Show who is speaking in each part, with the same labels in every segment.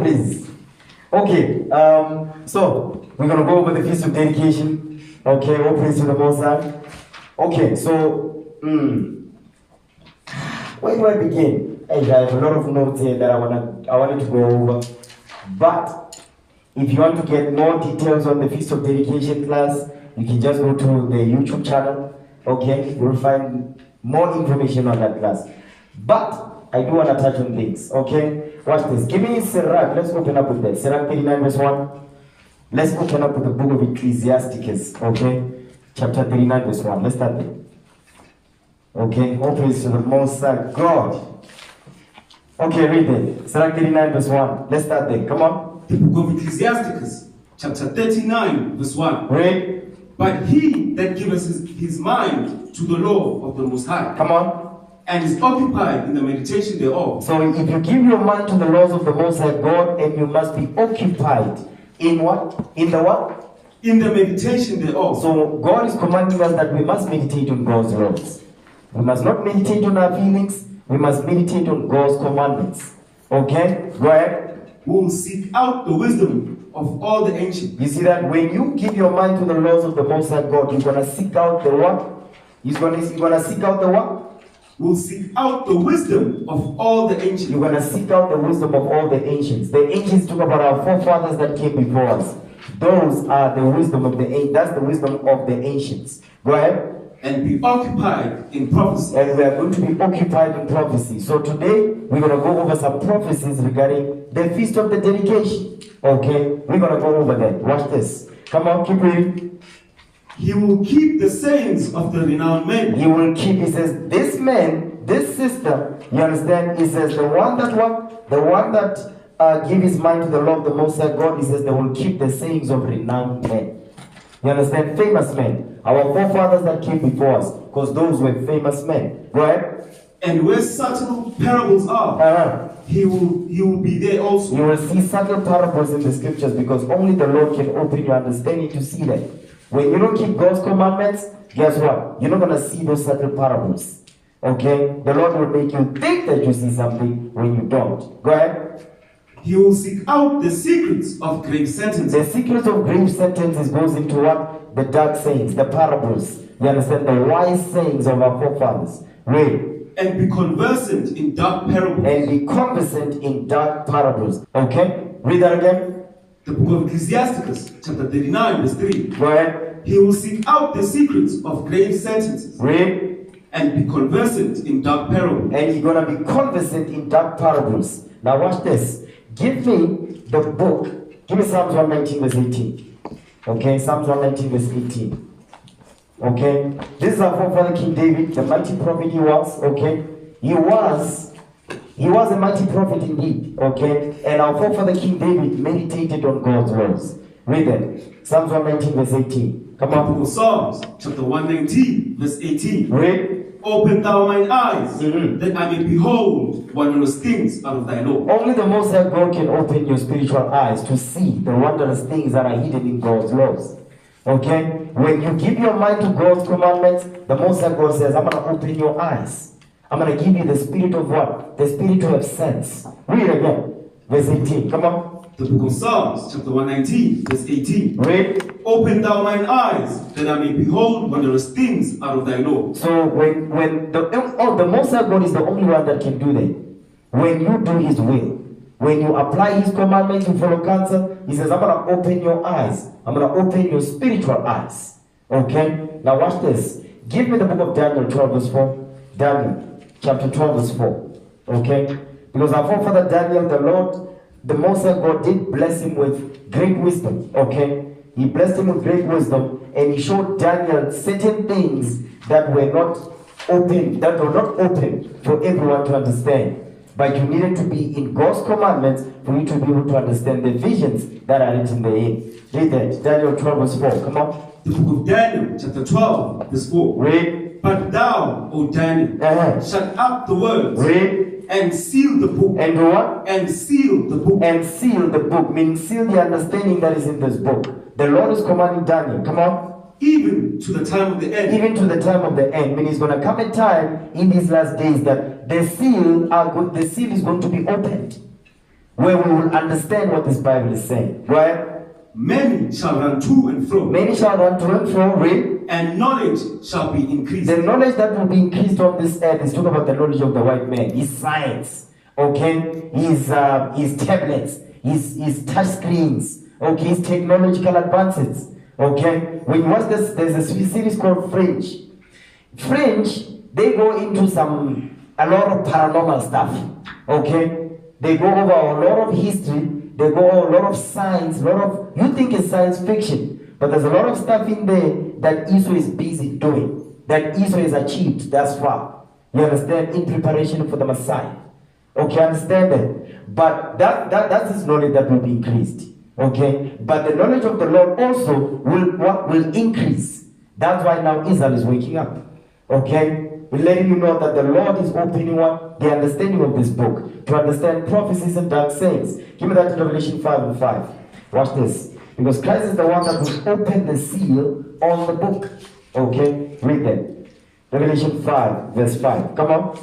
Speaker 1: please. Okay, so we're going to go over the Feast of Dedication. Okay, all praise to the Most High. Okay, so, where do I begin? I have a lot of notes here that I wanted to go over. But if you want to get more details on the Feast of Dedication class, you can just go to the YouTube channel. Okay, you'll find more information on that class. But I do want to touch on things. Okay, watch this. Give me Sirach. Let's open up with that. Sirach 39 verse 1. Let's open up with the book of Ecclesiasticus. Okay, chapter 39 verse 1. Let's start there. Okay, all praise to the Most High God. Okay, read it. Sirach 39 verse 1. Let's start there. Come on.
Speaker 2: The book of Ecclesiasticus, chapter 39 verse 1.
Speaker 1: Read.
Speaker 2: But he that giveth his mind to the law of the Most High,
Speaker 1: come on,
Speaker 2: and is occupied in the meditation thereof.
Speaker 1: So if you give your mind to the laws of the Most High God, and you must be occupied in what? In the what?
Speaker 2: In the meditation thereof.
Speaker 1: So God is commanding us that we must meditate on God's laws. We must not meditate on our feelings. We must meditate on God's commandments. Okay? Go ahead.
Speaker 2: We will seek out the wisdom of all the ancients.
Speaker 1: You see that when you give your mind to the laws of the Most High God, you're going to seek out the what? You're going to seek out the what?
Speaker 2: We'll seek out the wisdom of all the ancients.
Speaker 1: You're going to seek out the wisdom of all the ancients. The ancients talk about our forefathers that came before us. Those are the wisdom of the ancients. That's the wisdom of the ancients. Go ahead.
Speaker 2: And be occupied in prophecy.
Speaker 1: And we are going to be occupied in prophecy. So today, we're going to go over some prophecies regarding the Feast of the Dedication. Okay? We're going to go over that. Watch this. Come on, keep reading.
Speaker 2: He will keep the sayings of the renowned men.
Speaker 1: He will keep, he says, this man, this sister, you understand? He says, the one that what? The one that give his mind to the law of the Most High God, he says, they will keep the sayings of renowned men. You understand? Famous men. Our forefathers that came before us, because those were famous men. Go ahead.
Speaker 2: And where subtle parables are, he will be there also.
Speaker 1: You will see subtle parables in the scriptures, because only the Lord can open your understanding to see that. When you don't keep God's commandments, guess what? You're not going to see those subtle parables. Okay? The Lord will make you think that you see something when you don't. Go ahead.
Speaker 2: He will seek out the secrets of grave sentences.
Speaker 1: The secrets of grave sentences goes into what? The dark sayings, the parables. You understand? The wise sayings of our forefathers. Read.
Speaker 2: And be conversant in dark parables.
Speaker 1: And be conversant in dark parables. Okay? Read that again.
Speaker 2: The book of Ecclesiasticus, chapter 39, verse 3.
Speaker 1: Go ahead.
Speaker 2: He will seek out the secrets of grave sentences.
Speaker 1: Read.
Speaker 2: And be conversant in dark parables.
Speaker 1: And you're going to be conversant in dark parables. Now watch this. Give me the book. Give me Psalms 119 verse 18. Okay, Psalms 119 verse 18. Okay, this is our forefather King David, the mighty prophet he was. Okay, he was a mighty prophet indeed. Okay, and our forefather King David meditated on God's words. Read that. Psalms 119 verse 18. Come on.
Speaker 2: Psalms chapter 119 verse 18.
Speaker 1: Read.
Speaker 2: Open thou mine eyes, that I may behold wondrous things out of thy law.
Speaker 1: Only the Most High God can open your spiritual eyes to see the wondrous things that are hidden in God's laws. Okay? When you give your mind to God's commandments, the Most High God says, I'm going to open your eyes. I'm going to give you the spirit of what? The spirit to have sense. Read again. Verse 18. Come on.
Speaker 2: The book of Psalms, chapter 119, verse 18.
Speaker 1: Read.
Speaker 2: Open thou mine eyes, that I may behold wondrous things out of thy law.
Speaker 1: So when the Most High God is the only one that can do that. When you do his will, when you apply his commandments, you follow counsel, he says, I'm going to open your eyes. I'm going to open your spiritual eyes. Okay? Now watch this. Give me the book of Daniel 12 verse 4. Daniel chapter 12 verse 4. Okay? Because our forefather Daniel, the Lord, the Most High God did bless him with great wisdom. Okay? He blessed him with great wisdom, and he showed Daniel certain things that were not open, for everyone to understand. But you needed to be in God's commandments for you to be able to understand the visions that are written therein. Read that. Daniel 12 verse 4. Come on.
Speaker 2: The book of Daniel, chapter 12, verse 4.
Speaker 1: Read.
Speaker 2: But thou, O Daniel, shut up the words.
Speaker 1: Read.
Speaker 2: And seal the book.
Speaker 1: And what?
Speaker 2: And seal the book.
Speaker 1: And seal the book, meaning seal the understanding that is in this book. The Lord is commanding Daniel. Come on.
Speaker 2: Even to the time of the end.
Speaker 1: Even to the time of the end. Meaning it's going to come a time in these last days that the seal is going to be opened. where we will understand what this Bible is saying. Go ahead.
Speaker 2: Many shall run to and fro,
Speaker 1: Many shall run to and fro, read.
Speaker 2: and knowledge shall be increased.
Speaker 1: The knowledge that will be increased on this earth is talking about the knowledge of the white man, his science, okay, his tablets, his touch screens, okay, his technological advances, okay. When you watch this, there's a series called Fringe. Fringe, they go into a lot of paranormal stuff, okay. They go over a lot of history. They go over a lot of science, you think it's science fiction, but there's a lot of stuff in there that Esau is busy doing, that Esau has achieved thus far. You understand? In preparation for the Messiah. Okay, understand that? But that's his knowledge that will be increased. Okay? But the knowledge of the Lord also will increase. That's why now Israel is waking up. Okay? We're letting you know that the Lord is opening up the understanding of this book to understand prophecies and dark sayings. Give me that in Revelation 5:5. Watch this. Because Christ is the one that will open the seal on the book. Okay? Read that. Revelation 5:5. Come on.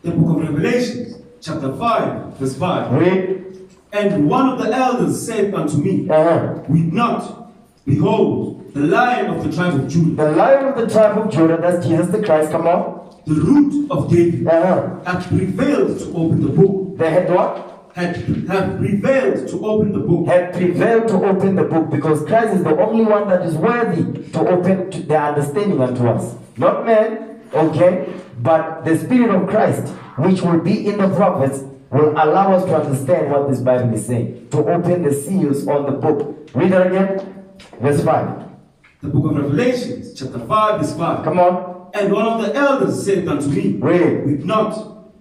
Speaker 2: The book of Revelation, chapter 5:5.
Speaker 1: Read.
Speaker 2: And one of the elders said unto me, Weep not. Behold, the Lion of the tribe of Judah.
Speaker 1: The Lion of the tribe of Judah, that's Jesus the Christ, come on.
Speaker 2: The root of David hath prevailed to open the book.
Speaker 1: They had what?
Speaker 2: Had prevailed to open the book.
Speaker 1: Had prevailed to open the book, because Christ is the only one that is worthy to open the understanding unto us. Not man, okay? But the Spirit of Christ, which will be in the prophets, will allow us to understand what this Bible is saying. To open the seals on the book. Read it again. Verse 5.
Speaker 2: The book of Revelation, chapter 5:5.
Speaker 1: Come on.
Speaker 2: And one of the elders said unto me,
Speaker 1: Read.
Speaker 2: Weep not.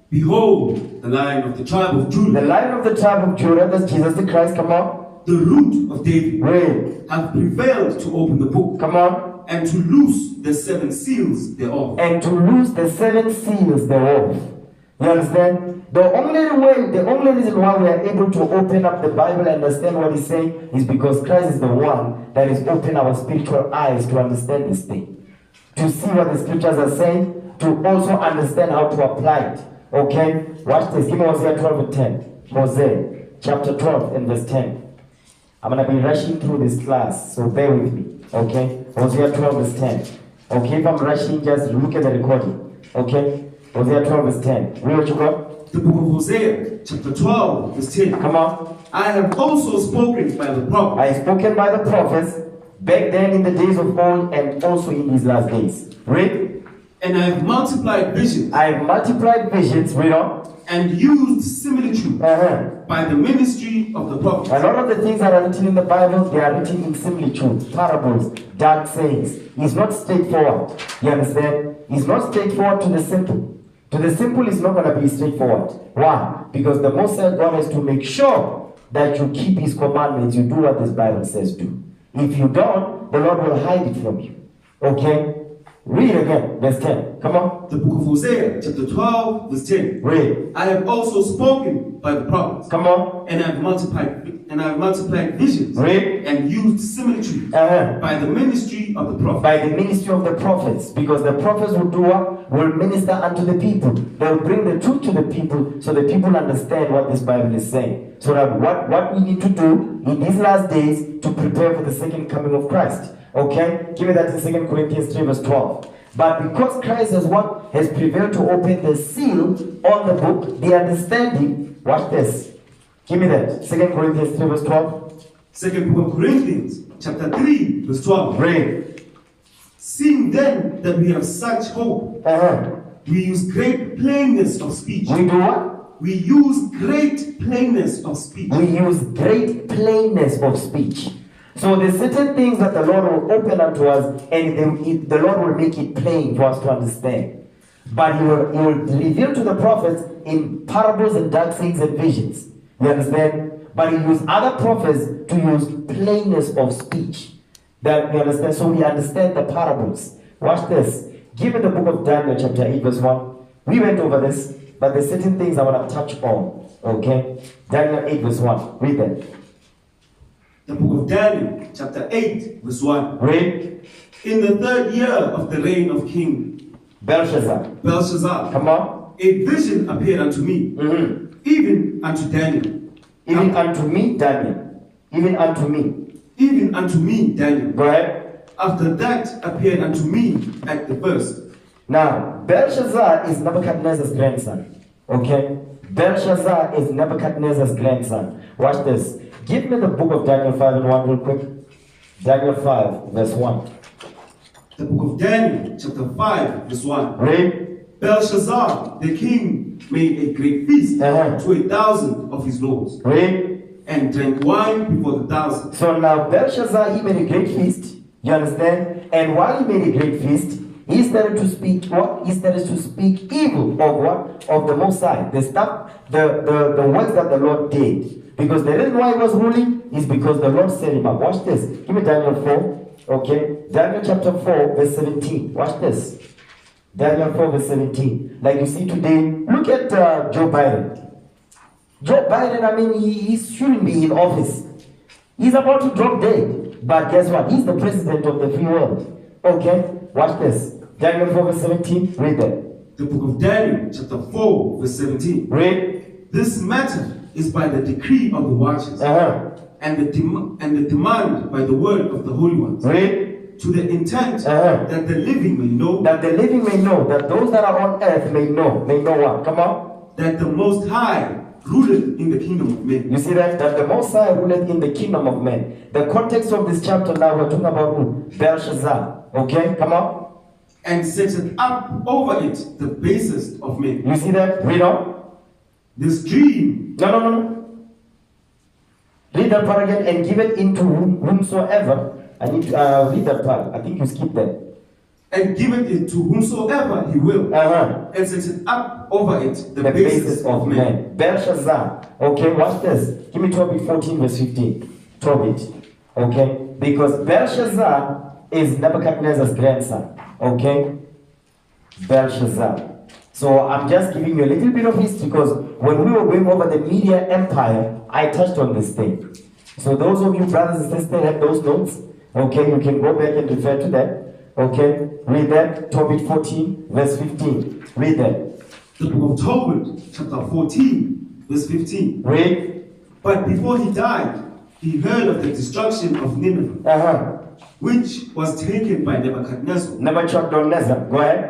Speaker 2: Behold, the Lion of the tribe of Judah.
Speaker 1: The Lion of the tribe of Judah, that's Jesus the Christ, come on.
Speaker 2: The root of David
Speaker 1: Read.
Speaker 2: hath prevailed to open the book.
Speaker 1: Come on.
Speaker 2: And to loose the 7 seals thereof.
Speaker 1: And to loose the 7 seals thereof. You understand? The only reason why we are able to open up the Bible and understand what he's saying is because Christ is the one that is opening our spiritual eyes to understand this thing. To see what the scriptures are saying, to also understand how to apply it. Okay? Watch this. Give me Hosea 12:10. Hosea chapter 12 and verse 10. I'm going to be rushing through this class, so bear with me. Okay? Hosea 12 verse 10. Okay, if I'm rushing, just look at the recording. Okay? Hosea 12 verse 10. Read what you got.
Speaker 2: The book of Hosea, chapter 12, verse 10.
Speaker 1: Come on.
Speaker 2: I have also spoken by the prophets.
Speaker 1: I have spoken by the prophets back then in the days of old and also in these last days. Read.
Speaker 2: And I have multiplied visions.
Speaker 1: I have multiplied visions, read on.
Speaker 2: And used similitude by the ministry of the prophets.
Speaker 1: A lot of the things that are written in the Bible, they are written in similitude, parables, dark sayings. It's not straightforward. You understand? It's not straightforward to the simple. To the simple, it's not going to be straightforward. Why? Because the Most High God has to make sure that you keep His commandments, you do what this Bible says do. If you don't, the Lord will hide it from you. Okay? Read again, verse 10. Come on.
Speaker 2: The book of Hosea, chapter 12, verse 10.
Speaker 1: Read.
Speaker 2: I have also spoken by the prophets.
Speaker 1: Come on.
Speaker 2: And I have multiplied visions.
Speaker 1: Read.
Speaker 2: And used similitude by the ministry of the prophets.
Speaker 1: By the ministry of the prophets. Because the prophets will do what? Will minister unto the people. They will bring the truth to the people so the people understand what this Bible is saying. So that what we need to do in these last days to prepare for the second coming of Christ. Okay? Give me that in 2 Corinthians 3 verse 12. But because Christ has prevailed to open the seal on the book, the understanding, watch this. Give me that. 2 Corinthians 3 verse 12.
Speaker 2: 2 book of Corinthians, chapter 3 verse 12.
Speaker 1: Read.
Speaker 2: Seeing then that we have such hope, we use great plainness of speech.
Speaker 1: We do what?
Speaker 2: We use great plainness of speech.
Speaker 1: We use great plainness of speech. So there's certain things that the Lord will open up to us, and the Lord will make it plain for us to understand. But He will reveal to the prophets in parables and dark sayings and visions. You understand? But He used other prophets to use plainness of speech. That you understand? So we understand the parables. Watch this. Give me the book of Daniel chapter 8 verse 1. We went over this, but there's certain things I want to touch on. Okay? Daniel 8 verse 1. Read that.
Speaker 2: The book of Daniel, chapter 8, verse 1.
Speaker 1: Read.
Speaker 2: In the 3rd year of the reign of King
Speaker 1: Belshazzar.
Speaker 2: Belshazzar.
Speaker 1: Come on.
Speaker 2: A vision appeared unto me, even unto Daniel.
Speaker 1: Even unto me, Daniel. Even unto me.
Speaker 2: Even unto me, Daniel.
Speaker 1: Go ahead.
Speaker 2: After that appeared unto me at the first.
Speaker 1: Now, Belshazzar is Nebuchadnezzar's grandson. Okay? Belshazzar is Nebuchadnezzar's grandson. Watch this. Give me the book of Daniel 5 and 1 real quick. Daniel 5, verse 1.
Speaker 2: The book of Daniel, chapter 5, verse 1.
Speaker 1: Read.
Speaker 2: Belshazzar, the king, made a great feast to 1,000 of his lords.
Speaker 1: Read.
Speaker 2: And drank wine before the 1,000.
Speaker 1: So now Belshazzar, he made a great feast. You understand? And while he made a great feast, he started to speak what? He started to speak evil of what? Of the Most High. The stuff, the works that the Lord did. Because the reason why he was ruling is because the Lord set him up. Watch this. Give me Daniel 4. Okay. Daniel chapter 4, verse 17. Watch this. Daniel 4, verse 17. Like you see today, look at Joe Biden. Joe Biden, I mean, he shouldn't be in office. He's about to drop dead. But guess what? He's the president of the free world. Okay? Watch this. Daniel 4, verse 17. Read that.
Speaker 2: The book of Daniel, chapter 4, verse 17.
Speaker 1: Read.
Speaker 2: This matter is by the decree of the watchers, and the demand by the word of the holy ones.
Speaker 1: Read.
Speaker 2: To the intent that the living may know.
Speaker 1: That the living may know. That those that are on earth may know. May know what? Come on.
Speaker 2: That the Most High ruleth in the kingdom of men.
Speaker 1: You see that? That the Most High ruleth in the kingdom of men. The context of this chapter now, we're talking about who? Belshazzar. Okay? Come on.
Speaker 2: And setteth up over it the basest of men.
Speaker 1: You see that? Read on.
Speaker 2: This dream.
Speaker 1: No. Read that part again and give it into whomsoever. I need to read that part. I think you skipped that.
Speaker 2: And give it to whomsoever he will. And set it up over it the basis of men.
Speaker 1: Belshazzar. Okay, watch this. Give me Tobit 14, verse 15. Tobit. Okay? Because Belshazzar is Nebuchadnezzar's grandson. Okay? Belshazzar. So I'm just giving you a little bit of history because when we were going over the media empire, I touched on this thing. So those of you brothers and sisters have those notes. Okay, you can go back and refer to that. Okay, read that. Tobit 14, verse 15. Read that.
Speaker 2: The book of Tobit, chapter 14, verse 15.
Speaker 1: Read.
Speaker 2: But before he died, he heard of the destruction of Nineveh, which was taken by Nebuchadnezzar.
Speaker 1: Nebuchadnezzar, go ahead.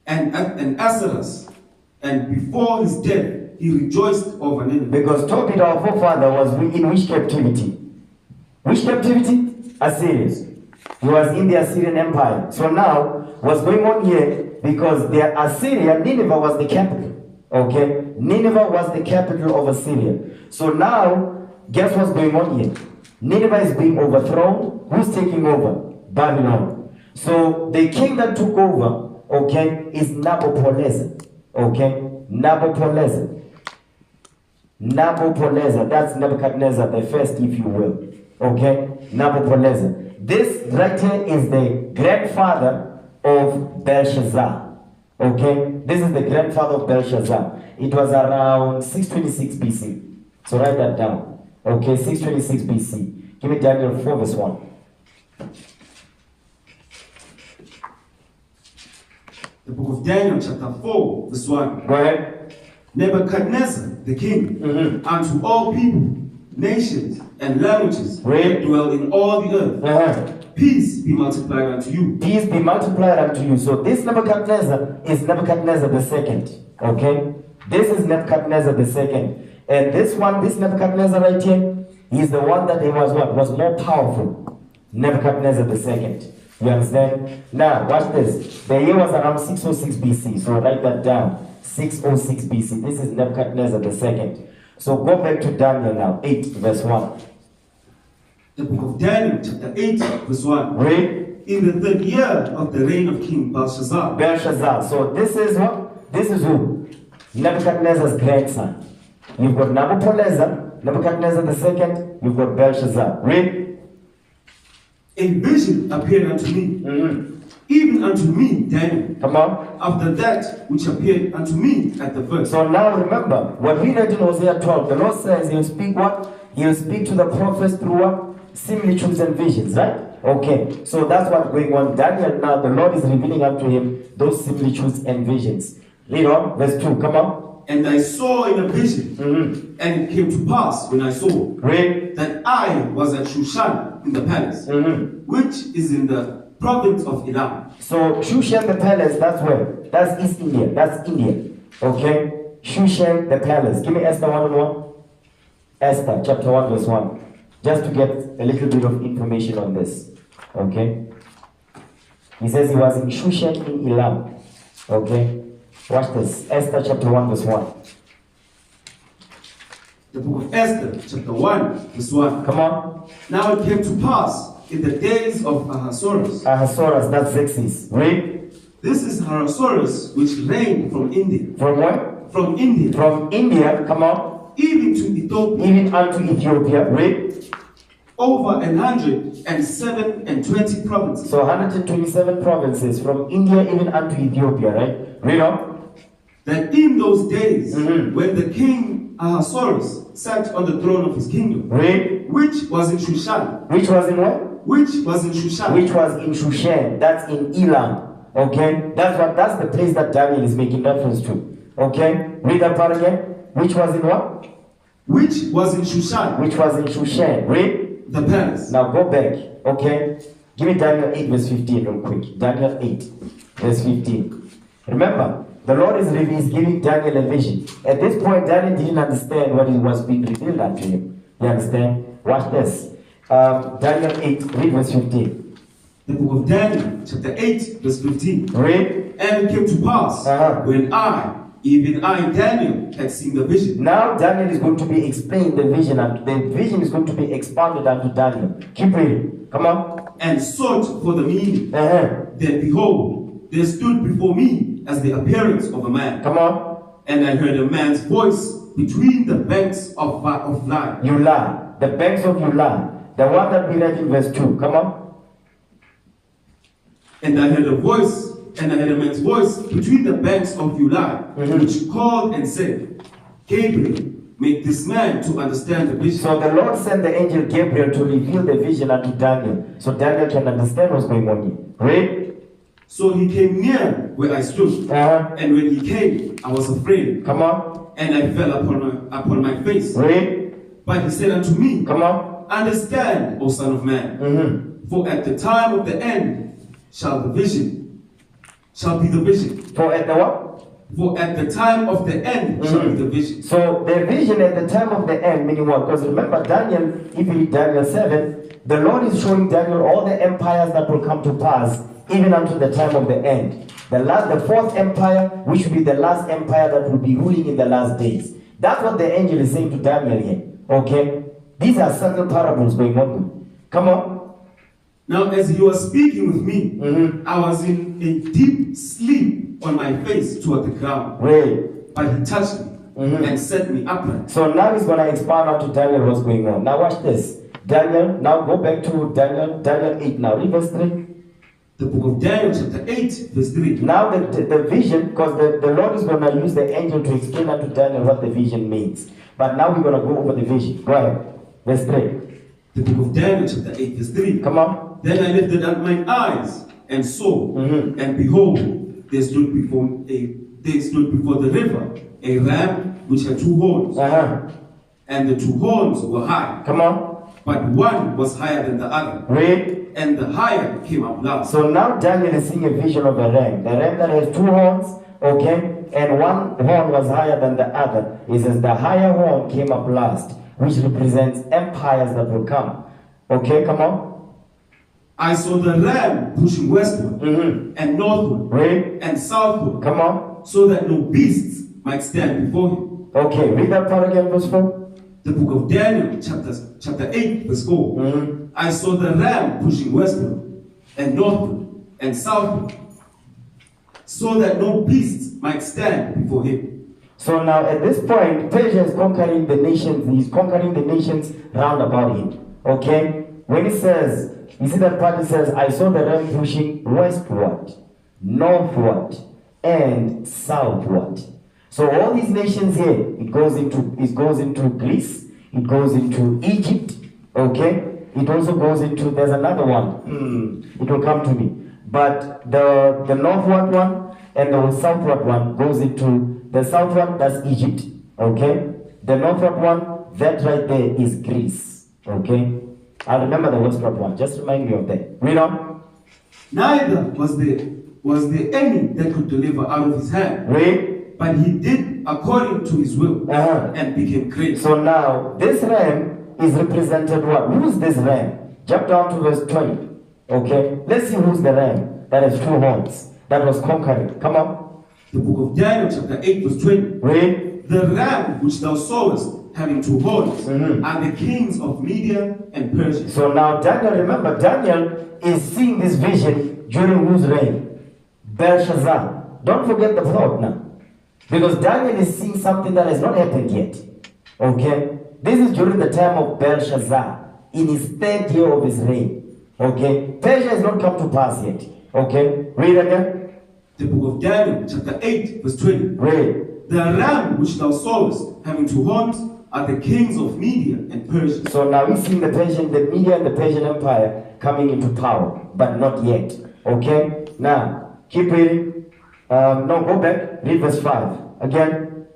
Speaker 2: And Asarus, and before his death, he rejoiced over Nineveh.
Speaker 1: Because Tobit, our forefather, was in which captivity? Which captivity? Assyria. He was in the Assyrian Empire. So now, what's going on here? Because the Assyria, Nineveh was the capital. Okay? Nineveh was the capital of Assyria. So now, guess what's going on here? Nineveh is being overthrown. Who's taking over? Babylon. So the king that took over, okay, is Nabopolassar. Okay? Nabopolassar. Nabopolassar. That's Nebuchadnezzar the first, if you will. Okay? Nabopolassar. This right here is the grandfather of Belshazzar. Okay? This is the grandfather of Belshazzar. It was around 626 BC. So write that down. Okay, 626 BC. Give me Daniel 4 verse 1.
Speaker 2: The book of Daniel chapter 4 verse 1.
Speaker 1: Go ahead.
Speaker 2: Nebuchadnezzar the king, unto all people, nations, and languages that dwell in all the earth. Peace be multiplied unto you.
Speaker 1: Peace be multiplied unto you. So this Nebuchadnezzar is Nebuchadnezzar the second. Okay? This is Nebuchadnezzar the second. And this one, this Nebuchadnezzar right here, he's the one that he was what? Was more powerful. Nebuchadnezzar the second. You understand? Now, watch this. The year was around 606 BC. So write that down. 606 BC. This is Nebuchadnezzar the second. So go back to Daniel now, 8 verse 1.
Speaker 2: The book of Daniel, chapter 8, verse 1.
Speaker 1: Read.
Speaker 2: In the third year of the reign of King Belshazzar.
Speaker 1: Belshazzar. So this is what? This is who? Nebuchadnezzar's grandson. You've got Nabopolassar, Nebuchadnezzar the second, you've got Belshazzar. Read.
Speaker 2: A vision appeared unto me, even unto me, Daniel.
Speaker 1: Come on.
Speaker 2: After that which appeared unto me at the first.
Speaker 1: So now remember, what we read in Hosea 12, the Lord says he'll speak what? He'll speak to the prophets through what? Similitudes and visions, right? Okay, so that's what's going on. Daniel now, the Lord is revealing unto him those similitudes and visions. Read on, verse 2, come on.
Speaker 2: And I saw in a vision, and it came to pass when I saw that I was at Shushan in the palace, which is in the province of Elam.
Speaker 1: So Shushan the palace, that's where? That's East India. That's India. Okay? Shushan the palace. Give me Esther 1:1. Esther chapter 1 verse 1. Just to get a little bit of information on this. Okay? He says he was in Shushan in Elam. Okay? Watch this. Esther chapter 1 verse 1.
Speaker 2: The book of Esther, chapter 1, verse 1.
Speaker 1: Come on.
Speaker 2: Now it came to pass in the days of Ahasuerus.
Speaker 1: Ahasuerus, that's Xerxes. Read.
Speaker 2: This is Ahasuerus, which reigned from India.
Speaker 1: From where?
Speaker 2: From India.
Speaker 1: From India, come on.
Speaker 2: Even to Ethiopia.
Speaker 1: Even unto Ethiopia. Read.
Speaker 2: Over 127 provinces.
Speaker 1: So 127 provinces from India even unto Ethiopia, right? Read on.
Speaker 2: That in those days, when the king Ahasuerus sat on the throne of his kingdom, which was in Shushan.
Speaker 1: Which was in what?
Speaker 2: Which was in Shushan.
Speaker 1: Which was in Shushan. That's in Elam. Okay? That's the place that Daniel is making reference to. Okay? Read that part again. Which was in what?
Speaker 2: Which was in Shushan.
Speaker 1: Which was in Shushan. Read.
Speaker 2: The palace.
Speaker 1: Now go back. Okay? Give me Daniel 8 verse 15 real quick. Daniel 8 verse 15. Remember, the Lord is giving Daniel a vision. At this point, Daniel didn't understand what was being revealed unto him. You understand? Watch this. Daniel 8, read verse 15.
Speaker 2: The book of Daniel, chapter 8, verse 15.
Speaker 1: Read.
Speaker 2: And it came to pass, when even I, Daniel, had seen the vision.
Speaker 1: Now Daniel is going to be explained the vision, and the vision is going to be expounded unto Daniel. Keep reading. Come on.
Speaker 2: And sought for the meaning. Then behold, there stood before me as the appearance of a man.
Speaker 1: Come on.
Speaker 2: And I heard a man's voice between the banks of Ula.
Speaker 1: Ula. The banks of Ula. The one that we read in verse 2. Come on.
Speaker 2: And I heard a man's voice between the banks of Ula, which called and said, Gabriel, make this man to understand the vision.
Speaker 1: So the Lord sent the angel Gabriel to reveal the vision unto Daniel, so Daniel can understand what's going on here. Read.
Speaker 2: So he came near where I stood, and when he came, I was afraid.
Speaker 1: Come on.
Speaker 2: And I fell upon my face.
Speaker 1: Read.
Speaker 2: But he said unto me,
Speaker 1: come on.
Speaker 2: Understand, O son of man, for at the time of the end shall be the vision.
Speaker 1: For at the what?
Speaker 2: For at the time of the end shall be the vision.
Speaker 1: So the vision at the time of the end, meaning what? Because remember Daniel, if you read Daniel 7, the Lord is showing Daniel all the empires that will come to pass even until the time of the end. The fourth empire, which will be the last empire that will be ruling in the last days. That's what the angel is saying to Daniel here. Okay? These are certain parables going on. Come on.
Speaker 2: Now, as he was speaking with me, I was in a deep sleep on my face toward the ground. But he touched me and set me upright.
Speaker 1: So now he's going to expound out to Daniel what's going on. Now watch this. Daniel, now go back to Daniel 8 now. Read verse 3.
Speaker 2: The book of Daniel, chapter 8, verse 3.
Speaker 1: Now the vision, because the Lord is going to use the angel to explain unto Daniel what the vision means. But now we're going to go over the vision. Go ahead. Verse 3.
Speaker 2: The book of Daniel, chapter 8, verse 3.
Speaker 1: Come on.
Speaker 2: Then I lifted up mine eyes and saw, and behold, there stood before the river a ram which had two horns, and the two horns were high.
Speaker 1: Come on.
Speaker 2: But one was higher than the other.
Speaker 1: Read.
Speaker 2: And the higher came up last.
Speaker 1: So now Daniel is seeing a vision of a ram. The ram that has two horns, okay, and one horn was higher than the other. He says the higher horn came up last, which represents empires that will come. Okay, come on.
Speaker 2: I saw the ram pushing westward and northward and southward.
Speaker 1: Come on.
Speaker 2: So that no beasts might stand before him.
Speaker 1: Okay, read that part again, verse 4.
Speaker 2: The book of Daniel, chapter 8, verse 4. I saw the ram pushing westward and northward and southward, so that no beasts might stand before him.
Speaker 1: So now at this point, Persia is conquering the nations. He's conquering the nations round about him. Okay? When it says, you see that part, it says, I saw the ram pushing westward, northward, and southward. So all these nations here, it goes into Greece, it goes into Egypt, okay? It also goes into, there's another one, it will come to me. But the northward one and the southward one goes into the southward, that's Egypt. Okay? The northward one, that right there is Greece. Okay? I remember the westward one. Just remind me of that. Read on.
Speaker 2: Neither was there any that could deliver out of his hand.
Speaker 1: Read.
Speaker 2: But he did according to his will and became great.
Speaker 1: So now, this ram is represented what? Who's this ram? Jump down to verse 20. Okay? Let's see who's the ram that has 2 horns, that was conquering. Come on.
Speaker 2: The book of Daniel, chapter 8, verse 20.
Speaker 1: Read.
Speaker 2: The ram which thou sawest, having 2 horns, are the kings of Media and Persia.
Speaker 1: So now Daniel, remember, Daniel is seeing this vision during whose reign? Belshazzar. Don't forget the plot now. Because Daniel is seeing something that has not happened yet. Okay? This is during the time of Belshazzar, in his 3rd year of his reign. Okay? Persia has not come to pass yet. Okay? Read again.
Speaker 2: The book of Daniel, chapter 8, verse 20.
Speaker 1: Read.
Speaker 2: The ram which thou sawest, having 2 horns, are the kings of Media and Persia.
Speaker 1: So now we're seeing the Media and the Persian Empire coming into power, but not yet. Okay? Now, keep reading. No, go back. Read verse 5. Again.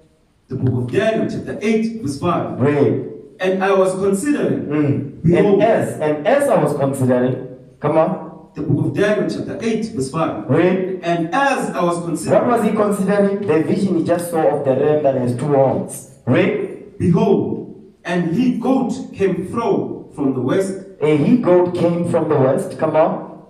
Speaker 2: The book of Daniel, chapter 8, verse 5.
Speaker 1: Read.
Speaker 2: And I was considering. Behold,
Speaker 1: and as I was considering, come on.
Speaker 2: The book of Daniel, chapter 8, verse 5.
Speaker 1: Read.
Speaker 2: And as I was considering.
Speaker 1: What was he considering? The vision he just saw of the ram that has 2 horns. Read.
Speaker 2: Behold, an he-goat came from the west.
Speaker 1: A he-goat came from the west. Come on.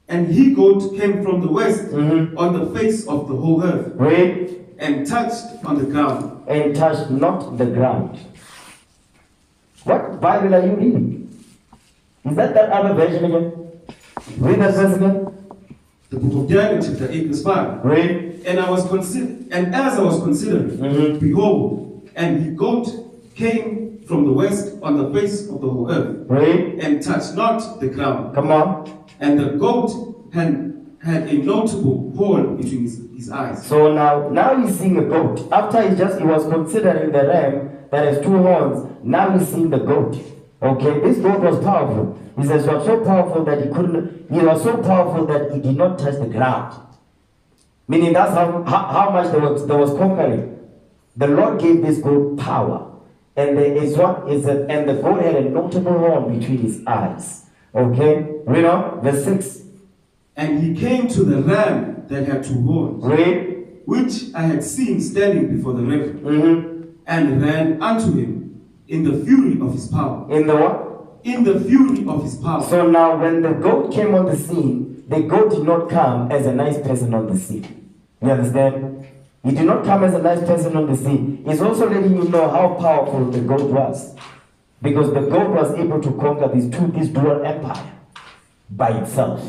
Speaker 2: And he-goat came from the west on the face of the whole earth.
Speaker 1: Read.
Speaker 2: And touched on the ground.
Speaker 1: And touched not the ground. What Bible are you reading? Is that other version again? Read that verse again.
Speaker 2: The book of Daniel, chapter 8, verse 5.
Speaker 1: Read.
Speaker 2: And as I was considering, behold, an he-goat came from the west on the face of the whole earth.
Speaker 1: Read.
Speaker 2: And touched not the ground.
Speaker 1: Come on.
Speaker 2: And the goat had a notable horn between his eyes.
Speaker 1: So now he's seeing a goat. After he was considering the ram that has 2 horns, now he's seeing the goat. Okay, this goat was powerful. He says, was so powerful that he was so powerful that he did not touch the ground. Meaning that's how much there was conquering. The Lord gave this goat power. And and the goat had a notable horn between his eyes. Okay, read on, verse 6.
Speaker 2: And he came to the ram that had 2 horns.
Speaker 1: Read.
Speaker 2: Which I had seen standing before the river. And ran unto him in the fury of his power.
Speaker 1: In the what?
Speaker 2: In the fury of his power.
Speaker 1: So now when the goat came on the scene, the goat did not come as a nice person on the scene. You understand? He did not come as a nice person on the scene. He's also letting you know how powerful the goat was. Because the goat was able to conquer this dual empire by itself.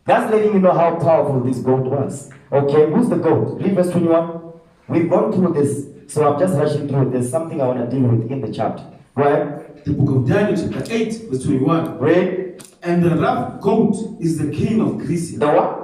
Speaker 1: That's letting you know how powerful this goat was. Okay, who's the goat? Read verse 21. We've gone through this, so I'm just rushing through it. There's something I want to deal with in the chapter. Right?
Speaker 2: The book of Daniel, chapter 8, verse 21.
Speaker 1: Read.
Speaker 2: And the rough goat is the king of Greece.
Speaker 1: The what?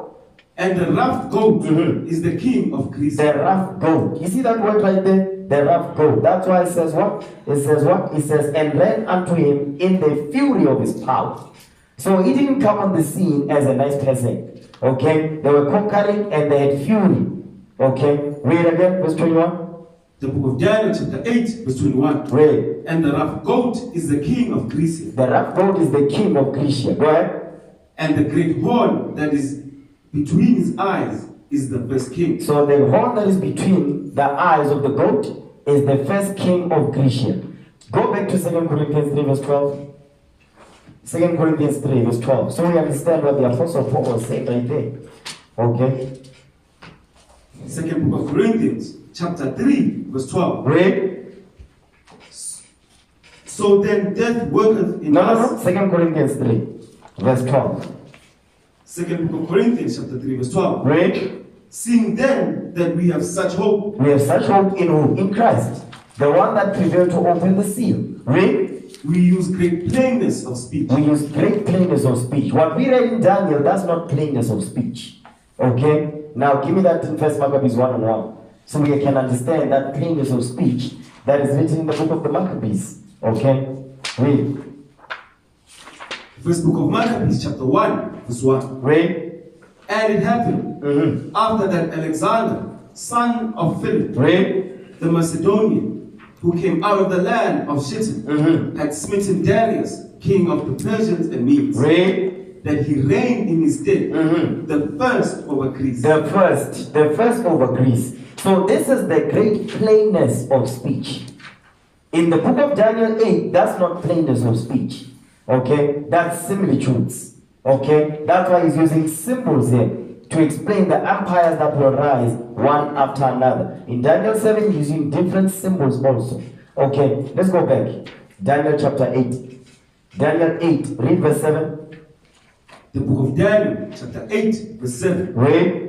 Speaker 2: And the rough goat is the king of Greece.
Speaker 1: The rough goat. You see that word right there? The rough goat. That's why it says what? It says what? It says, and ran unto him in the fury of his power. So he didn't come on the scene as a nice person. Okay? They were conquering and they had fury. Okay? Read again, verse 21.
Speaker 2: The book of Daniel, chapter 8, verse 21.
Speaker 1: Read.
Speaker 2: And the rough goat is the king of Greece.
Speaker 1: The rough goat is the king of Greece. Go ahead.
Speaker 2: And the great horn that is between his eyes is the first king.
Speaker 1: So the horn that is between the eyes of the goat is the first king of Greece. Go back to 2 Corinthians 3, verse 12. 2 Corinthians 3, verse 12. So we understand what the Apostle Paul was saying right there. Okay?
Speaker 2: 2 book of Corinthians, chapter 3, verse 12.
Speaker 1: Read.
Speaker 2: So then death worketh in us.
Speaker 1: 2 Corinthians 3, verse 12.
Speaker 2: 2 book of Corinthians, chapter 3, verse 12.
Speaker 1: Read.
Speaker 2: Seeing then that we have such hope.
Speaker 1: We have such hope in who? In Christ. The one that prevailed to open the seal. Read.
Speaker 2: We use great plainness of speech.
Speaker 1: We use great plainness of speech. What we read in Daniel, that's not plainness of speech. Okay? Now give me that in 1 Maccabees 1:1. So we can understand that plainness of speech that is written in the book of the Maccabees. Okay? Read.
Speaker 2: 1 First book of Maccabees, chapter 1, verse 1.
Speaker 1: Read.
Speaker 2: And it happened after that Alexander, son of Philip,
Speaker 1: Read.
Speaker 2: the Macedonian, who came out of the land of Shittim, had smitten Darius, king of the Persians and Medes,
Speaker 1: Read.
Speaker 2: that he reigned in his stead, the first over Greece.
Speaker 1: The first over Greece. So this is the great plainness of speech. In the book of Daniel 8, that's not plainness of speech. Okay? That's similitudes. Okay? That's why he's using symbols here to explain the empires that will rise one after another. In Daniel 7, he's using different symbols also. Okay? Let's go back. Daniel chapter 8. Daniel 8, read verse 7.
Speaker 2: The book of Daniel, chapter 8, verse 7.
Speaker 1: Read.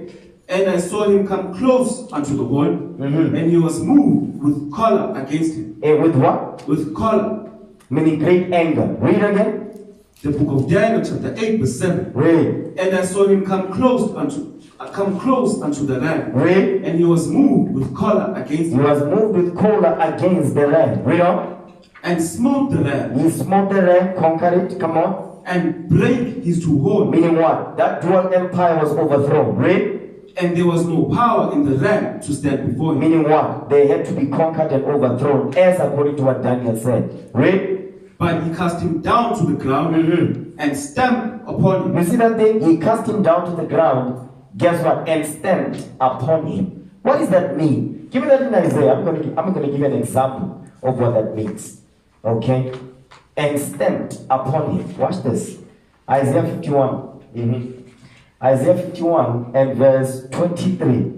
Speaker 2: And I saw him come close unto the wall, and he was moved with choler against him.
Speaker 1: With what?
Speaker 2: With choler.
Speaker 1: Meaning great anger. Read again.
Speaker 2: The book of Daniel, chapter 8, verse 7.
Speaker 1: Read.
Speaker 2: And I saw him come close unto the ram.
Speaker 1: Read.
Speaker 2: And he was moved with choler against
Speaker 1: He
Speaker 2: him.
Speaker 1: was moved with choler against the ram. Read on.
Speaker 2: And smote the ram.
Speaker 1: He smote the ram, conquered it. Come on.
Speaker 2: And brake his two horns.
Speaker 1: Meaning what? That dual empire was overthrown. Read.
Speaker 2: And there was no power in the ram to stand before him.
Speaker 1: Meaning what? They had to be conquered and overthrown, as according to what Daniel said. Read.
Speaker 2: But he cast him down to the ground and stamped upon him.
Speaker 1: You see that thing? He cast him down to the ground. Guess what? And stamped upon him. What does that mean? Give me that in Isaiah. I'm going to give you an example of what that means. Okay? And stamped upon him. Watch this. Isaiah 51. Isaiah 51 and verse 23.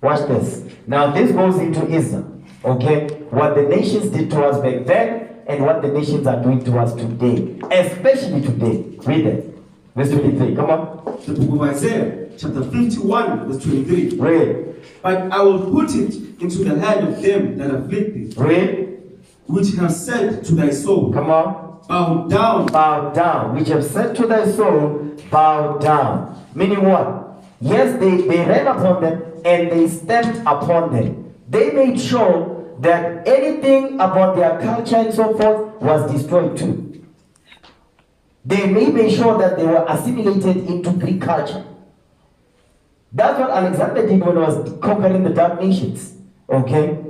Speaker 1: Watch this. Now this goes into Israel. Okay? What the nations did to us back then and what the nations are doing to us today. Especially today. Read it. Verse 23. Come on.
Speaker 2: The book of Isaiah, chapter 51, verse 23.
Speaker 1: Read.
Speaker 2: But I will put it into the hand of them that afflict thee,
Speaker 1: Read.
Speaker 2: which have said to thy soul,
Speaker 1: Come on.
Speaker 2: bow down.
Speaker 1: Bow down. Which have said to thy soul, bow down. Meaning what? Yes, they ran upon them and they stamped upon them. They made sure that anything about their culture and so forth was destroyed too. They made sure that they were assimilated into Greek culture. That's what Alexander did when he was conquering the dark nations. Okay?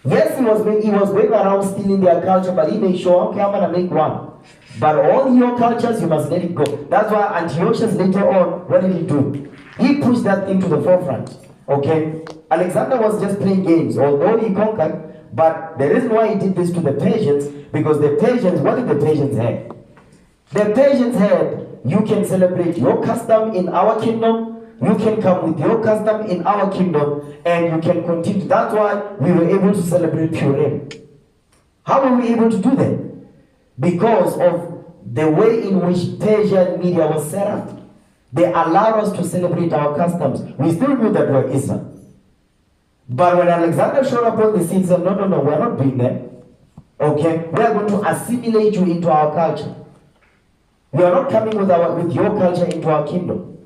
Speaker 1: Yes, he was going around stealing their culture, but he made sure, okay, I'm going to make one. But all your cultures, you must let it go. That's why Antiochus later on, what did he do? He pushed that thing to the forefront. Okay? Alexander was just playing games, although he conquered. But the reason why he did this to the Persians, because the Persians, what did the Persians have? The Persians had, you can celebrate your custom in our kingdom, you can come with your custom in our kingdom, and you can continue. That's why we were able to celebrate Purim. How were we able to do that? Because of the way in which Persian media was set up. They allowed us to celebrate our customs. We still knew that we're Israel. But when Alexander showed up on the scene, he said, no, we're not doing that. Okay? We are going to assimilate you into our culture. We are not coming with your culture into our kingdom.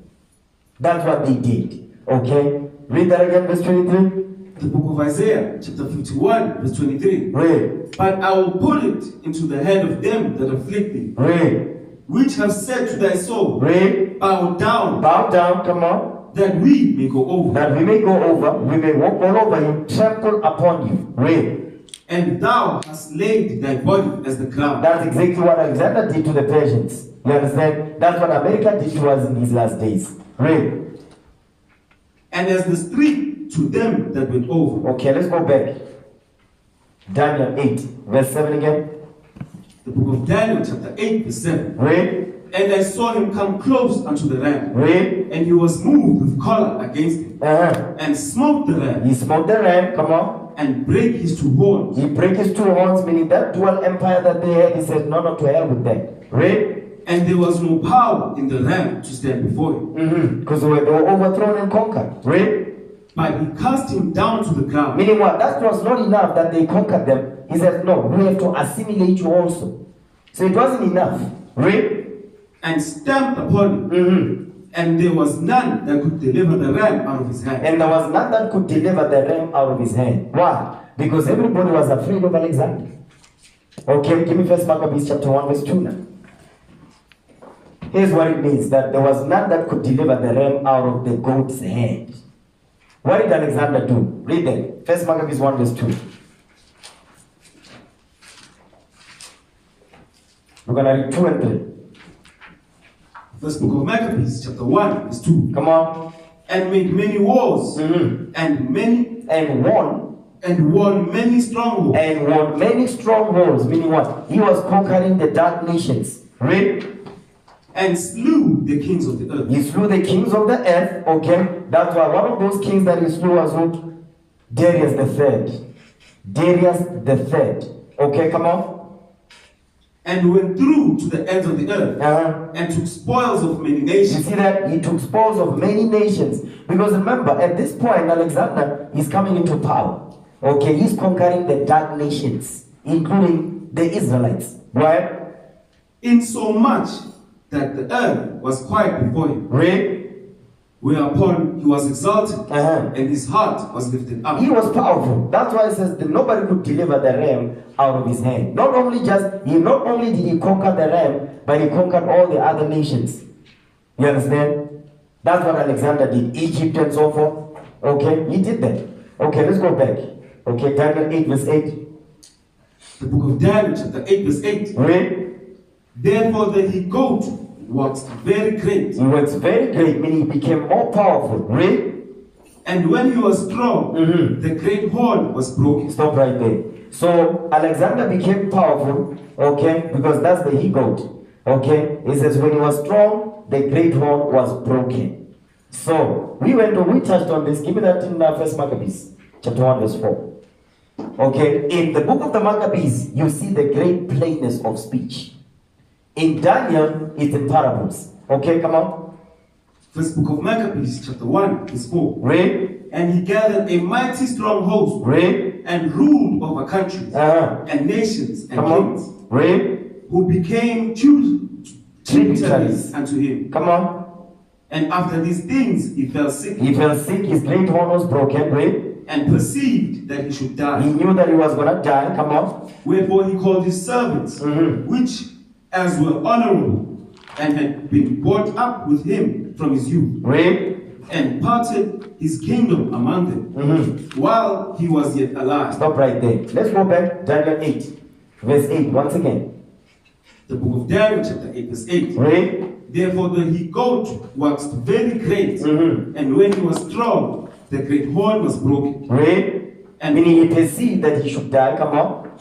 Speaker 1: That's what they did. Okay? Read that again, verse 23.
Speaker 2: The book of Isaiah, chapter 51, verse 23.
Speaker 1: Read.
Speaker 2: But I will put it into the hand of them that afflict thee,
Speaker 1: Read.
Speaker 2: which have said to thy soul,
Speaker 1: Read.
Speaker 2: bow down,
Speaker 1: Come on.
Speaker 2: that we may go over.
Speaker 1: That we may go over, we may walk all over you, trample upon you. Read.
Speaker 2: And thou hast laid thy body as the ground.
Speaker 1: That's exactly what Alexander did to the Persians. You understand? That's what America did to us in these last days. Read.
Speaker 2: And as the street to them that went over.
Speaker 1: Okay, let's go back. Daniel 8, verse 7 again.
Speaker 2: The book of Daniel, chapter 8, verse 7.
Speaker 1: Read.
Speaker 2: And I saw him come close unto the ram.
Speaker 1: Read.
Speaker 2: And he was moved with choler against him. And smote the ram.
Speaker 1: He smote the ram, come on.
Speaker 2: And brake his two horns.
Speaker 1: He break his two horns, meaning that dual empire that they had, he said, no, to hell with that. Read.
Speaker 2: And there was no power in the ram to stand before him.
Speaker 1: Because they were overthrown and conquered. Read.
Speaker 2: But he cast him down to the ground.
Speaker 1: Meaning what? That was not enough that they conquered them. He said, no, we have to assimilate you also. So it wasn't enough. Read.
Speaker 2: And stamped upon him. And there was none that could deliver the ram out of his hand.
Speaker 1: And there was none that could deliver the ram out of his hand. Why? Because everybody was afraid of Alexander. Okay, give me 1 Maccabees chapter 1 verse 2 now. Here's what it means, that there was none that could deliver the ram out of the goat's hand. What did Alexander do? Read that. First Maccabees 1 verse 2. We're going to read 2 and 3.
Speaker 2: First book of Maccabees, chapter 1, verse 2.
Speaker 1: Come on.
Speaker 2: And made many wars,
Speaker 1: and
Speaker 2: won many strongholds.
Speaker 1: And won many strongholds, meaning what? He was conquering the dark nations. Read.
Speaker 2: And slew the kings of the earth.
Speaker 1: He slew the kings of the earth, okay? That's why one of those kings that he slew was who? Darius the third. Darius the third. Okay, come on.
Speaker 2: And went through to the ends of the earth, and took spoils of many nations.
Speaker 1: You see that? He took spoils of many nations. Because remember, at this point, Alexander is coming into power. Okay, he's conquering the dark nations, including the Israelites. Right?
Speaker 2: In so much that the earth was quiet before him.
Speaker 1: Read.
Speaker 2: Whereupon he was exalted, and his heart was lifted up.
Speaker 1: He was powerful. That's why it says that nobody could deliver the ram out of his hand. Not only did he conquer the ram, but he conquered all the other nations. You understand? That's what Alexander did. Egypt and so forth. Okay, he did that. Okay, let's go back. Okay, Daniel 8 verse 8.
Speaker 2: The book of Daniel, chapter 8 verse 8.
Speaker 1: Read.
Speaker 2: Therefore the he-goat waxed very great.
Speaker 1: He waxed very great, meaning he became more powerful. Read.
Speaker 2: And when he was strong, the great horn was broken.
Speaker 1: Stop right there. So Alexander became powerful, okay, because that's the he-goat. Okay, it says when he was strong, the great horn was broken. So we touched on this. Give me that in First Maccabees, chapter 1, verse 4. Okay, in the book of the Maccabees, you see the great plainness of speech. In Daniel, it's in parables. Okay, come on.
Speaker 2: First book of Maccabees, chapter 1, verse 4.
Speaker 1: Read.
Speaker 2: And he gathered a mighty strong host.
Speaker 1: Read.
Speaker 2: And ruled over countries and nations and kings.
Speaker 1: Read.
Speaker 2: Who became tributaries unto him.
Speaker 1: Come on.
Speaker 2: And after these things he fell sick.
Speaker 1: He fell sick, his great horn was broken. Read.
Speaker 2: And perceived that he should die.
Speaker 1: He knew that he was going to die. Come on.
Speaker 2: Wherefore he called his servants, which as were honorable, and had been brought up with him from his youth.
Speaker 1: Read.
Speaker 2: And parted his kingdom among them, while he was yet alive.
Speaker 1: Stop right there. Let's go back. Daniel 8, verse 8, once again.
Speaker 2: The book of Daniel, chapter 8, verse 8.
Speaker 1: Read.
Speaker 2: Therefore the he-goat waxed very great, and when he was strong, the great horn was broken.
Speaker 1: Read. And meaning he perceived that he should die. Come on.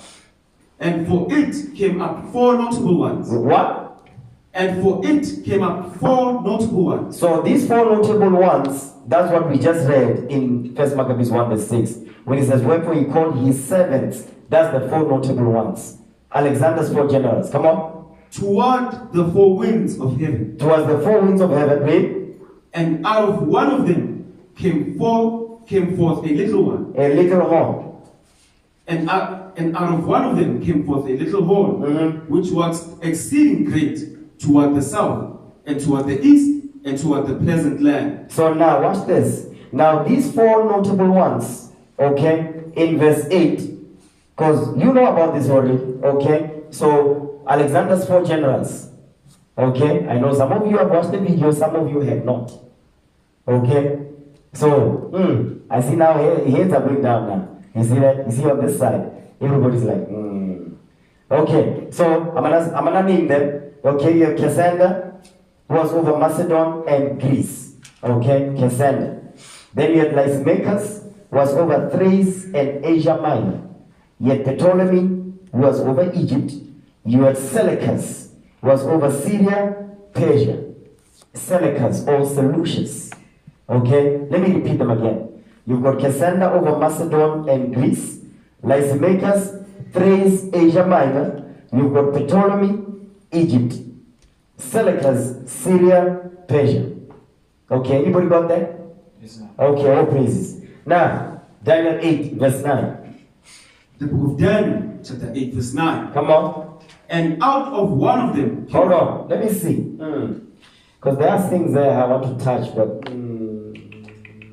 Speaker 2: And for it came up 4 notable ones.
Speaker 1: What?
Speaker 2: And for it came up 4 notable ones.
Speaker 1: So these 4 notable ones, that's what we just read in First Maccabees 1 verse 6. When it says, wherefore he called his servants, that's the 4 notable ones. Alexander's 4 generals. Come on.
Speaker 2: Toward the 4 winds of heaven.
Speaker 1: Towards the 4 winds of heaven. Read.
Speaker 2: And out of one of them came forth a little one.
Speaker 1: A little horn.
Speaker 2: And out of one of them came forth a little horn, which was exceeding great toward the south, and toward the east, and toward the pleasant land.
Speaker 1: So now, watch this. Now, these 4 notable ones, okay, in verse 8, because you know about this already, okay? So, Alexander's 4 generals, okay? I know some of you have watched the video, some of you have not, okay? So, I see now, heads are going down now. You see that? You see on this side, everybody's like, Okay, so I'm gonna name them. Okay, you have Cassander, who was over Macedon and Greece. Okay, Cassander. Then you had Lysimachus, who was over Thrace and Asia Minor. You had Ptolemy, who was over Egypt. You had Seleucus, who was over Syria, Persia. Seleucus or Seleucus. Okay, let me repeat them again. You've got Cassander over Macedon and Greece, Lysimachus, Thrace, Asia Minor. You've got Ptolemy, Egypt, Seleucus, Syria, Persia. Okay, anybody got that?
Speaker 2: Yes, sir.
Speaker 1: Okay, all praises. Now, Daniel 8, verse 9.
Speaker 2: The book of Daniel, chapter 8, verse 9.
Speaker 1: Come on.
Speaker 2: And out of one of them...
Speaker 1: Hold on, let me see. Because there are things there I want to touch, but...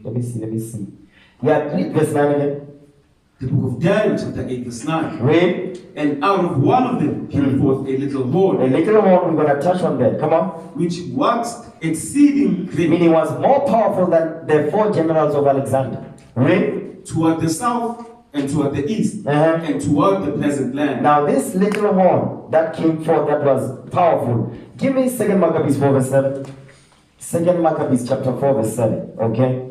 Speaker 1: let me see. Yeah, read verse 9 again.
Speaker 2: The book of Daniel, chapter 8, verse 9.
Speaker 1: Read.
Speaker 2: And out of one of them came forth a little
Speaker 1: A
Speaker 2: horn,
Speaker 1: little horn, we're going to touch on that. Come on.
Speaker 2: which waxed exceeding great
Speaker 1: Meaning was more powerful than the 4 generals of Alexander. Read.
Speaker 2: toward the south and toward the east
Speaker 1: Uh-huh.
Speaker 2: and toward the pleasant land.
Speaker 1: Now this little horn that came forth that was powerful. Give me 2 Maccabees 4 verse 7. 2 Maccabees chapter 4 verse 7. Okay?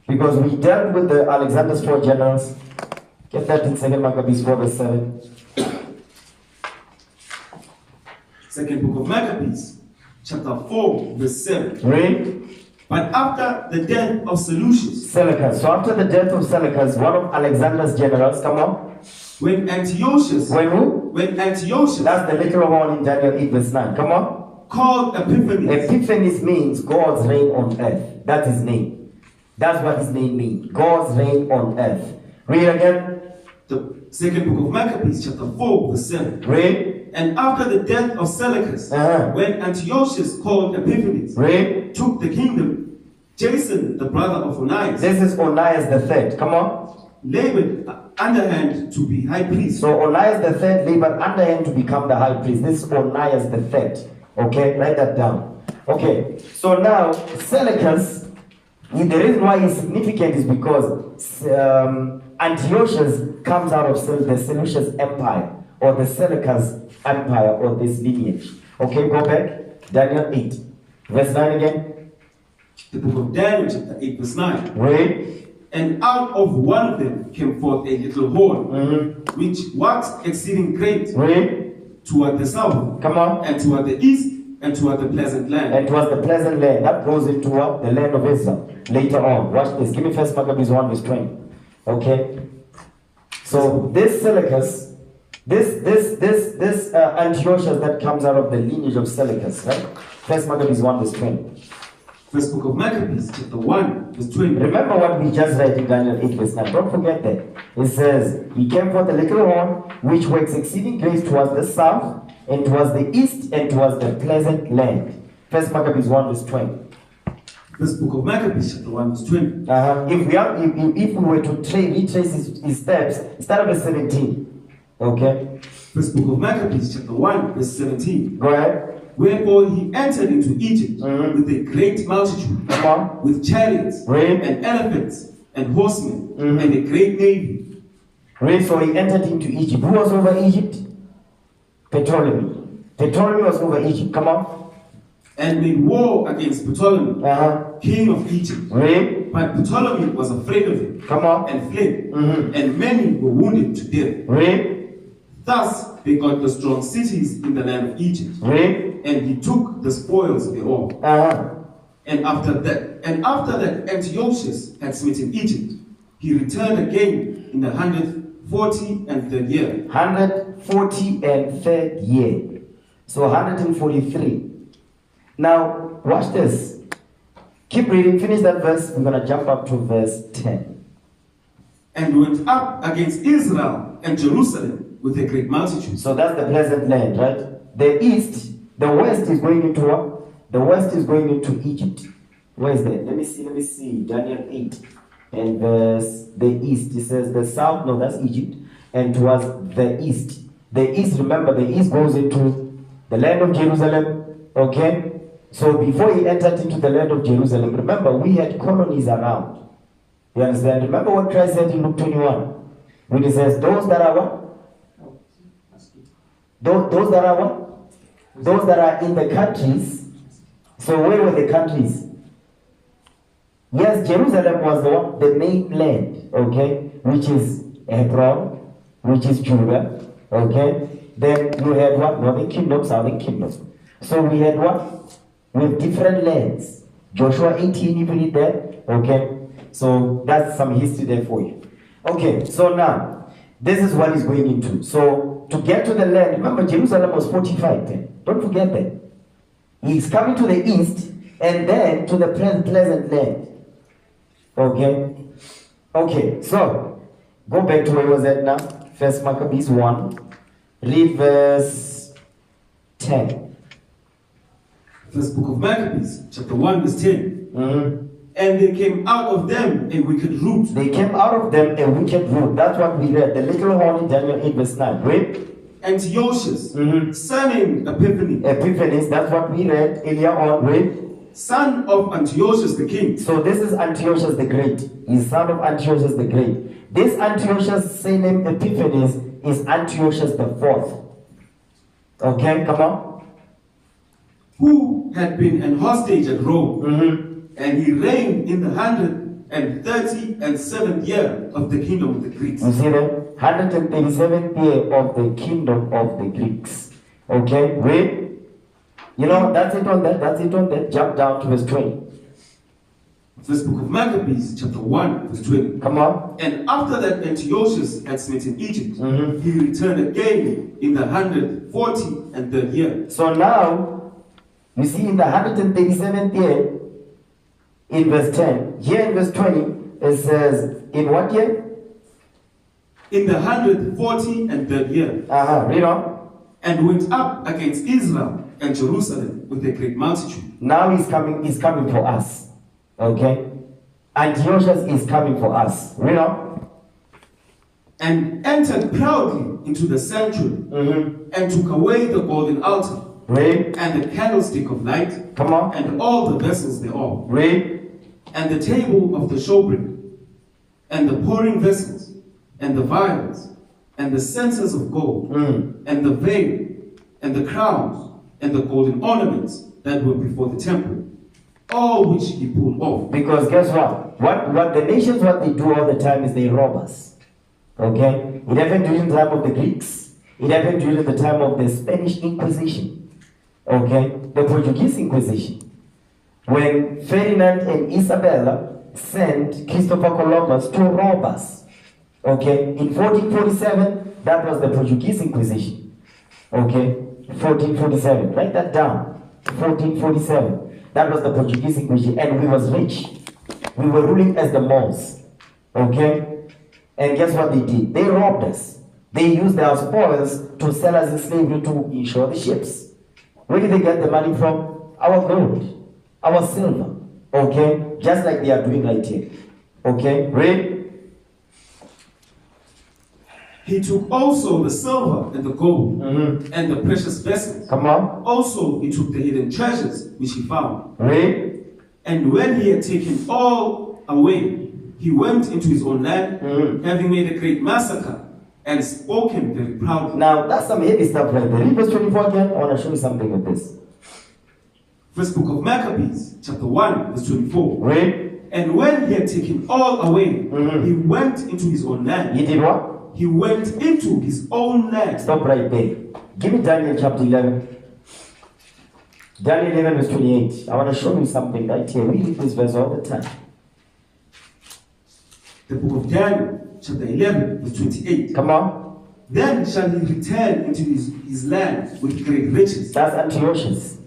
Speaker 1: Because we dealt with the Alexander's 4 generals. Get that in 2 Maccabees 4 verse 7.
Speaker 2: Second book of Maccabees, chapter 4, verse 7.
Speaker 1: Read.
Speaker 2: But after the death of Seleucus,
Speaker 1: Seleucus. So after the death of Seleucus, one of Alexander's generals, come on.
Speaker 2: when Antiochus,
Speaker 1: When who?
Speaker 2: when Antiochus
Speaker 1: That's the little horn in Daniel 8 verse 9. Come on.
Speaker 2: called Epiphanes,
Speaker 1: Epiphanes means God's reign on earth. That's his name. That's what his name means. God's reign on earth. Read again.
Speaker 2: the second book of Maccabees, chapter 4, verse 7.
Speaker 1: Read.
Speaker 2: And after the death of Seleucus,
Speaker 1: Uh-huh.
Speaker 2: when Antiochus called Epiphanes,
Speaker 1: Read.
Speaker 2: took the kingdom, Jason, the brother of Onias,
Speaker 1: This is Onias the third. Come on.
Speaker 2: labored underhand to be high priest.
Speaker 1: So Onias the third labored under him to become the high priest. This is Onias the third. Okay, write that down. Okay, so now Seleucus, the reason why he's significant is because Antiochus comes out of the Seleucus Empire or the Seleucus Empire or this lineage. Okay, go back. Daniel 8, verse 9 again.
Speaker 2: The book of Daniel, chapter 8, verse 9.
Speaker 1: Read.
Speaker 2: And out of one of them came forth a little horn, which waxed exceeding great
Speaker 1: Read.
Speaker 2: toward the south,
Speaker 1: Come on.
Speaker 2: and toward the east, and toward the pleasant land.
Speaker 1: And it was the pleasant land. That goes into what? The land of Israel. Later on. Watch this. Give me 1 Maccabees 1 verse 20. Okay? So this Seleucus, this Antiochus that comes out of the lineage of Seleucus, right? 1 Maccabees 1 verse 20.
Speaker 2: First book of Maccabees, chapter 1, verse 20.
Speaker 1: Remember what we just read in Daniel 8 verse 9. Don't forget that. It says, he came forth a little horn, which works exceeding great towards the south, and towards the east, and towards the pleasant land. 1 Maccabees 1 verse 20.
Speaker 2: First book of Maccabees, chapter 1, verse 20.
Speaker 1: If we were to retrace his steps, start at verse 17. Okay?
Speaker 2: First book of Maccabees, chapter 1, verse 17.
Speaker 1: Go ahead.
Speaker 2: Wherefore he entered into Egypt with a great multitude,
Speaker 1: Come on.
Speaker 2: with chariots,
Speaker 1: Read.
Speaker 2: and elephants, and horsemen, and a great navy.
Speaker 1: Read. So he entered into Egypt. Who was over Egypt? Ptolemy. Ptolemy was over Egypt. Come on.
Speaker 2: And made war against Ptolemy, king of Egypt.
Speaker 1: Read.
Speaker 2: But Ptolemy was afraid of him,
Speaker 1: Come on.
Speaker 2: and fled, and many were wounded to death.
Speaker 1: Read.
Speaker 2: Thus they got the strong cities in the land of Egypt,
Speaker 1: Read.
Speaker 2: and he took the spoils thereof. And after that Antiochus had smitten Egypt, he returned again in the 143rd year.
Speaker 1: 143rd year. So 143. Now, watch this. Keep reading. Finish that verse. We're going to jump up to verse 10.
Speaker 2: And went up against Israel and Jerusalem with a great multitude.
Speaker 1: So that's the pleasant land, right? The east, the west is going into what? The west is going into Egypt. Where is that? Let me see. Daniel 8 and verse the east. It says the south, no, that's Egypt. And towards the east. The east, remember, the east goes into the land of Jerusalem. Okay? So before he entered into the land of Jerusalem, remember, we had colonies around. You understand? Remember what Christ said in Luke 21? When he says, those that are what? Those that are what? Those that are in the countries. So where were the countries? Yes, Jerusalem was the main land, okay, which is Hebron, which is Judah, okay. Then you had what? Northern kingdom, southern kingdom. So we had what? With different lands. Joshua 18, you read that, okay. So that's some history there for you. Okay, so now this is what he's going into. So to get to the land, remember Jerusalem was fortified then. Don't forget that. He's coming to the east and then to the pleasant land. Okay? Okay, so go back to where was that now? First Maccabees 1. Read verse 10.
Speaker 2: First book of Maccabees, chapter 1, verse 10. And there came out of them a wicked root.
Speaker 1: They came out of them a wicked root. That's what we read. The little horn in Daniel 8 verse 9. Read.
Speaker 2: Antiochus, surname
Speaker 1: Epiphanes, that's what we read earlier on. Read.
Speaker 2: Son of Antiochus the king.
Speaker 1: So this is Antiochus the Great. He's son of Antiochus the Great. This Antiochus, surname Epiphanes, is Antiochus the fourth. Okay, come on.
Speaker 2: Who had been an hostage at Rome, and he reigned in the 137th year of the kingdom of the Greeks.
Speaker 1: You see that? 137th year of the kingdom of the Greeks. Okay, read. You know, that's it on that. That's it on that. Jump down to verse 20.
Speaker 2: First book of Maccabees, chapter 1, verse 20.
Speaker 1: Come on.
Speaker 2: And after that Antiochus had smitten Egypt, he returned again in the 143rd year.
Speaker 1: So now, you see in the 137th year, in verse 10, here in verse 20, it says, in what year?
Speaker 2: In the 143rd year.
Speaker 1: Read on.
Speaker 2: And went up against Israel and Jerusalem with a great multitude.
Speaker 1: Now he's coming for us. Okay? Antiochus is coming for us. Read on.
Speaker 2: And entered proudly into the sanctuary, and took away the golden altar,
Speaker 1: Read.
Speaker 2: and the candlestick of light,
Speaker 1: Come on.
Speaker 2: and all the vessels thereof,
Speaker 1: Read.
Speaker 2: and the table of the showbread, and the pouring vessels, and the vials, and the censers of gold, and the veil, and the crowns, and the golden ornaments that were before the temple, all which he pulled off.
Speaker 1: Because guess what? What the nations, what they do all the time is they rob us. Okay? It happened during the time of the Greeks. It happened during the time of the Spanish Inquisition. Okay? The Portuguese Inquisition. When Ferdinand and Isabella sent Christopher Columbus to rob us. Okay? In 1447, that was the Portuguese Inquisition. Okay? 1447. Write that down. 1447. That was the Portuguese Inquisition. And we was rich. We were ruling as the Moors. Okay? And guess what they did? They robbed us. They used their spoils to sell us in slavery to insure the ships. Where did they get the money from? Our gold. Our silver. Okay? Just like they are doing right here. Okay? Read.
Speaker 2: He took also the silver and the gold and the precious vessels.
Speaker 1: Come on.
Speaker 2: Also he took the hidden treasures which he found.
Speaker 1: Read.
Speaker 2: And when he had taken all away, he went into his own land, having made a great massacre, and spoken very proudly.
Speaker 1: Now, that's some heavy stuff right there. Read verse 24 again. I want to show you something with this.
Speaker 2: First book of Maccabees, chapter 1, verse 24.
Speaker 1: Read.
Speaker 2: And when he had taken all away, he went into his own land.
Speaker 1: He did what?
Speaker 2: He went into his own land.
Speaker 1: Stop right there. Give me Daniel chapter 11. Daniel 11 verse 28. I want to show you something right here. We read this verse all the time.
Speaker 2: The book of Daniel, chapter 11, verse 28.
Speaker 1: Come on.
Speaker 2: Then shall he return into his land with great riches.
Speaker 1: That's Antiochus.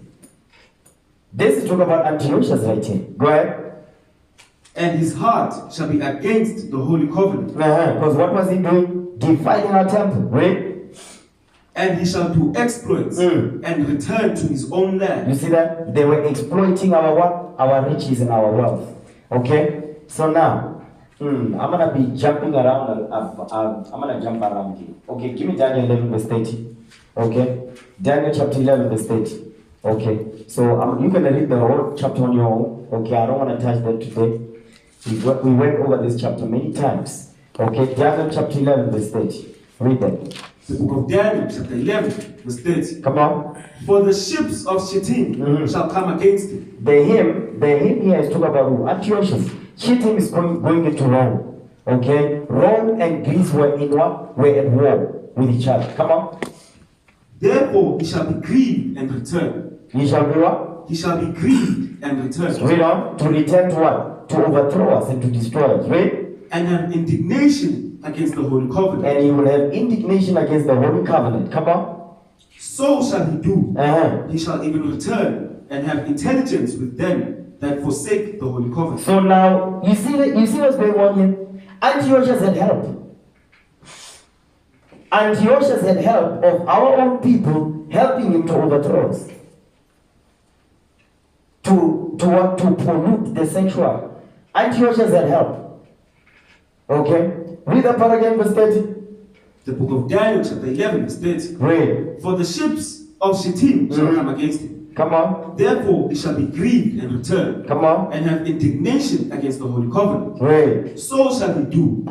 Speaker 1: This is talking about Antiochus right here. Go ahead.
Speaker 2: And his heart shall be against the holy covenant.
Speaker 1: Because what was he doing? Defiling our temple. Right?
Speaker 2: And he shall do exploits and return to his own land.
Speaker 1: You see that? They were exploiting our what? Our riches and our wealth. Okay? So now, I'm going to be jumping around. I'm going to jump around here. Okay, give me Daniel 11 verse 30. Okay? Daniel chapter 11 verse 30. Okay, so you're going to read the whole chapter on your own. Okay, I don't want to touch that today. We went over this chapter many times. Okay, Daniel chapter 11 verse 30. Read that.
Speaker 2: The book of Daniel chapter 11 verse 30.
Speaker 1: Come on.
Speaker 2: For the ships of Shittim shall come against him.
Speaker 1: The him here is talking about who? Antiochus. Shittim is going into Rome. Okay? Rome and Greece were in what? Were at war with each other. Come on.
Speaker 2: Therefore he shall be grieved and return.
Speaker 1: He shall be what?
Speaker 2: He shall be grieved and return.
Speaker 1: Read on. To return to what? To overthrow us and to destroy us. Read.
Speaker 2: And have indignation against the holy covenant.
Speaker 1: And he will have indignation against the holy covenant. Come on.
Speaker 2: So shall he do. He shall even return and have intelligence with them that forsake the holy covenant.
Speaker 1: So now, you see what's going on here? Antiochus had help. Antiochus had help of our own people helping him to overthrow us. To pollute the sanctuary. Antiochus had help. Okay? Read the part again, verse 30.
Speaker 2: The book of Daniel, chapter 11, verse 30.
Speaker 1: Read.
Speaker 2: For the ships of Shittim shall come against him.
Speaker 1: Come on.
Speaker 2: Therefore, he shall be grieved and return.
Speaker 1: Come on.
Speaker 2: And have indignation against the Holy Covenant.
Speaker 1: Read.
Speaker 2: So shall he do.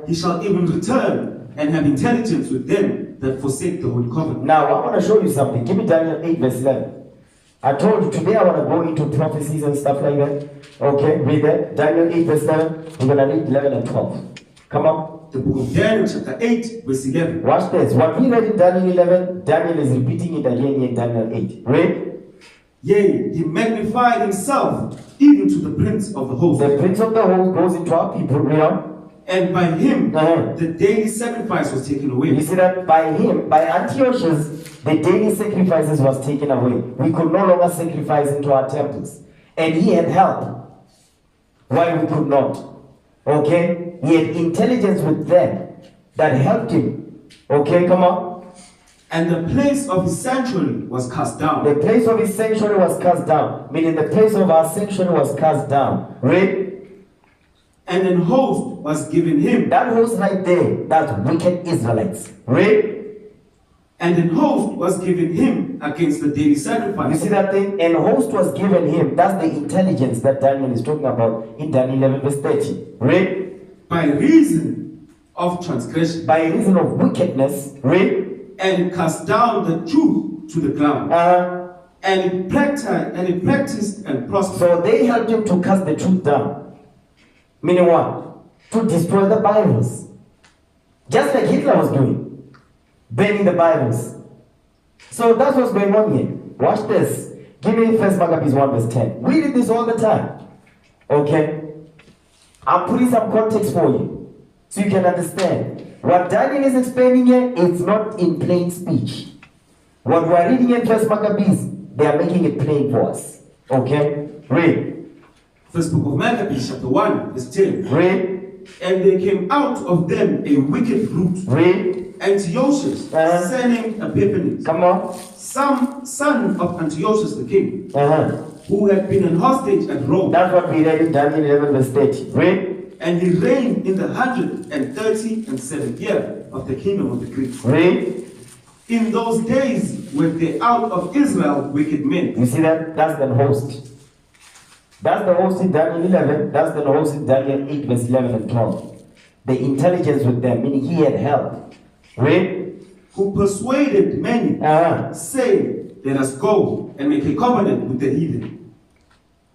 Speaker 2: He shall even return and have intelligence with them that forsake the Holy Covenant.
Speaker 1: Now, I want to show you something. Give me Daniel 8, verse 11. I told you today I want to go into prophecies and stuff like that. Okay, read that. Daniel 8, verse 11. We're going to read 11 and 12. Come on.
Speaker 2: The book of Daniel, chapter 8, verse 11.
Speaker 1: Watch this. What we read in Daniel 11, Daniel is repeating it again in Daniel 8. Read.
Speaker 2: Yea, he magnified himself even to the prince of the host.
Speaker 1: The prince of the host goes into our people, read on.
Speaker 2: And by him, the daily sacrifice was taken away.
Speaker 1: You see that? By him, by Antiochus, the daily sacrifices was taken away. We could no longer sacrifice into our temples. And he had help. Why we could not? Okay? He had intelligence with them that helped him. Okay, come on.
Speaker 2: And the place of his sanctuary was cast down.
Speaker 1: The place of his sanctuary was cast down. Meaning the place of our sanctuary was cast down. Read.
Speaker 2: And an host was given him.
Speaker 1: That host right there, that's wicked Israelites. Read.
Speaker 2: And an host was given him against the daily sacrifice.
Speaker 1: You see that thing? An host was given him. That's the intelligence that Daniel is talking about in Daniel 11 verse 30. Read.
Speaker 2: By reason of transgression.
Speaker 1: By reason of wickedness. Read.
Speaker 2: And it cast down the truth to the ground. And it practiced and prospered.
Speaker 1: So they helped him to cast the truth down. Meaning what? To destroy the Bibles. Just like Hitler was doing. Burning the Bibles. So that's what's going on here. Watch this. Give me 1 Maccabees 1 verse 10. We read this all the time. Okay? I'm putting some context for you. So you can understand. What Daniel is explaining here, it's not in plain speech. What we are reading in 1 Maccabees, they are making it plain for us. Okay? Read.
Speaker 2: First book of Maccabees, chapter 1, verse 10.
Speaker 1: Read.
Speaker 2: And there came out of them a wicked root.
Speaker 1: Read.
Speaker 2: Antiochus, sending Epiphanes.
Speaker 1: Come on.
Speaker 2: Some son of Antiochus the king, who had been an hostage at Rome.
Speaker 1: That's what we read in Daniel 11 verse 30. Read.
Speaker 2: And he reigned in the 137th year of the kingdom of the Greeks.
Speaker 1: Read.
Speaker 2: In those days were there out of Israel wicked men.
Speaker 1: You see that? That's the host. That's the host in Daniel 11. That's the host in Daniel 8 verse 11 and 12. The intelligence with them, meaning he had help. Read.
Speaker 2: Who persuaded many, saying, let us go and make a covenant with the heathen.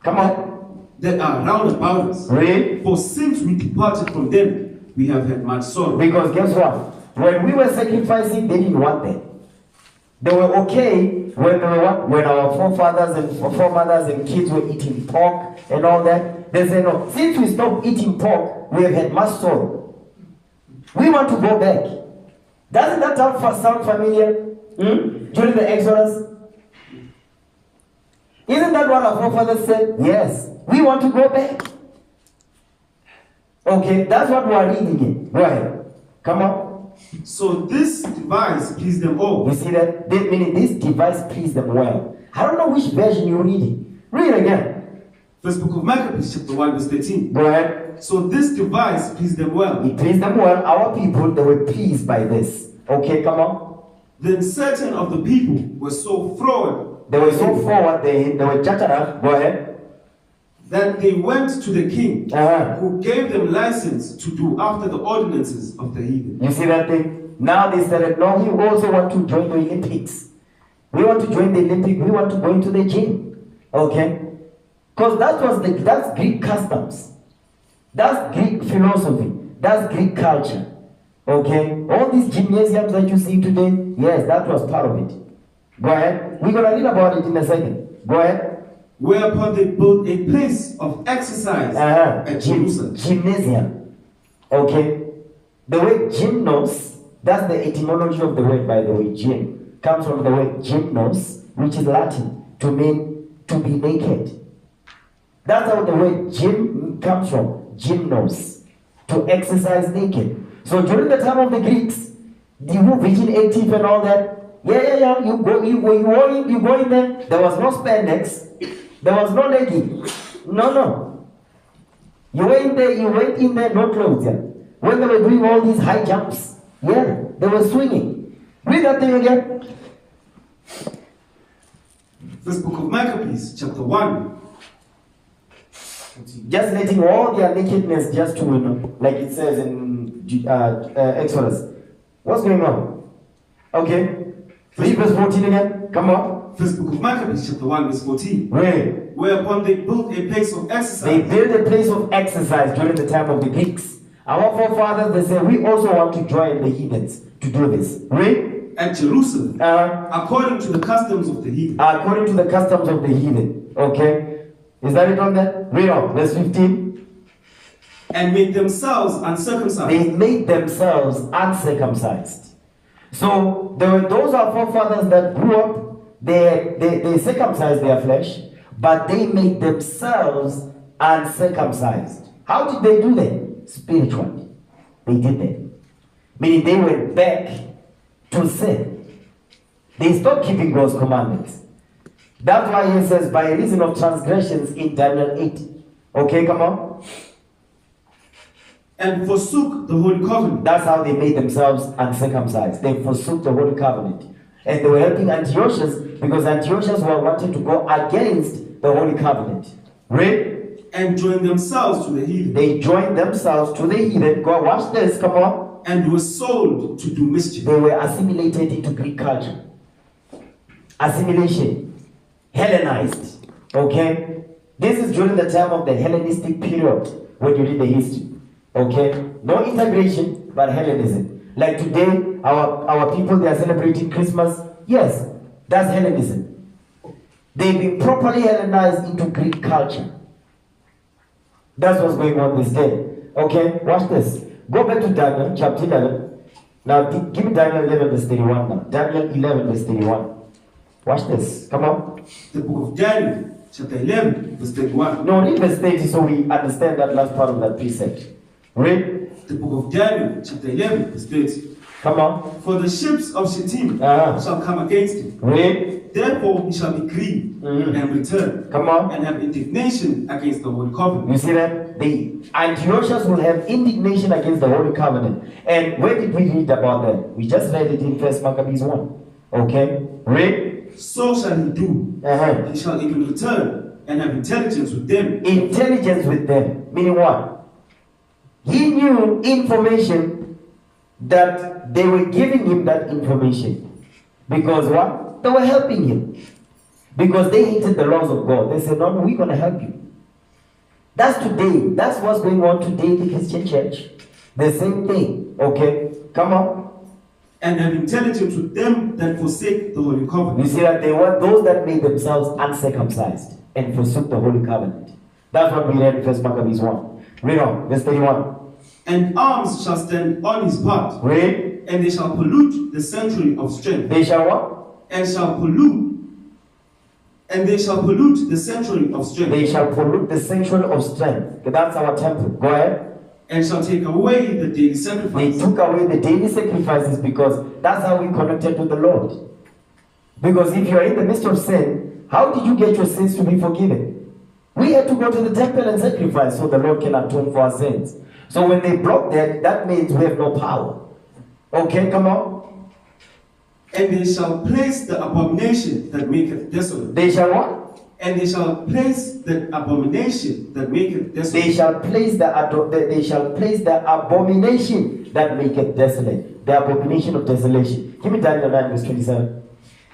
Speaker 1: Come on.
Speaker 2: That are round about us.
Speaker 1: Read.
Speaker 2: For since we departed from them, we have had much sorrow.
Speaker 1: Because guess what? When we were sacrificing, they didn't want that. They were okay when our forefathers and foremothers and kids were eating pork and all that. They said, no, since we stopped eating pork, we have had much sorrow. We want to go back. Doesn't that sound familiar? During the Exodus? Isn't that what our forefathers said? Yes. We want to go back. Okay, that's what we are reading here. Go ahead. Come on.
Speaker 2: So this device pleased them all.
Speaker 1: You see that? Meaning this device pleased them well. I don't know which version you're reading. Read again.
Speaker 2: First book of Maccabees, chapter 1, verse 13.
Speaker 1: Go ahead.
Speaker 2: So this device pleased them well.
Speaker 1: It pleased them well. Our people, they were pleased by this. Okay, come on.
Speaker 2: Then certain of the people were so forward.
Speaker 1: They were so forward, they were chattering. Go ahead.
Speaker 2: That they went to the king, who gave them license to do after the ordinances of the heathen.
Speaker 1: You see that thing? Now they said, no, we also want to join the Olympics. We want to join the Olympics. We want to go into the gym. Okay? Because that's Greek customs. That's Greek philosophy. That's Greek culture. Okay? All these gymnasiums that you see today, yes, that was part of it. Go ahead. We're going to read about it in a second. Go ahead.
Speaker 2: Whereupon they built a place of exercise at Jerusalem.
Speaker 1: Gymnasium. Okay. The word gymnos, that's the etymology of the word, by the way. Gym comes from the word gymnos, which is Latin, to mean to be naked. That's how the word gym comes from. Gymnos, to exercise naked. So during the time of the Greeks, the who virgin active and all that, you go in there. There was no spandex. There was no legging. No. You went in there, no clothes. Yeah. When they were doing all these high jumps, yeah, they were swinging. Read that thing again.
Speaker 2: First book of Maccabees, chapter 1.
Speaker 1: Just letting all their nakedness just to, like it says in Exodus. What's going on? Okay. Read verse 14 again. Come on.
Speaker 2: First book of Maccabees, chapter 1, verse 14.
Speaker 1: Read.
Speaker 2: Whereupon they built a place of exercise.
Speaker 1: They built a place of exercise during the time of the Greeks. Our forefathers, they said, we also want to join the heathens to do this. Read.
Speaker 2: At Jerusalem, according to the customs of the heathen.
Speaker 1: According to the customs of the heathen. Okay. Is that it on there? Read on. Verse 15.
Speaker 2: And made themselves uncircumcised.
Speaker 1: They made themselves uncircumcised. So there were those our forefathers that grew up, they circumcised their flesh, but they made themselves uncircumcised. How did they do that? Spiritually. They did that. Meaning they went back to sin. They stopped keeping God's commandments. That's why he says, by reason of transgressions in Daniel 8. Okay, come on.
Speaker 2: And forsook the holy covenant.
Speaker 1: That's how they made themselves uncircumcised. They forsook the holy covenant. And they were helping Antiochus because Antiochus were wanting to go against the holy covenant. Read.
Speaker 2: And joined themselves to the heathen.
Speaker 1: They joined themselves to the heathen. Go watch this, come on.
Speaker 2: And were sold to do mischief.
Speaker 1: They were assimilated into Greek culture. Assimilation. Hellenized. Okay? This is during the time of the Hellenistic period when you read the history. Okay? No integration, but Hellenism. Like today, our people, they are celebrating Christmas. Yes, that's Hellenism. They've been properly Hellenized into Greek culture. That's what's going on this day. Okay? Watch this. Go back to Daniel chapter 11. Now give me Daniel 11 verse 31 now. Daniel 11 verse 31. Watch this. Come on.
Speaker 2: The book of Daniel, chapter 11, verse 31.
Speaker 1: No, read verse 30 so we understand that last part of that precept. Read.
Speaker 2: The book of Daniel, chapter 11, verse 30.
Speaker 1: Come on.
Speaker 2: For the ships of Shittim shall come against him.
Speaker 1: Read.
Speaker 2: Therefore he shall be grieved and return.
Speaker 1: Come on.
Speaker 2: And have indignation against the holy covenant.
Speaker 1: You see that? The Antiochus will have indignation against the holy covenant. And where did we read about that? We just read it in 1 Maccabees 1. Okay? Read.
Speaker 2: So shall he do. He shall even return and have intelligence with them.
Speaker 1: Intelligence with them. Meaning what? He knew information that they were giving him that information. Because what? They were helping him. Because they hated the laws of God. They said, no, we're going to help you. That's today. That's what's going on today in the Christian church. The same thing. Okay? Come on.
Speaker 2: And have intelligence with them that forsake the holy covenant.
Speaker 1: You see that they were those that made themselves uncircumcised and forsook the holy covenant. That's what we read in 1 Maccabees 1. Read on. Verse 31.
Speaker 2: And arms shall stand on his part.
Speaker 1: Read.
Speaker 2: And they shall pollute the sanctuary of strength.
Speaker 1: They shall what?
Speaker 2: And shall pollute. And they shall pollute the sanctuary of strength.
Speaker 1: They shall pollute the sanctuary of strength. That's our temple. Go ahead.
Speaker 2: And shall take away the daily sacrifice.
Speaker 1: They took away the daily sacrifices because that's how we connected to the Lord. Because if you are in the midst of sin, how did you get your sins to be forgiven? We had to go to the temple and sacrifice so the Lord can atone for our sins. So when they block that, that means we have no power. Okay, come on.
Speaker 2: And they shall place the abomination that maketh desolate.
Speaker 1: They shall what?
Speaker 2: And they shall place the abomination that maketh desolate.
Speaker 1: They shall place the abomination that maketh desolate. The abomination of desolation. Give me Daniel 9 verse 27.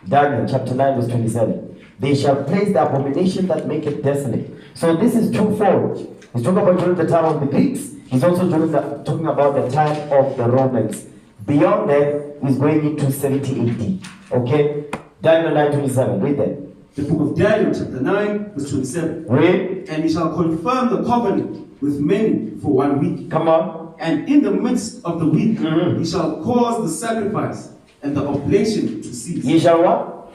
Speaker 1: Daniel chapter 9 verse 27. They shall place the abomination that maketh desolate. So this is twofold. He's talking about during the time of the Greeks. He's also talking about the time of the Romans. Beyond that, he's going into 70 AD. Okay? Daniel 9:27. Read that.
Speaker 2: The book of Daniel, chapter 9, verse 27.
Speaker 1: Read.
Speaker 2: And he shall confirm the covenant with many for 1 week.
Speaker 1: Come on.
Speaker 2: And in the midst of the week, he shall cause the sacrifice and the oblation to cease.
Speaker 1: He shall what?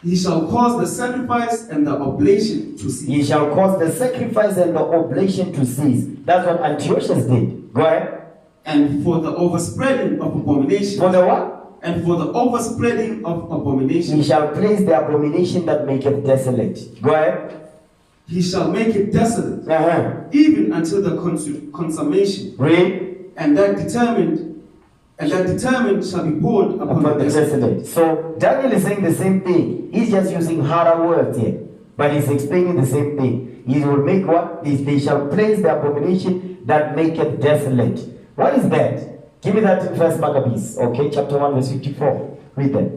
Speaker 2: He shall cause the sacrifice and the oblation to cease.
Speaker 1: He shall cause the sacrifice and the oblation to cease. That's what Antiochus did. Go ahead.
Speaker 2: And for the overspreading of abomination.
Speaker 1: For the what?
Speaker 2: And for the overspreading of abomination.
Speaker 1: He shall place the abomination that maketh desolate. Go ahead.
Speaker 2: He shall make it desolate, even until the consummation.
Speaker 1: Read.
Speaker 2: And that determined shall be poured upon the desolate.
Speaker 1: So Daniel is saying the same thing. He's just using harder words here, but he's explaining the same thing. He will make what? They shall place the abomination that maketh desolate. What is that? Give me that in First Maccabees, okay, chapter 1, verse 54. Read that.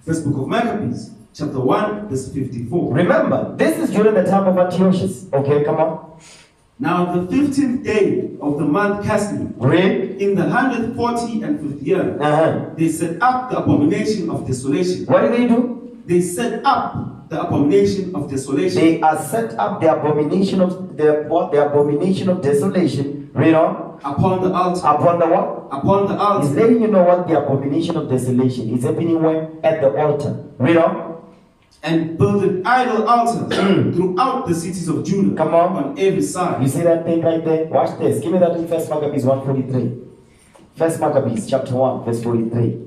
Speaker 2: First book of Maccabees, chapter 1, verse 54.
Speaker 1: Remember, this is during the time of Antiochus. Okay, come on.
Speaker 2: Now the 15th day of the month Cassim,
Speaker 1: Read.
Speaker 2: in the 145th year, they set up the abomination of desolation.
Speaker 1: What did they do?
Speaker 2: They set up the abomination of desolation.
Speaker 1: They are set up the abomination of the abomination of desolation. Read on.
Speaker 2: Upon the altar.
Speaker 1: Upon the what?
Speaker 2: Upon the altar.
Speaker 1: He's letting you know what the abomination of desolation is happening where? At the altar. Read on.
Speaker 2: And builded idol altars throughout the cities of Judah.
Speaker 1: Come on
Speaker 2: every side.
Speaker 1: You see that thing right there? Watch this. Give me that in First Maccabees 1:43. First Maccabees chapter 1 verse 43.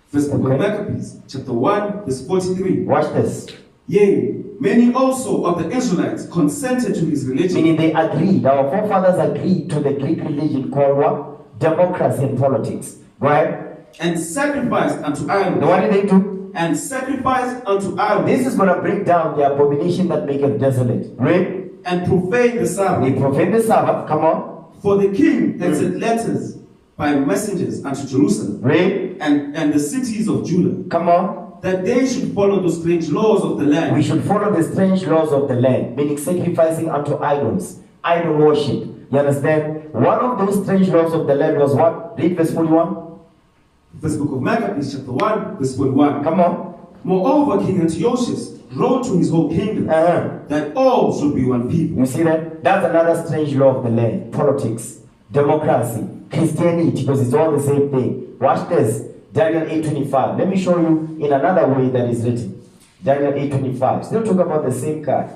Speaker 2: First book of Maccabees chapter 1 verse 43.
Speaker 1: Watch this.
Speaker 2: Yea, many also of the Israelites consented to his religion.
Speaker 1: Meaning they agreed. Our forefathers agreed to the Greek religion called what? Democracy and politics. Go ahead.
Speaker 2: And sacrificed unto idols.
Speaker 1: Now what did they do?
Speaker 2: And sacrificed unto idols.
Speaker 1: This is going to break down the abomination that maketh desolate. Read.
Speaker 2: And profane the Sabbath.
Speaker 1: They profane the Sabbath. Come on.
Speaker 2: For the king had sent letters by messengers unto Jerusalem.
Speaker 1: Read.
Speaker 2: And the cities of Judah.
Speaker 1: Come on.
Speaker 2: That they should follow the strange laws of the land.
Speaker 1: We should follow the strange laws of the land, meaning sacrificing unto idols, idol worship. You understand? One of those strange laws of the land was what? Read verse 41.
Speaker 2: First book of Maccabees, chapter 1, verse 41.
Speaker 1: Come on.
Speaker 2: Moreover, King Antiochus wrote to his whole kingdom that all should be one people.
Speaker 1: You see that? That's another strange law of the land. Politics, democracy, Christianity, because it's all the same thing. Watch this. Daniel 8:25. Let me show you in another way that is written. Daniel 8:25. Still talk about the same guy.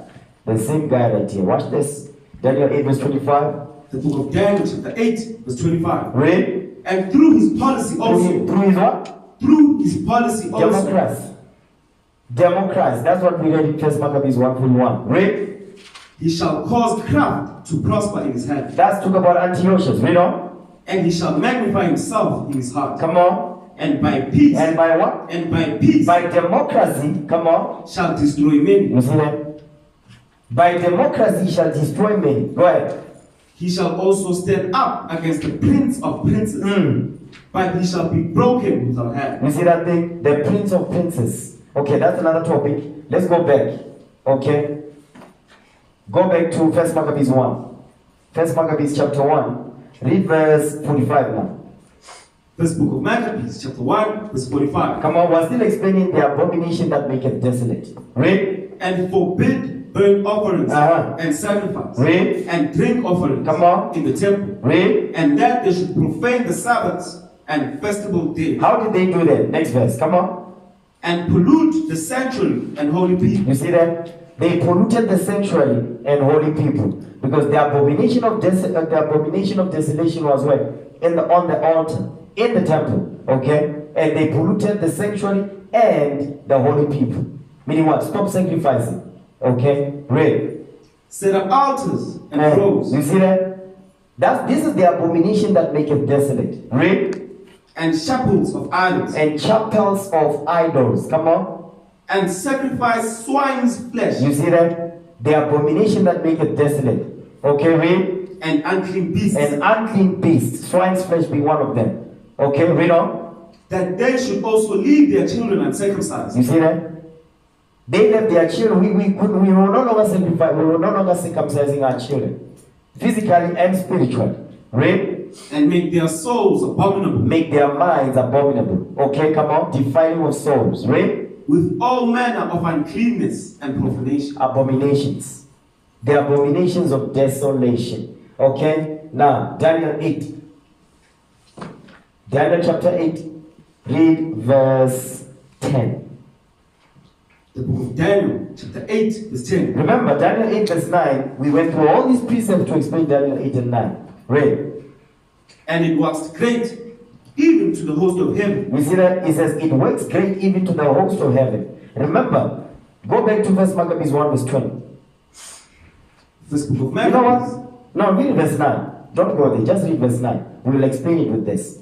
Speaker 1: The same guy right here. Watch this. Daniel 8 verse 25.
Speaker 2: The book of Daniel chapter 8 verse 25.
Speaker 1: Read.
Speaker 2: And through his policy also.
Speaker 1: Through his what?
Speaker 2: Through his policy also.
Speaker 1: Democracy. Democracy. That's what we read in First Maccabees 1:1. Read.
Speaker 2: He shall cause craft to prosper in his hand.
Speaker 1: That's talk about Antiochus. Read on.
Speaker 2: And he shall magnify himself in his heart.
Speaker 1: Come on.
Speaker 2: And by peace.
Speaker 1: And by what?
Speaker 2: And by peace.
Speaker 1: By democracy. Come on.
Speaker 2: Shall destroy many.
Speaker 1: You see that? By democracy shall destroy many. Go ahead.
Speaker 2: He shall also stand up against the prince of princes. But he shall be broken without hand.
Speaker 1: You see that thing? The prince of princes. Okay, that's another topic. Let's go back. Okay. Go back to First Maccabees 1. First Maccabees chapter 1. Read verse 45 now.
Speaker 2: First book of Maccabees, chapter 1, verse 45.
Speaker 1: Come on, we're still explaining the abomination that maketh desolate. Read.
Speaker 2: And forbid burnt offerings and sacrifice.
Speaker 1: Read.
Speaker 2: And drink offerings.
Speaker 1: Come on.
Speaker 2: In the temple.
Speaker 1: Read.
Speaker 2: And that they should profane the Sabbaths and festival days.
Speaker 1: How did they do that? Next verse. Come on.
Speaker 2: And pollute the sanctuary and holy people.
Speaker 1: You see that? They polluted the sanctuary and holy people. Because the abomination of desolation was where? On the altar. In the temple, okay? And they polluted the sanctuary and the holy people. Meaning what? Stop sacrificing. Okay? Read.
Speaker 2: Set up altars and groves.
Speaker 1: You see that? This is the abomination that maketh desolate. Read.
Speaker 2: And chapels of idols.
Speaker 1: And chapels of idols. Come on.
Speaker 2: And sacrifice swine's flesh.
Speaker 1: You see that? The abomination that maketh desolate. Okay, read.
Speaker 2: And unclean beasts.
Speaker 1: And unclean beasts. Swine's flesh being one of them. Okay, read on.
Speaker 2: That they should also leave their children uncircumcised.
Speaker 1: You see that? They left their children. We were no longer sacrificing. We were no longer circumcising our children, physically and spiritually. Read.
Speaker 2: And make their souls abominable.
Speaker 1: Make their minds abominable. Okay, come on. Defiling of souls. Read.
Speaker 2: With all manner of uncleanness and profanation.
Speaker 1: Abominations. The abominations of desolation. Okay. Now Daniel 8. Daniel chapter 8, read verse 10.
Speaker 2: The book of Daniel, chapter 8, verse 10.
Speaker 1: Remember, Daniel 8, verse 9, we went through all these precepts to explain Daniel 8 and 9. Read.
Speaker 2: And it waxed great, even to the host of heaven.
Speaker 1: We see that it says, it works great even to the host of heaven. Remember, Go back to First Maccabees 1 verse 20.
Speaker 2: First book of
Speaker 1: You know
Speaker 2: Maccabees.
Speaker 1: what? No, read verse 9. Don't go there, just read verse 9. We will explain it with this.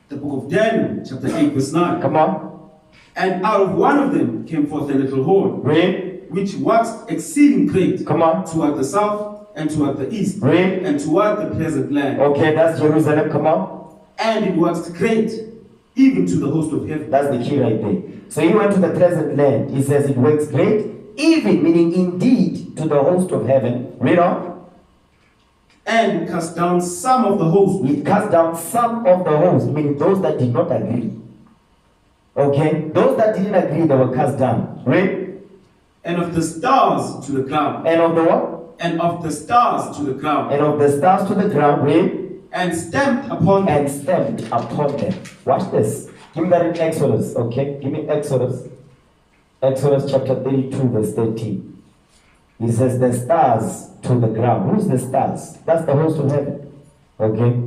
Speaker 2: The book of Daniel, chapter 8, verse 9.
Speaker 1: Come on.
Speaker 2: And out of one of them came forth a little horn,
Speaker 1: Read.
Speaker 2: which waxed exceeding great,
Speaker 1: Come on.
Speaker 2: toward the south and toward the east,
Speaker 1: Read.
Speaker 2: and toward the pleasant land.
Speaker 1: Okay, that's Jerusalem. Come on.
Speaker 2: And it waxed great, even to the host of heaven.
Speaker 1: That's the key right there. So he went to the pleasant land. He says it works great, even, meaning indeed, to the host of heaven. Read on.
Speaker 2: And cast down some of the host.
Speaker 1: He cast down some of the host, meaning those that did not agree. Okay? Those that didn't agree, they were cast down. Read.
Speaker 2: And of the stars to the ground.
Speaker 1: And of the what?
Speaker 2: And of the stars to the ground.
Speaker 1: And of the stars to the ground. Read.
Speaker 2: And stamped upon them.
Speaker 1: And stamped upon them. Watch this. Give me that in Exodus. Okay? Give me Exodus. Exodus chapter 32, verse 13. He says the stars to the ground. Who's the stars? That's the host of heaven. Okay?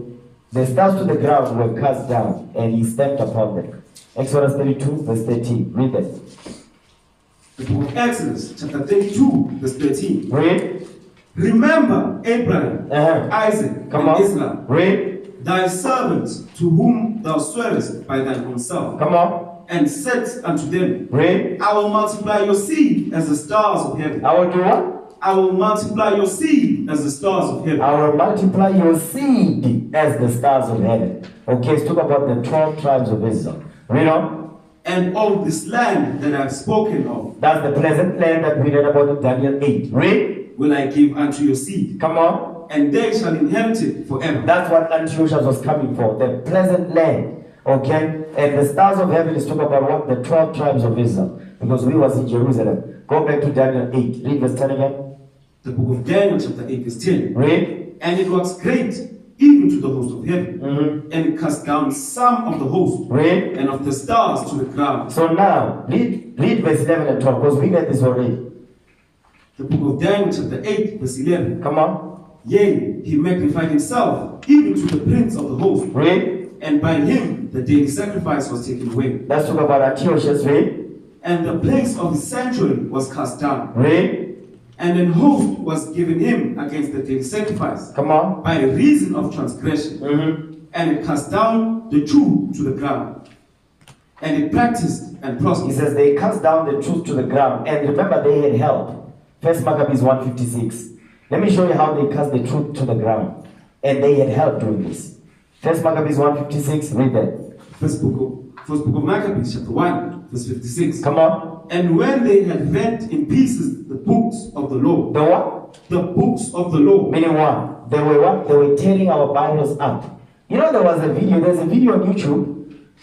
Speaker 1: The stars to the ground were cast down, and he stamped upon them. Exodus 32, verse 13. Read that.
Speaker 2: The book of Exodus, chapter 32, verse 13.
Speaker 1: Read.
Speaker 2: Remember Abraham, Isaac,
Speaker 1: Come
Speaker 2: and
Speaker 1: on.
Speaker 2: Israel,
Speaker 1: Read.
Speaker 2: thy servants, to whom thou swearest by thine own self,
Speaker 1: Come on.
Speaker 2: and said unto them,
Speaker 1: Read.
Speaker 2: I will multiply your seed as the stars of heaven.
Speaker 1: I will do what?
Speaker 2: I will multiply your seed as the stars of heaven.
Speaker 1: I will multiply your seed as the stars of heaven. Okay, let's talk about the 12 tribes of Israel. Read on.
Speaker 2: And all this land that I have spoken of
Speaker 1: That's the pleasant land that we read about in Daniel 8. Read.
Speaker 2: will I give unto your seed,
Speaker 1: Come on.
Speaker 2: and they shall inherit it forever.
Speaker 1: That's what Antiochus was coming for. The pleasant land. Okay? And the stars of heaven is talking about what? The 12 tribes of Israel. Because we was in Jerusalem. Go back to Daniel 8. Read verse 10 again.
Speaker 2: The book of Daniel, chapter 8, verse 10.
Speaker 1: Read.
Speaker 2: And it was great, even to the host of heaven, and it cast down some of the host,
Speaker 1: Read.
Speaker 2: and of the stars to the ground.
Speaker 1: So now, read verse 11 and 12. Because we read this already.
Speaker 2: The book of Daniel, chapter 8, verse 11.
Speaker 1: Come on.
Speaker 2: Yea, he magnified himself, even to the prince of the host,
Speaker 1: Read.
Speaker 2: and by him the daily sacrifice was taken away,
Speaker 1: Let's talk about Antiochus. Read.
Speaker 2: and the place of his sanctuary was cast down,
Speaker 1: Read.
Speaker 2: and an host was given him against the daily sacrifice,
Speaker 1: Come on.
Speaker 2: by reason of transgression, and it cast down the truth to the ground, and it practiced and
Speaker 1: He
Speaker 2: prospered.
Speaker 1: says they cast down the truth to the ground. And remember, they had help. First Maccabees 1:56. Let me show you how they cast the truth to the ground. And they had help doing this. First Maccabees 1:56. Read that.
Speaker 2: First book of Maccabees, chapter 1, verse 56.
Speaker 1: Come on.
Speaker 2: And when they had rent in pieces the books of the law,
Speaker 1: The what?
Speaker 2: the books of the law,
Speaker 1: Meaning what? They were what? They were tearing our Bibles up. You know, there's a video on YouTube.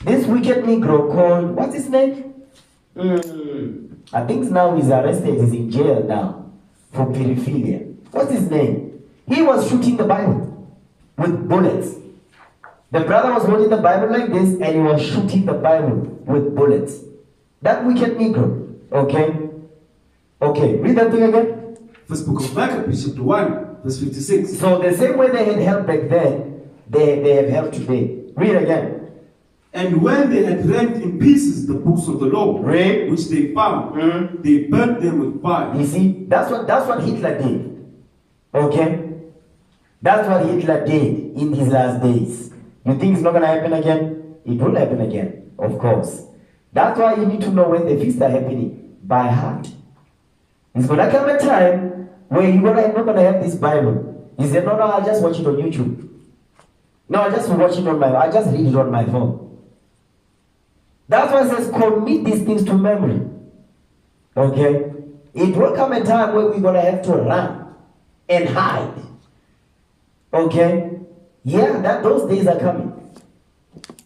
Speaker 1: This wicked Negro called, what's his name? I think now he's arrested. He's in jail now for pedophilia. What's his name? He was shooting the Bible with bullets. The brother was holding the Bible like this and he was shooting the Bible with bullets. That wicked Negro. Okay? Okay, read that thing again.
Speaker 2: First book of Maccabees, chapter 1, verse 56.
Speaker 1: So the same way they had help back then, they have help today. Read again.
Speaker 2: And when they had rent in pieces the books of the law,
Speaker 1: Read.
Speaker 2: which they found, they burnt them with fire.
Speaker 1: You see, that's what Hitler did. Okay? That's what Hitler did in his last days. You think it's not going to happen again? It will happen again, of course. That's why you need to know when the feasts are happening, by heart. It's going to come a time where you're not going to have this Bible. You say, no, I'll just watch it on YouTube. No, I just watch it I just read it on my phone. That's why it says, commit these things to memory. Okay? It will come a time where we're going to have to run and hide. Okay? Yeah, those days are coming.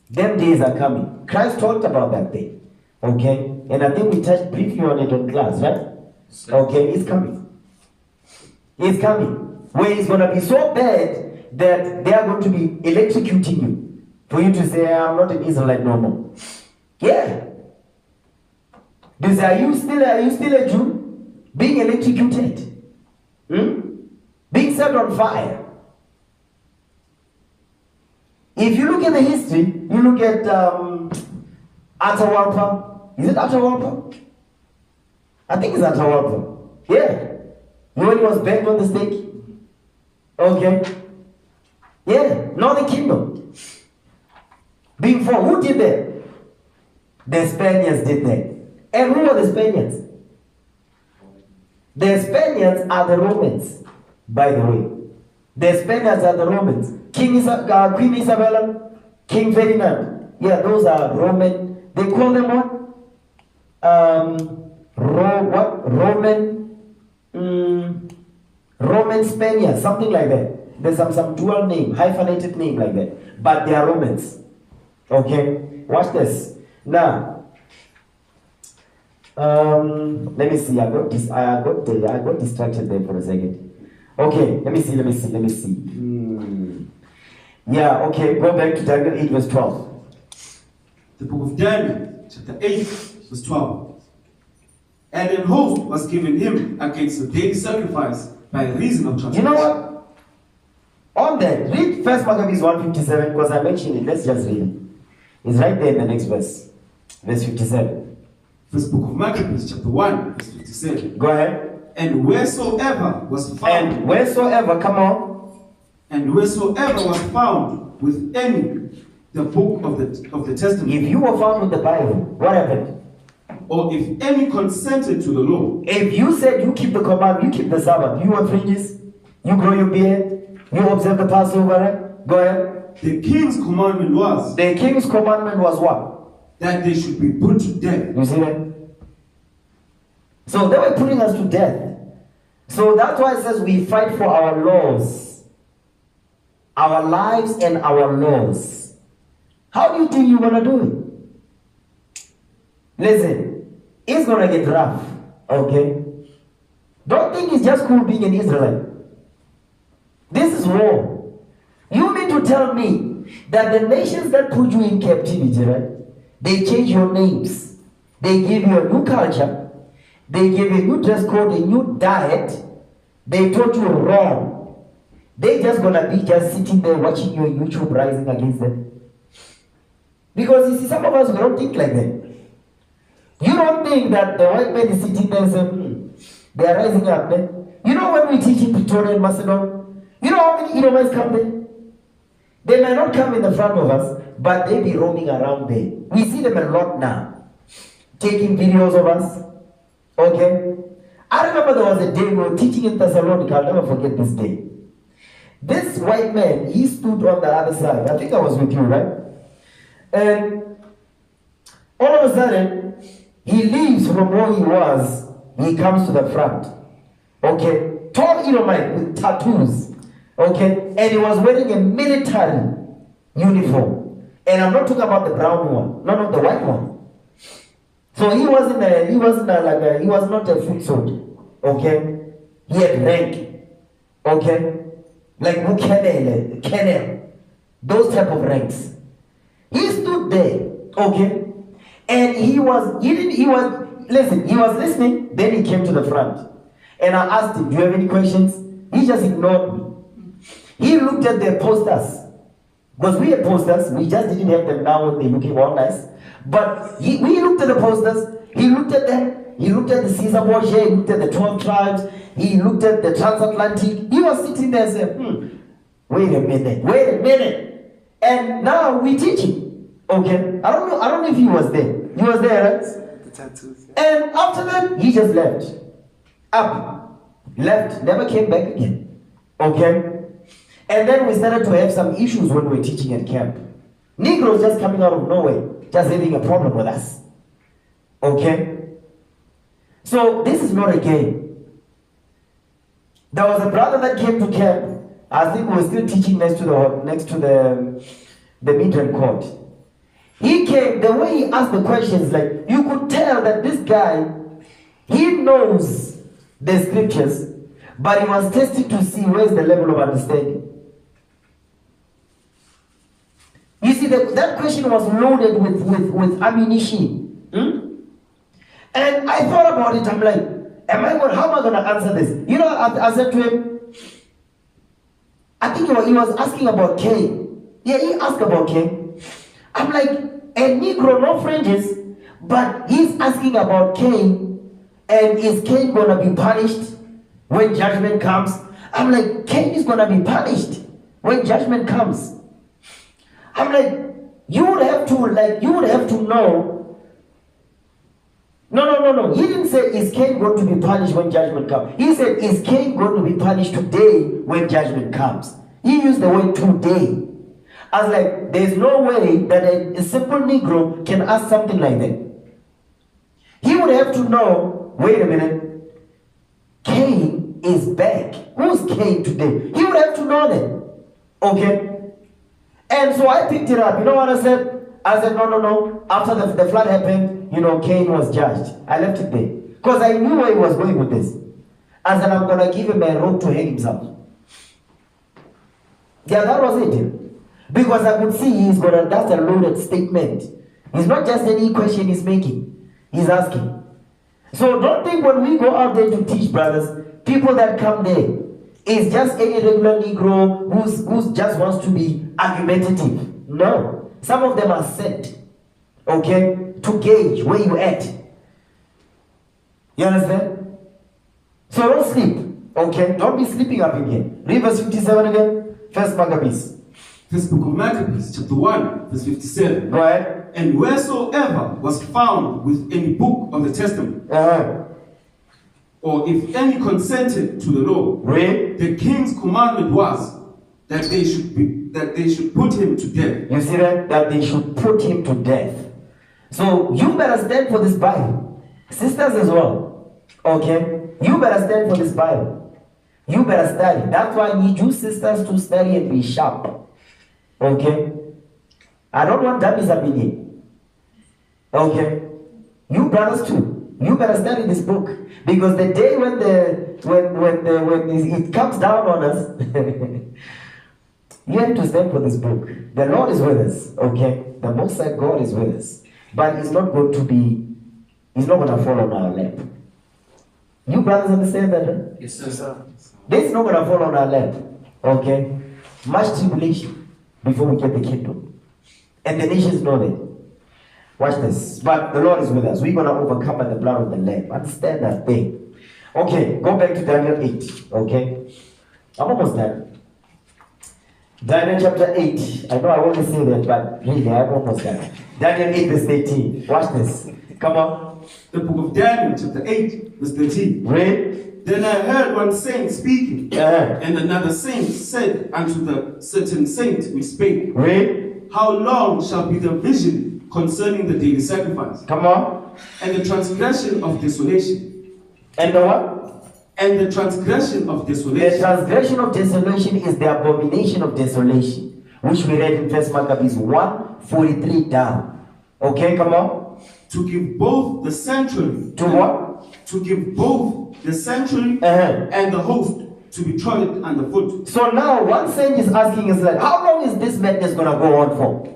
Speaker 1: Them days are coming. Christ talked about that day. Okay? And I think we touched briefly on it in class, right? Okay, it's coming. It's coming. Where it's going to be so bad that they are going to be electrocuting you. For you to say, I'm not an Israelite no more. Yeah. They say, are you still a Jew? Being electrocuted. Being set on fire. If you look at the history, you look at Atahualpa. Is it Atahualpa? I think it's Atahualpa. Yeah. When he was banged on the stake. Okay. Yeah. Northern Kingdom. Before, who did that? The Spaniards did that. And who were the Spaniards? The Spaniards are the Romans, by the way. The Spaniards are the Romans. Queen Isabella, King Ferdinand. Yeah, those are Roman. They call them what? Roman Spaniards, something like that. There's some dual name, hyphenated name like that. But they are Romans. Okay, watch this. Now, let me see. I got distracted there for a second. Okay, let me see. Yeah, okay, go back to Daniel 8 verse 12.
Speaker 2: The book of Daniel, chapter 8, verse 12. And an host was given him against the daily sacrifice by reason of transgression.
Speaker 1: You know what? On that, read 1 Maccabees 1:57 because I mentioned it. Let's just read it. It's right there in the next verse. Verse 57.
Speaker 2: First book of Maccabees, chapter 1, verse 57.
Speaker 1: Go ahead.
Speaker 2: And wheresoever was found.
Speaker 1: And wheresoever, come on.
Speaker 2: And wheresoever was found with any the book of the testament.
Speaker 1: If you were found with the Bible, what happened?
Speaker 2: Or if any consented to the law.
Speaker 1: If you said you keep the command, you keep the Sabbath, you wear fringes, you grow your beard, you observe the Passover, right? Go ahead.
Speaker 2: The king's commandment was.
Speaker 1: The king's commandment was what?
Speaker 2: That they should be put to death.
Speaker 1: You see that? So they were putting us to death. So that's why it says we fight for our laws, our lives and our laws. How do you think you're gonna do it? Listen, it's gonna get rough, okay? Don't think it's just cool being an Israelite. This is war. You mean to tell me that the nations that put you in captivity, right? They change your names. They give you a new culture. They give you a new dress code, a new diet. They taught you wrong. They just gonna be just sitting there watching your YouTube rising against them. Because you see, some of us, we don't think like that. You don't think that the white man is sitting there saying, they are rising up, man. You know when we teach in Pretoria and Macedon, you know how many Edomites come there? They may not come in the front of us, but they be roaming around there. We see them a lot now, taking videos of us. Okay? I remember there was a day we were teaching in Thessalonica. I'll never forget this day. This white man, he stood on the other side. I think I was with you, right? And all of a sudden, he leaves from where he was. He comes to the front. Okay? Tall Edomite with tattoos. Okay? And he was wearing a military uniform. And I'm not talking about the brown one. No, the white one. So he was not a foot soldier. Okay? He had rank. Okay? Like Colonel. Those type of ranks. He stood there. Okay? And he was listening, then he came to the front. And I asked him, do you have any questions? He just ignored me. He looked at the posters. Because we had posters, we just didn't have them now when they're looking all nice. But we looked at the posters, he looked at them, he looked at the Caesar Borgia, he looked at the 12 tribes, he looked at the transatlantic. He was sitting there saying, wait a minute. And now we teach him. Okay? I don't know if he was there. He was there, right?
Speaker 3: The tattoos. Yeah.
Speaker 1: And after that, he just left. Left, never came back again. Okay? And then we started to have some issues when we were teaching at camp. Negroes just coming out of nowhere, just having a problem with us. Okay? So this is not a game. There was a brother that came to camp. I think we were still teaching next to the Midrand court. He came, the way he asked the questions, like, you could tell that this guy, he knows the scriptures, but he was testing to see where's the level of understanding. You see, that question was loaded with ammunition. And I thought about it, I'm like, how am I going to answer this? You know, I said to him, I think he was asking about Cain. Yeah, he asked about Cain. I'm like, a Negro, no fringes, but he's asking about Cain, And is Cain gonna be punished when judgment comes? I'm like, Cain is gonna be punished when judgment comes. I'm like, you would have to know. No. He didn't say, is Cain going to be punished when judgment comes? He said, is Cain going to be punished today when judgment comes? He used the word today. I was like, there's no way that a simple Negro can ask something like that. He would have to know, wait a minute, Cain is back. Who's Cain today? He would have to know that. Okay? And so I picked it up. You know what I said? I said, no. After the flood happened, Cain was judged. I left it there. Because I knew where he was going with this. I said, I'm going to give him a rope to hang himself. Yeah, that was it. Because I could see that's a loaded statement. It's not just any question he's making. He's asking. So don't think when we go out there to teach, brothers, people that come there, it's just any regular Negro who just wants to be argumentative. No. Some of them are sent, okay, to gauge where you at. You understand? So don't sleep, okay? Don't be sleeping up in here. Read verse 57 again. First Maccabees.
Speaker 2: First book of Maccabees, chapter 1, verse 57.
Speaker 1: Go ahead.
Speaker 2: And wheresoever was found with any book of the testament, or if any consented to the law,
Speaker 1: read.
Speaker 2: The king's commandment was that they should put him to death.
Speaker 1: You see that? That they should put him to death. So you better stand for this Bible. Sisters as well. Okay? You better stand for this Bible. You better study. That's why I need you sisters to study and be sharp. Okay? I don't want dummies up in here. Okay? You brothers too. You better study this book. Because the day when it comes down on us, you have to stand for this book. The Lord is with us, okay? The Most High God is with us. But He's not going to fall on our lap. You brothers understand that? Huh?
Speaker 2: Yes, sir.
Speaker 1: This is not going to fall on our lap, okay? Much tribulation before we get the kingdom. And the nations know that. Watch this. But the Lord is with us. We're going to overcome by the blood of the Lamb. Understand that thing. Okay, go back to Daniel 8, okay? I'm almost done. Daniel chapter 8. I know I want to say that, but really, I'm almost done. Daniel 8 verse 13. Watch this. Come on.
Speaker 2: The book of Daniel chapter 8 verse 13.
Speaker 1: Read.
Speaker 2: Then I heard one saint speaking, and another saint said unto the certain saint which spake,
Speaker 1: Read.
Speaker 2: How long shall be the vision concerning the daily sacrifice?
Speaker 1: Come on.
Speaker 2: And the transgression of desolation.
Speaker 1: And the what?
Speaker 2: And the transgression of desolation.
Speaker 1: The transgression of desolation is the abomination of desolation, which we read in 1 Maccabees 1:43 down. Okay, come on.
Speaker 2: To give both the sanctuary.
Speaker 1: To what?
Speaker 2: To give both the sanctuary and the host to be trodden underfoot.
Speaker 1: So now one saint is asking us, like, how long is this madness going to go on for?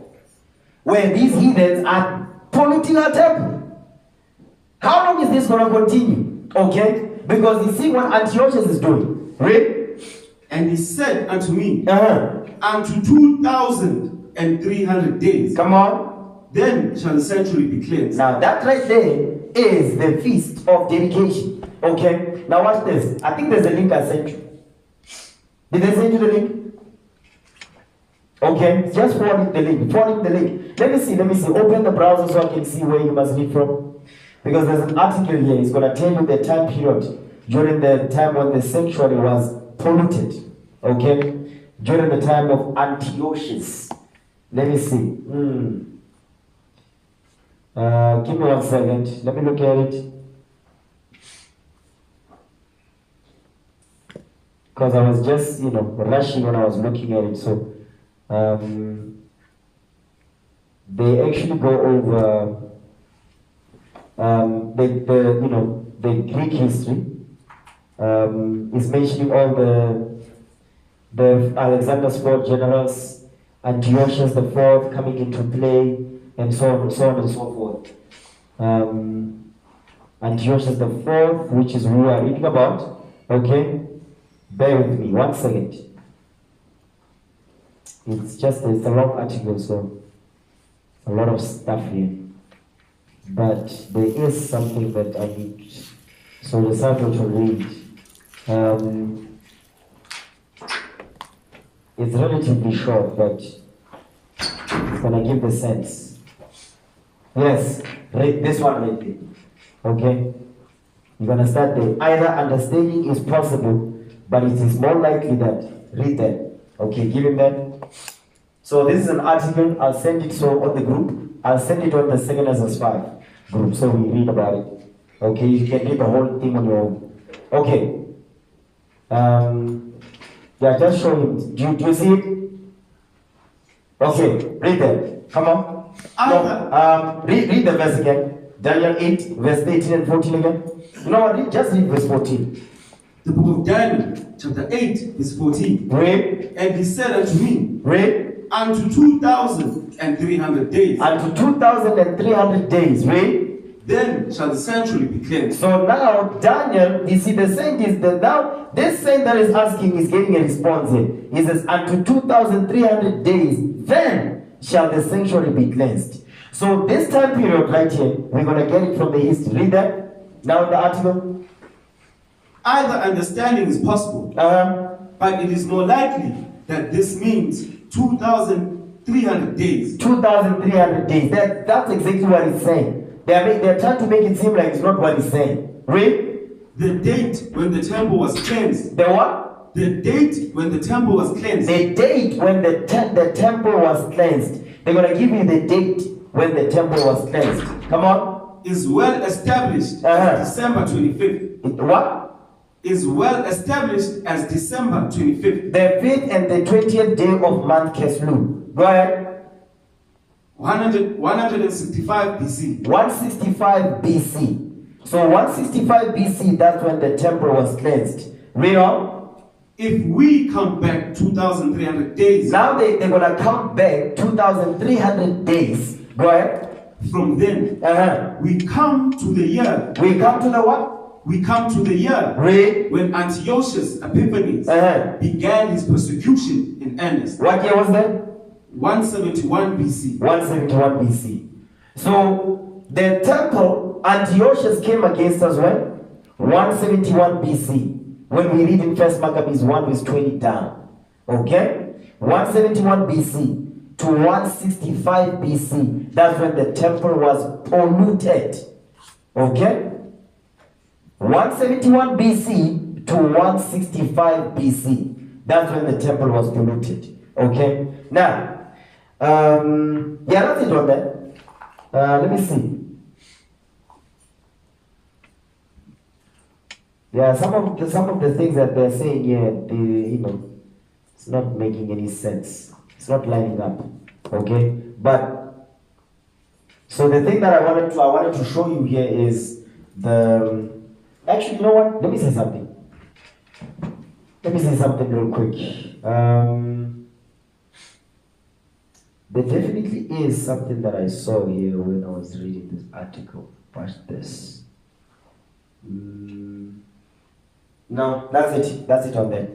Speaker 1: Where these heathens are polluting our temple. How long is this going to continue? Okay? Because you see what Antiochus is doing. Read.
Speaker 2: And he said unto me, unto 2,300 days.
Speaker 1: Come on.
Speaker 2: Then shall the sanctuary be cleansed.
Speaker 1: Now that right there is the feast of dedication. Okay. Now watch this. I think there's a link I sent you. Did they send you the link? Okay. Just forward the link. Forward the link. Let me see. Open the browser so I can see where you must read from. Because there's an article here, it's going to tell you the time period during the time when the sanctuary was polluted. Okay? During the time of Antiochus. Let me see. Give me 1 second. Let me look at it. Because I was just, rushing when I was looking at it. So, they actually go over the Greek history. Is mentioning all the Alexander's 4 generals, Antiochus the 4th coming into play, and so on and so forth. Antiochus the 4th, which is who we are reading about. Okay, bear with me 1 second. It's a long article, so a lot of stuff here. But there is something that I need So the subject will read. It's relatively short, but it's gonna give the sense. Yes, read this one right there. Okay? You're gonna start there. Either understanding is possible, but it is more likely that. Read that. Okay, give him that. So this is an article. I'll send it so on the group. I'll send it on the Second Essence 5 group so we read about it. Okay, you can read the whole thing on your own. Okay. Yeah, just show him. Do you see it? Okay, read that. Come on. No, read the verse again. Daniel 8, verse 18 and 14 again. You know what? Just read verse 14.
Speaker 2: The book of Daniel, chapter 8, verse 14.
Speaker 1: Read.
Speaker 2: And he said unto me,
Speaker 1: Read.
Speaker 2: Unto 2,300 days.
Speaker 1: Unto 2,300 days. Read.
Speaker 2: Then shall the sanctuary be cleansed.
Speaker 1: So now Daniel, you see the saint is that now this saint that is asking is getting a response here. He says, unto 2,300 days, then shall the sanctuary be cleansed. So this time period right here, we're going to get it from the history. Read that. Now the article.
Speaker 2: Either understanding is possible, but it is more likely that this means 2,300 days. 2,300
Speaker 1: days. That's exactly what it's saying. They're trying to make it seem like it's not what it's saying. Read.
Speaker 2: The date when the temple was cleansed.
Speaker 1: The what?
Speaker 2: The date when the temple was cleansed.
Speaker 1: The date when the temple was cleansed. They're going to give you the date when the temple was cleansed. Come on.
Speaker 2: Is well established as December 25th.
Speaker 1: What?
Speaker 2: Is well established as December 25th.
Speaker 1: The 5th and the 20th day of month Keslu. Go ahead.
Speaker 2: 165 BC.
Speaker 1: 165 BC. So 165 BC, that's when the temple was cleansed. Read on.
Speaker 2: If we count back 2,300 days.
Speaker 1: Now they're going to count back 2,300 days. Go ahead.
Speaker 2: From then, we come to the year.
Speaker 1: We come to the what?
Speaker 2: We come to the year
Speaker 1: Read.
Speaker 2: When Antiochus Epiphanes began his persecution in earnest.
Speaker 1: What year was that?
Speaker 2: 171 BC.
Speaker 1: 171 BC. So the temple, Antiochus came against us when? 171 BC. When we read in 1 Maccabees 1 verse 20 down. Okay? 171 BC to 165 BC. That's when the temple was polluted. Okay? 171 BC to 165 BC. That's when the temple was polluted. Okay? Now, yeah, that's it on that. Let me see. Yeah, some of the things that they're saying here, it's not making any sense. It's not lining up. Okay? But so the thing that I wanted to show you here is the actually, you know what? Let me say something. Let me say something real quick. There definitely is something that I saw here when I was reading this article. Watch this. No, that's it. That's it on there.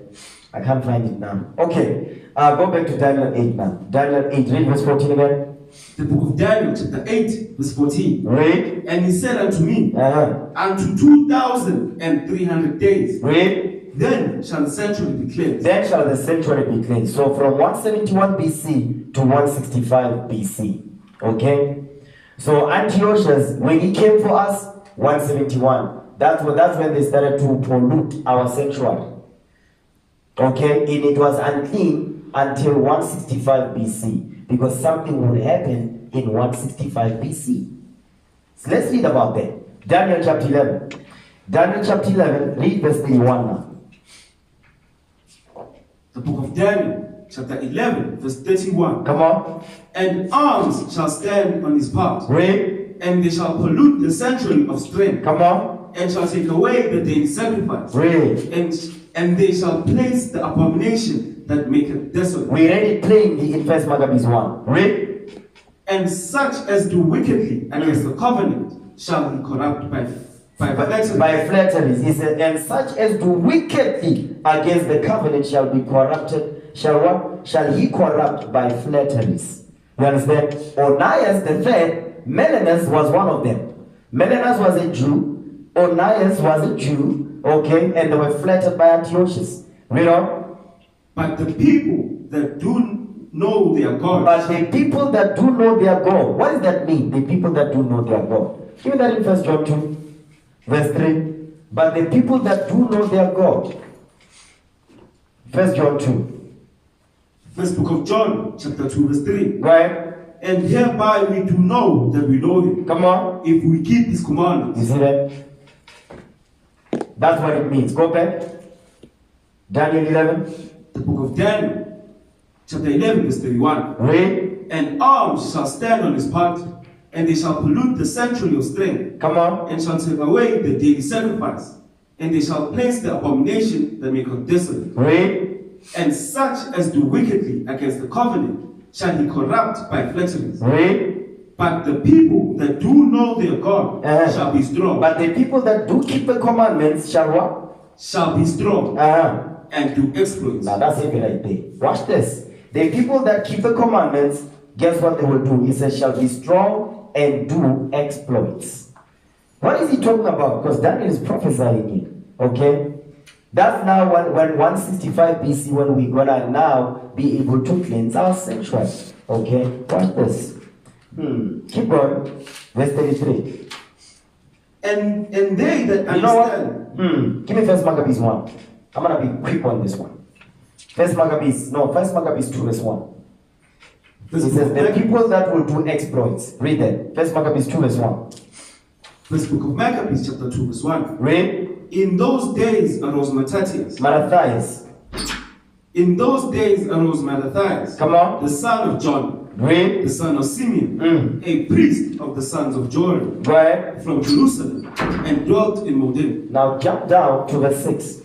Speaker 1: I can't find it now. Okay. Go back to Daniel 8 now. Daniel 8, read verse 14 again.
Speaker 2: The book of Daniel, chapter 8, verse 14.
Speaker 1: Read.
Speaker 2: And he said unto me, unto 2,300 days.
Speaker 1: Read.
Speaker 2: Then shall the sanctuary be cleansed.
Speaker 1: Then shall the sanctuary be cleansed. So from 171 BC to 165 BC. Okay? So Antiochus, when he came for us, 171. That's when they started to pollute our sanctuary. Okay? And it was unclean until 165 BC. Because something would happen in 165 BC. So let's read about that. Daniel chapter 11. Daniel chapter 11, read verse 31 now.
Speaker 2: The book of Daniel, chapter 11, verse 31.
Speaker 1: Come on.
Speaker 2: And arms shall stand on his part.
Speaker 1: Read.
Speaker 2: And they shall pollute the sanctuary of strength.
Speaker 1: Come on.
Speaker 2: And shall take away the daily sacrifice.
Speaker 1: Read.
Speaker 2: And they shall place the abomination that maketh desolate.
Speaker 1: We read it plainly in 1 Maccabees 1. Read.
Speaker 2: And such as do wickedly against the covenant shall he corrupt by
Speaker 1: flatteries. He said, and such as do wickedly against the covenant shall be corrupted. Shall what? Shall he corrupt by flatteries. You understand? Onias the third, Melanus was one of them. Melanus was a Jew. Onias was a Jew, okay, and they were flattered by Antiochus. Read on.
Speaker 2: But the people that do know their God.
Speaker 1: But the people that do know their God. What does that mean? The people that do know their God. Give me that in 1 John 2, verse 3. But the people that do know their God. 1 John 2.
Speaker 2: First book of John, chapter 2, verse 3.
Speaker 1: Right.
Speaker 2: And hereby we do know that we know him.
Speaker 1: Come on.
Speaker 2: If we keep his commandments.
Speaker 1: You see that? That's what it means. Go back. Daniel 11.
Speaker 2: The book of Daniel, chapter 11, verse 31.
Speaker 1: Read.
Speaker 2: And arms shall stand on his part, and they shall pollute the sanctuary of strength.
Speaker 1: Come on.
Speaker 2: And shall take away the daily sacrifice, and they shall place the abomination that make us desolate.
Speaker 1: Read.
Speaker 2: And such as do wickedly against the covenant shall he corrupt by flatteries.
Speaker 1: Read.
Speaker 2: But the people that do know their God shall be strong.
Speaker 1: But the people that do keep the commandments shall what?
Speaker 2: Shall be strong and do exploits.
Speaker 1: Now that's it right there. Watch this. The people that keep the commandments, guess what they will do? He says, shall be strong and do exploits. What is he talking about? Because Daniel is prophesying it. Okay? That's now when 165 BC, when we're gonna now be able to cleanse our sanctuary. Okay? Watch this. Keep going. Verse 33.
Speaker 2: And they that understand.
Speaker 1: You know what? Give me First Maccabees 1. I'm gonna be quick on this one. First Maccabees 2 verse 1. It says the people that will do exploits. Read that. First Maccabees 2 verse 1.
Speaker 2: First book of Maccabees chapter 2 verse 1.
Speaker 1: Read.
Speaker 2: In those days arose Mattathias. In those days arose Mattathias.
Speaker 1: Come on.
Speaker 2: The son of John.
Speaker 1: Read.
Speaker 2: The son of Simeon. A priest of the sons of Joram.
Speaker 1: Right.
Speaker 2: From Jerusalem. And dwelt in Modin.
Speaker 1: Now jump down to verse 6.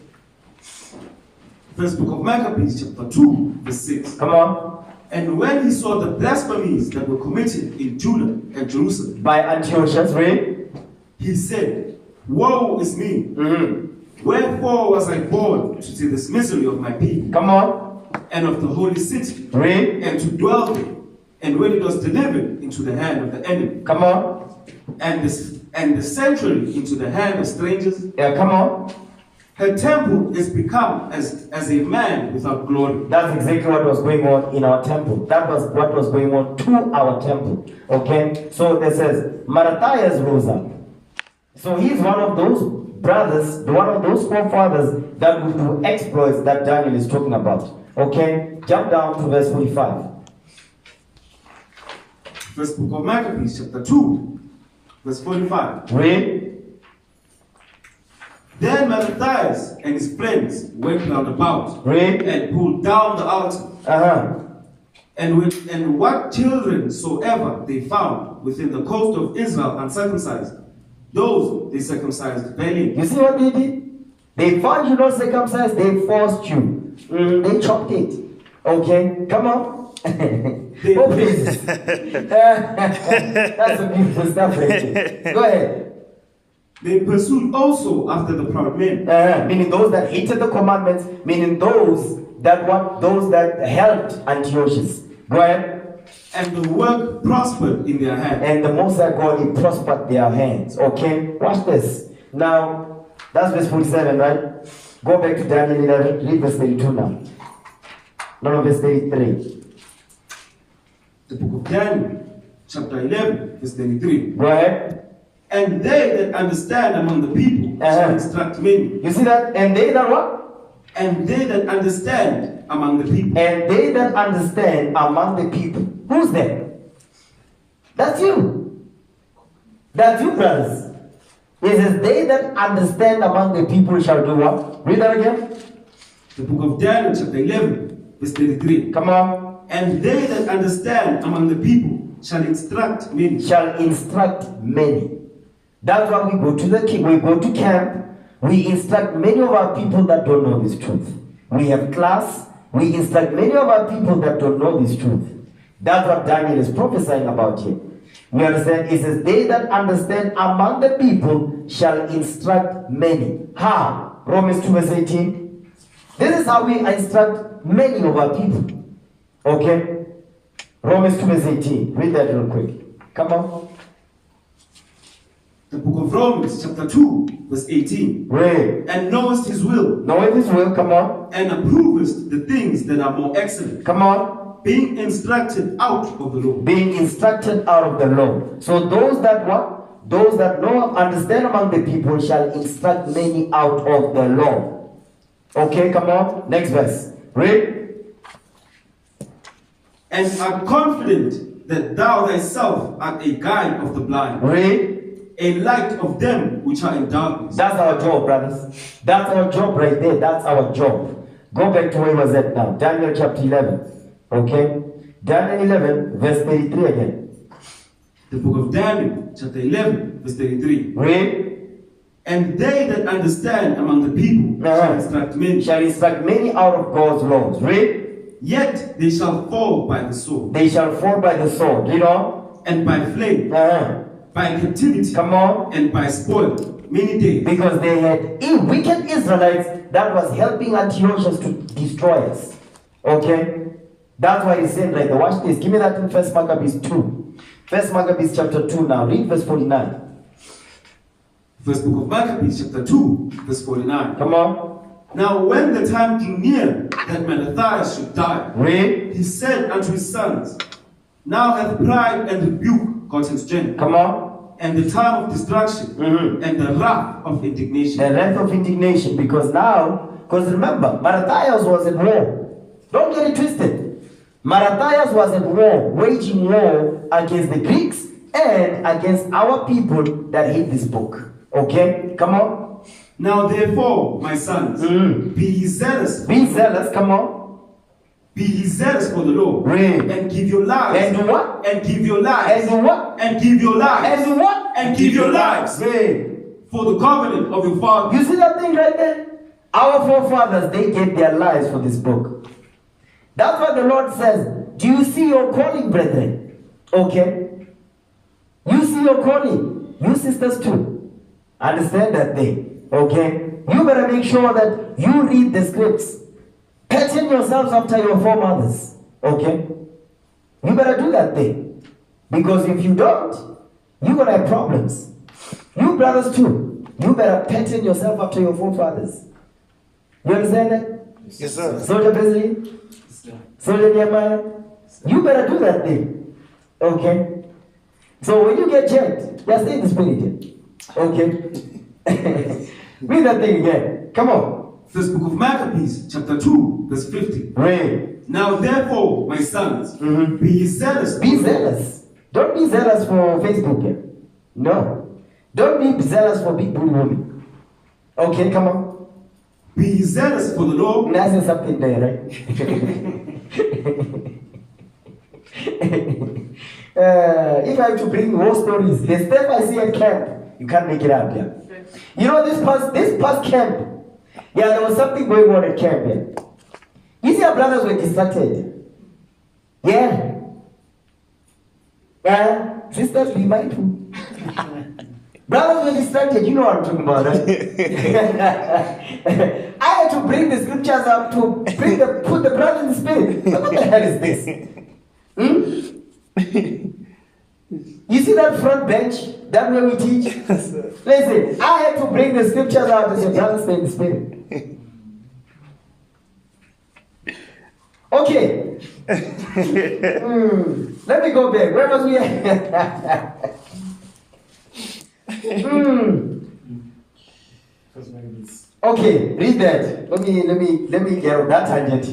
Speaker 2: First book of Maccabees chapter 2 verse 6.
Speaker 1: Come on.
Speaker 2: And when he saw the blasphemies that were committed in Judah and Jerusalem.
Speaker 1: By Antiochus, read.
Speaker 2: He said, woe is me. Wherefore was I born to see this misery of my people?
Speaker 1: Come on.
Speaker 2: And of the holy city.
Speaker 1: Read.
Speaker 2: And to dwell there. And when it was delivered into the hand of the enemy.
Speaker 1: Come on.
Speaker 2: And the sanctuary into the hand of strangers.
Speaker 1: Yeah, come on.
Speaker 2: Her temple is become as a man without glory.
Speaker 1: That's exactly what was going on in our temple. That was what was going on to our temple. Okay? So it says, Mattathias rose up. So he's one of those brothers, one of those forefathers that will do exploits that Daniel is talking about. Okay? Jump down to verse 45.
Speaker 2: First book of Maccabees, chapter 2, verse 45.
Speaker 1: Read.
Speaker 2: Then Mattathias and his friends went round about.
Speaker 1: Read.
Speaker 2: And pulled down the altar. And what children soever they found within the coast of Israel uncircumcised, those they circumcised daily.
Speaker 1: You see what they did? They found you not circumcised, they forced you. They chopped it. Okay? Come on. Oh, please. That's a beautiful stuff right there. Go ahead.
Speaker 2: They pursued also after the proud men.
Speaker 1: Meaning those that hated the commandments, meaning those that helped Antiochus. Go ahead.
Speaker 2: And the work prospered in their hands.
Speaker 1: And the Most High God, He prospered their hands. Okay? Watch this. Now, that's verse 47, right? Go back to Daniel 11. Read verse 32 now. No, verse 33.
Speaker 2: The book of Daniel, chapter 11, verse 33.
Speaker 1: Go ahead.
Speaker 2: And they that understand among the people shall instruct many.
Speaker 1: You see that? And they that what?
Speaker 2: And they that understand among the people.
Speaker 1: And they that understand among the people. Who's that? That's you. That's you, brothers. It says, they that understand among the people shall do what? Read that again.
Speaker 2: The book of Daniel, chapter 11, verse 33.
Speaker 1: Come on.
Speaker 2: And they that understand among the people shall instruct many.
Speaker 1: Shall instruct many. That's why we go to the king. We go to camp. We instruct many of our people that don't know this truth. We have class. We instruct many of our people that don't know this truth. That's what Daniel is prophesying about here. We understand? It says, they that understand among the people shall instruct many. How? Romans 2 verse 18. This is how we instruct many of our people. Okay? Romans 2 verse 18. Read that real quick. Come on.
Speaker 2: The book of Romans, chapter 2, verse 18.
Speaker 1: Read.
Speaker 2: And knowest his will,
Speaker 1: Knowing his will, come on.
Speaker 2: and approvest the things that are more excellent,
Speaker 1: Come on.
Speaker 2: being instructed out of the law.
Speaker 1: Being instructed out of the law. So those that what? Those that know, understand among the people shall instruct many out of the law. Okay, come on. Next verse. Read.
Speaker 2: And are confident that thou thyself art a guide of the blind,
Speaker 1: Read.
Speaker 2: a light of them which are in darkness.
Speaker 1: That's our job, brothers. That's our job right there. That's our job. Go back to where was that now? Daniel chapter 11. Okay? Daniel 11, verse 33 again.
Speaker 2: The book of Daniel, chapter 11, verse 33.
Speaker 1: Read.
Speaker 2: And they that understand among the people shall instruct many.
Speaker 1: Shall instruct many out of God's laws. Read.
Speaker 2: Yet they shall fall by the sword,
Speaker 1: They shall fall by the sword. Read on.
Speaker 2: and by flame, by captivity,
Speaker 1: Come on.
Speaker 2: and by spoil, many days.
Speaker 1: Because they had wicked Israelites that was helping Antiochus to destroy us. Okay? That's why he said right there. Watch this. Give me that in 1 Maccabees 2. 1 Maccabees chapter 2 now. Read verse 49.
Speaker 2: First book of Maccabees, chapter 2, verse 49.
Speaker 1: Come on.
Speaker 2: Now when the time drew near that Matthias should die,
Speaker 1: Read.
Speaker 2: he said unto his sons, Now hath pride and rebuke gotten strength,
Speaker 1: Come on.
Speaker 2: and the time of destruction, and the wrath of indignation.
Speaker 1: The wrath of indignation. Because remember, Matthias was at war. Don't get it twisted. Matthias was at war, waging war against the Greeks and against our people that hate this book. Okay? Come on.
Speaker 2: Now therefore, my sons, be ye zealous.
Speaker 1: Be zealous. Come on.
Speaker 2: Be ye zealous for the Lord,
Speaker 1: Read.
Speaker 2: and give your lives,
Speaker 1: And do what?
Speaker 2: and give your lives,
Speaker 1: And do what?
Speaker 2: and give your lives,
Speaker 1: And do what?
Speaker 2: and give your lives
Speaker 1: Read.
Speaker 2: for the covenant of your father.
Speaker 1: You see that thing right there? Our forefathers, they gave their lives for this book. That's what the Lord says. Do you see your calling, brethren? Okay? You see your calling. You sisters too. Understand that thing. Okay? You better make sure that you read the scripts. Pattern yourselves after your forefathers. Okay? You better do that thing. Because if you don't, you're going to have problems. You brothers too. You better pattern yourself after your forefathers. You understand that?
Speaker 3: Yes, sir.
Speaker 1: Soldier Presley? Soldier Nehemiah? You better do that thing. Okay? So when you get checked, just stay in the spirit. Okay? Read that thing again. Come on.
Speaker 2: First book of Maccabees, chapter 2, verse 50.
Speaker 1: Read.
Speaker 2: Now therefore, my sons, be ye zealous.
Speaker 1: Be zealous. Don't be zealous for Facebook. Yeah? No. Don't be zealous for big booty women. Okay, come on.
Speaker 2: Be ye zealous for the Lord.
Speaker 1: That's something there, right? If I have to bring war stories, the stuff I see at camp, you can't make it up, yeah. You know, this past camp, yeah, there was something going on at camp, yeah. You see, our brothers were distracted. Yeah. Sisters, be mindful. Brothers were distracted, you know what I'm talking about, right? I had to bring the scriptures up to put the brother in the spirit. What the hell is this? You see that front bench? That way we teach? Listen, I had to bring the scriptures out and say, brother, stay in the spirit. Okay. Let me go back. Where was we at? Okay, read that. Let me get on that tangent.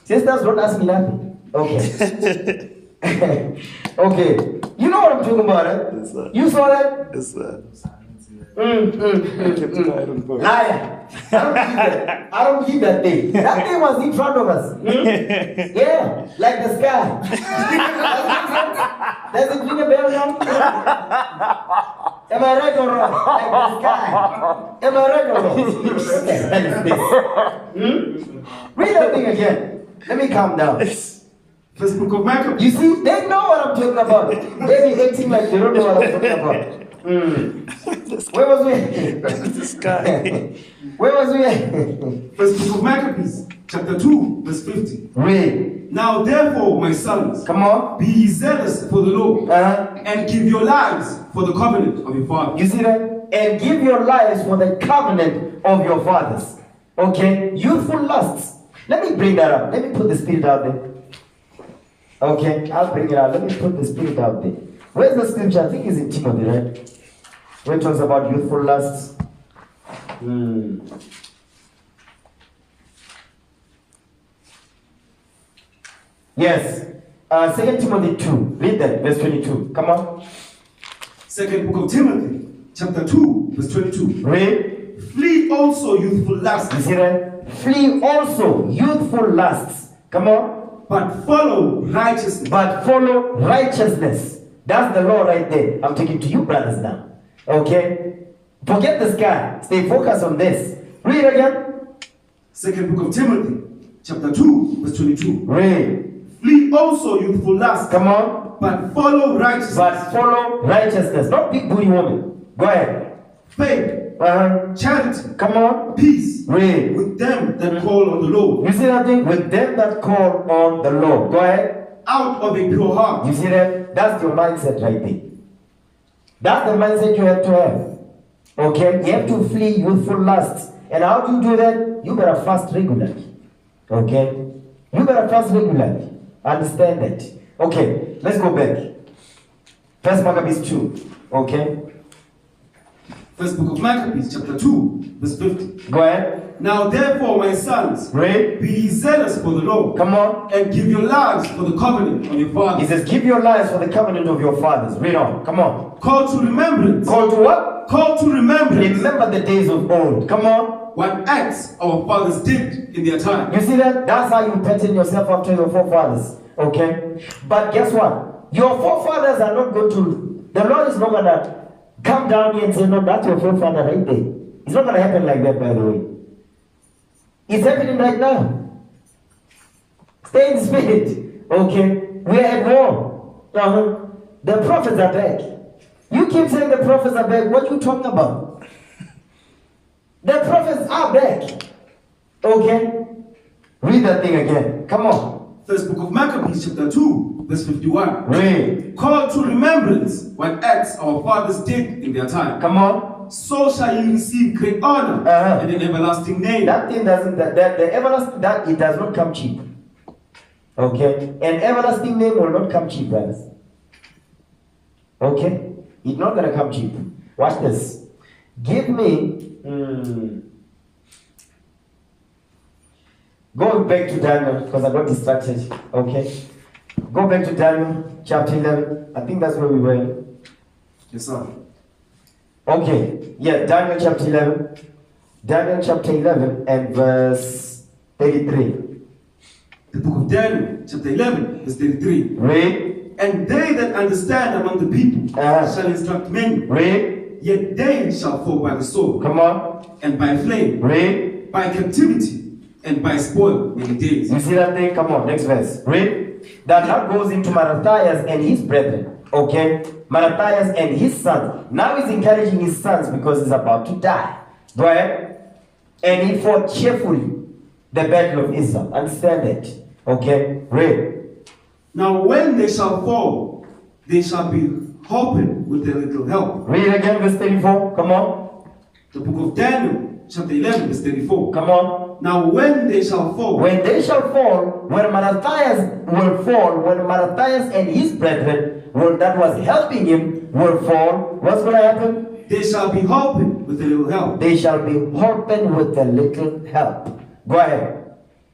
Speaker 1: Sisters, don't ask me nothing. Okay. Okay. You know what I'm talking about, right?
Speaker 3: Yes, sir.
Speaker 1: You saw that?
Speaker 3: Yes, sir.
Speaker 1: Liar. I don't believe that thing. That thing was in front of us. Yeah, like the sky. Does it ring a bell now? Am I right or wrong? Like the sky. Am I right or wrong? What the hell is this? Read that thing again. Let me calm down.
Speaker 2: First book of Maccabees.
Speaker 1: You see, they know what I'm talking about. They be acting like they don't know what I'm talking about. Where was we?
Speaker 3: This guy.
Speaker 1: Where was we?
Speaker 2: First book of Maccabees, chapter 2, verse 50.
Speaker 1: Read.
Speaker 2: Now therefore, my sons,
Speaker 1: Come on.
Speaker 2: be ye zealous for the Lord,
Speaker 1: Uh-huh.
Speaker 2: and give your lives for the covenant of your fathers.
Speaker 1: You see that? And give your lives for the covenant of your fathers. Okay? Youthful lusts. Let me bring that up. Let me put the spirit out there. Okay? I'll bring it out. Let me put the spirit out there. Where's the scripture? I think it's in Timothy, right? Where it talks about youthful lusts. Yes. 2 Timothy 2. Read that, verse 22. Come on.
Speaker 2: Second book of Timothy, chapter 2, verse 22.
Speaker 1: Read.
Speaker 2: Flee also youthful lusts,
Speaker 1: You see that? Flee also youthful lusts. Come on.
Speaker 2: but follow righteousness.
Speaker 1: But follow righteousness. That's the law right there. I'm talking to you brothers now. Okay? Forget the sky. Stay focused on this. Read again.
Speaker 2: Second book of Timothy, chapter 2, verse 22.
Speaker 1: Read.
Speaker 2: Flee also youthful lusts,
Speaker 1: Come on.
Speaker 2: but follow righteousness,
Speaker 1: But follow righteousness. Not big booty woman. Go ahead.
Speaker 2: faith, charity,
Speaker 1: Come on.
Speaker 2: peace
Speaker 1: Read.
Speaker 2: with them that call on the Lord,
Speaker 1: You see that thing? With them that call on the Lord. Go ahead.
Speaker 2: out of a pure heart.
Speaker 1: You see that? That's your mindset right there. That's the mindset you have to have. Okay? You have to flee youthful lusts. And how do you do that? You better fast regularly. Okay? You better fast regularly. Understand that. Okay, let's go back. First Maccabees 2. Okay?
Speaker 2: First book of Maccabees, chapter 2, verse 50.
Speaker 1: Go ahead.
Speaker 2: Now therefore, my sons,
Speaker 1: Read.
Speaker 2: be ye zealous for the Lord,
Speaker 1: Come on.
Speaker 2: and give your lives for the covenant of your
Speaker 1: He
Speaker 2: fathers.
Speaker 1: says, give your lives for the covenant of your fathers. Read on. Come on.
Speaker 2: Call to remembrance.
Speaker 1: Call to what?
Speaker 2: Call to remembrance
Speaker 1: Remember the days of old. Come on.
Speaker 2: what acts our fathers did in their time.
Speaker 1: You see that? That's how you pattern yourself after your forefathers. Okay? But guess what? Your forefathers are not going to, the Lord is not going to come down here and say, no, that's your forefather right there. It's not going to happen like that, by the way. It's happening right now. Stay in the spirit. Okay? We are at war. The prophets are back. You keep saying the prophets are back. What are you talking about? The prophets are back. Okay? Read that thing again. Come on.
Speaker 2: First book of Maccabees, chapter 2, verse 51.
Speaker 1: Read.
Speaker 2: Call to remembrance what acts our fathers did in their time.
Speaker 1: Come on.
Speaker 2: So shall ye receive great honor and an everlasting name.
Speaker 1: That thing doesn't, the everlasting, that it does not come cheap. Okay? An everlasting name will not come cheap, brothers. Okay? It's not going to come cheap. Watch this. Give me, go back to Daniel, because I got distracted. Okay? Go back to Daniel, chapter 11. I think that's where we were.
Speaker 2: Yes, sir.
Speaker 1: Okay, yeah, Daniel chapter 11. Daniel chapter 11 and verse 33.
Speaker 2: The book of Daniel, chapter 11, verse 33.
Speaker 1: Read.
Speaker 2: And they that understand among the people shall instruct many.
Speaker 1: Read.
Speaker 2: Yet they shall fall by the sword,
Speaker 1: Come on.
Speaker 2: and by flame,
Speaker 1: Read.
Speaker 2: by captivity, and by spoil many days.
Speaker 1: You see that thing? Come on, next verse. Read. That now goes into Matthias and his brethren. Okay? Matthias and his sons. Now he's encouraging his sons because he's about to die. Go ahead. And he fought cheerfully the battle of Israel. Understand that? Okay? Read.
Speaker 2: Now when they shall fall, they shall be holpen with their little help.
Speaker 1: Read again, verse 34. Come on.
Speaker 2: The book of Daniel, chapter 11, verse 34.
Speaker 1: Come on.
Speaker 2: Now when they shall fall,
Speaker 1: When they shall fall, when Matthias will fall, when Matthias and his brethren that was helping him will fall, what's going to happen?
Speaker 2: they shall be holpen with a little help.
Speaker 1: They shall be holpen with a little help. Go ahead.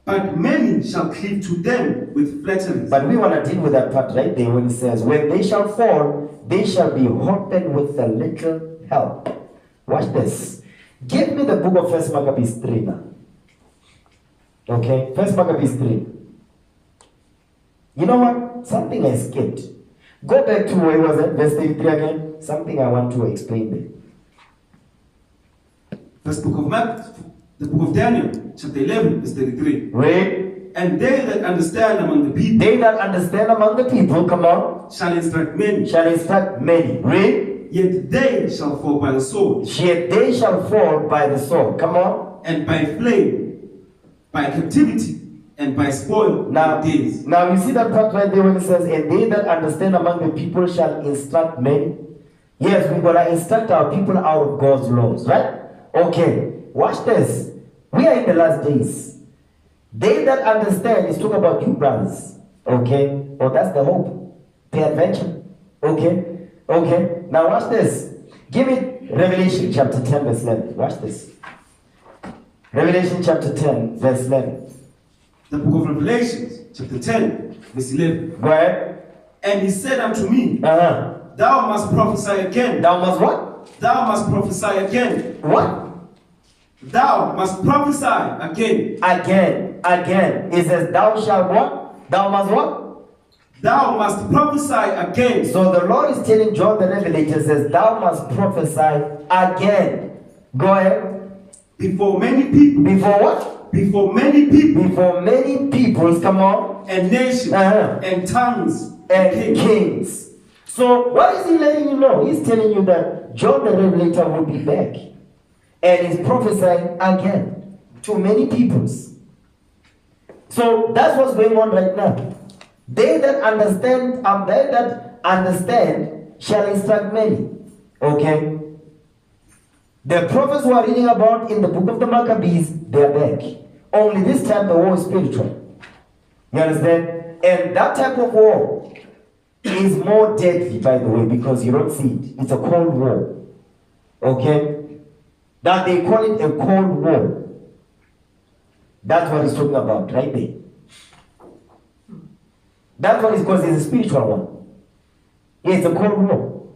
Speaker 2: But many shall cleave to them with flatteries.
Speaker 1: But we want to deal with that part right there when it says, when they shall fall, they shall be holpen with a little help. Watch this. Give me the book of First Maccabees 3 now. Okay, First Maccabees 3. You know what? Something I skipped. Go back to where was it? Verse 33 again. Something I want to explain there.
Speaker 2: First book of the book of Daniel, chapter 11, verse 33.
Speaker 1: Read.
Speaker 2: And they that understand among the people
Speaker 1: They that understand among the people, come on,
Speaker 2: shall instruct many.
Speaker 1: shall instruct many. Read.
Speaker 2: Yet they shall fall by the sword,
Speaker 1: Yet they shall fall by the sword. Come on.
Speaker 2: and by flame, by captivity, and by spoil
Speaker 1: Now,
Speaker 2: days.
Speaker 1: now you see that part right there when it says, and they that understand among the people shall instruct many. Yes, we're gonna instruct our people out of God's laws, right? Okay, watch this. We are in the last days. They that understand is talking about you brothers. Okay? Oh, that's the hope. The adventure. Okay? Okay. Now watch this. Give me Revelation chapter 10, verse 11. Watch this. Revelation chapter 10, verse 11.
Speaker 2: The book of Revelations, chapter 10, verse 11.
Speaker 1: Go ahead.
Speaker 2: And he said unto me,
Speaker 1: Uh-huh.
Speaker 2: Thou must prophesy again.
Speaker 1: Thou must what?
Speaker 2: Thou must prophesy again.
Speaker 1: What?
Speaker 2: Thou must prophesy again.
Speaker 1: Again. It says, thou shalt what? Thou must what?
Speaker 2: Thou must prophesy again.
Speaker 1: So the Lord is telling John the Revelator, says, thou must prophesy again. Go ahead.
Speaker 2: Before many people.
Speaker 1: Before what?
Speaker 2: Before many people.
Speaker 1: Before many peoples, come on.
Speaker 2: And nations. And tongues.
Speaker 1: And kings. So what is he letting you know? He's telling you that John the Revelator will be back. And he's prophesying again to many peoples. So that's what's going on right now. They that understand shall instruct many. Okay? The prophets who are reading about in the book of the Maccabees, they are back. Only this time the war is spiritual. You understand? And that type of war is more deadly, by the way, because you don't see it. It's a cold war. Okay? That they call it a cold war. That's what he's talking about right there. That's what it's because it's a spiritual one. It's a cold war.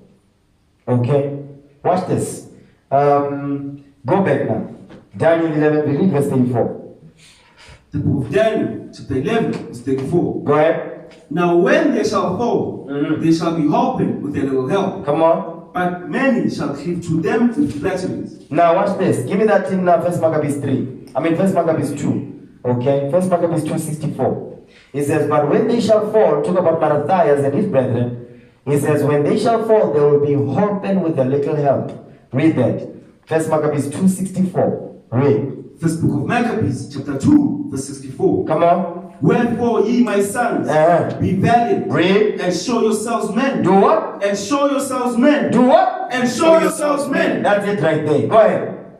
Speaker 1: Okay? Watch this. Go back now. Daniel 11, read verse 34.
Speaker 2: The book of Daniel, chapter 11, verse 34.
Speaker 1: Go ahead.
Speaker 2: Now when they shall fall, they shall be holpen with a little help.
Speaker 1: Come on.
Speaker 2: But many shall cleave to them with flatteries.
Speaker 1: Now watch this. Give me that in 1 Maccabees 3. I mean 1 Maccabees 2. Okay? 1 Maccabees 2:64. It says, but when they shall fall, talk about Matthias and his brethren. It says, when they shall fall, they will be holpen with a little help. Read that. 1 Maccabees 2:64. Read.
Speaker 2: First book of Maccabees, chapter 2, verse 64.
Speaker 1: Come on.
Speaker 2: Wherefore ye, my sons, be valiant.
Speaker 1: Read.
Speaker 2: And show yourselves men.
Speaker 1: Do what?
Speaker 2: And show yourselves men.
Speaker 1: Do what?
Speaker 2: And show yourselves men.
Speaker 1: That's it right there. Go ahead.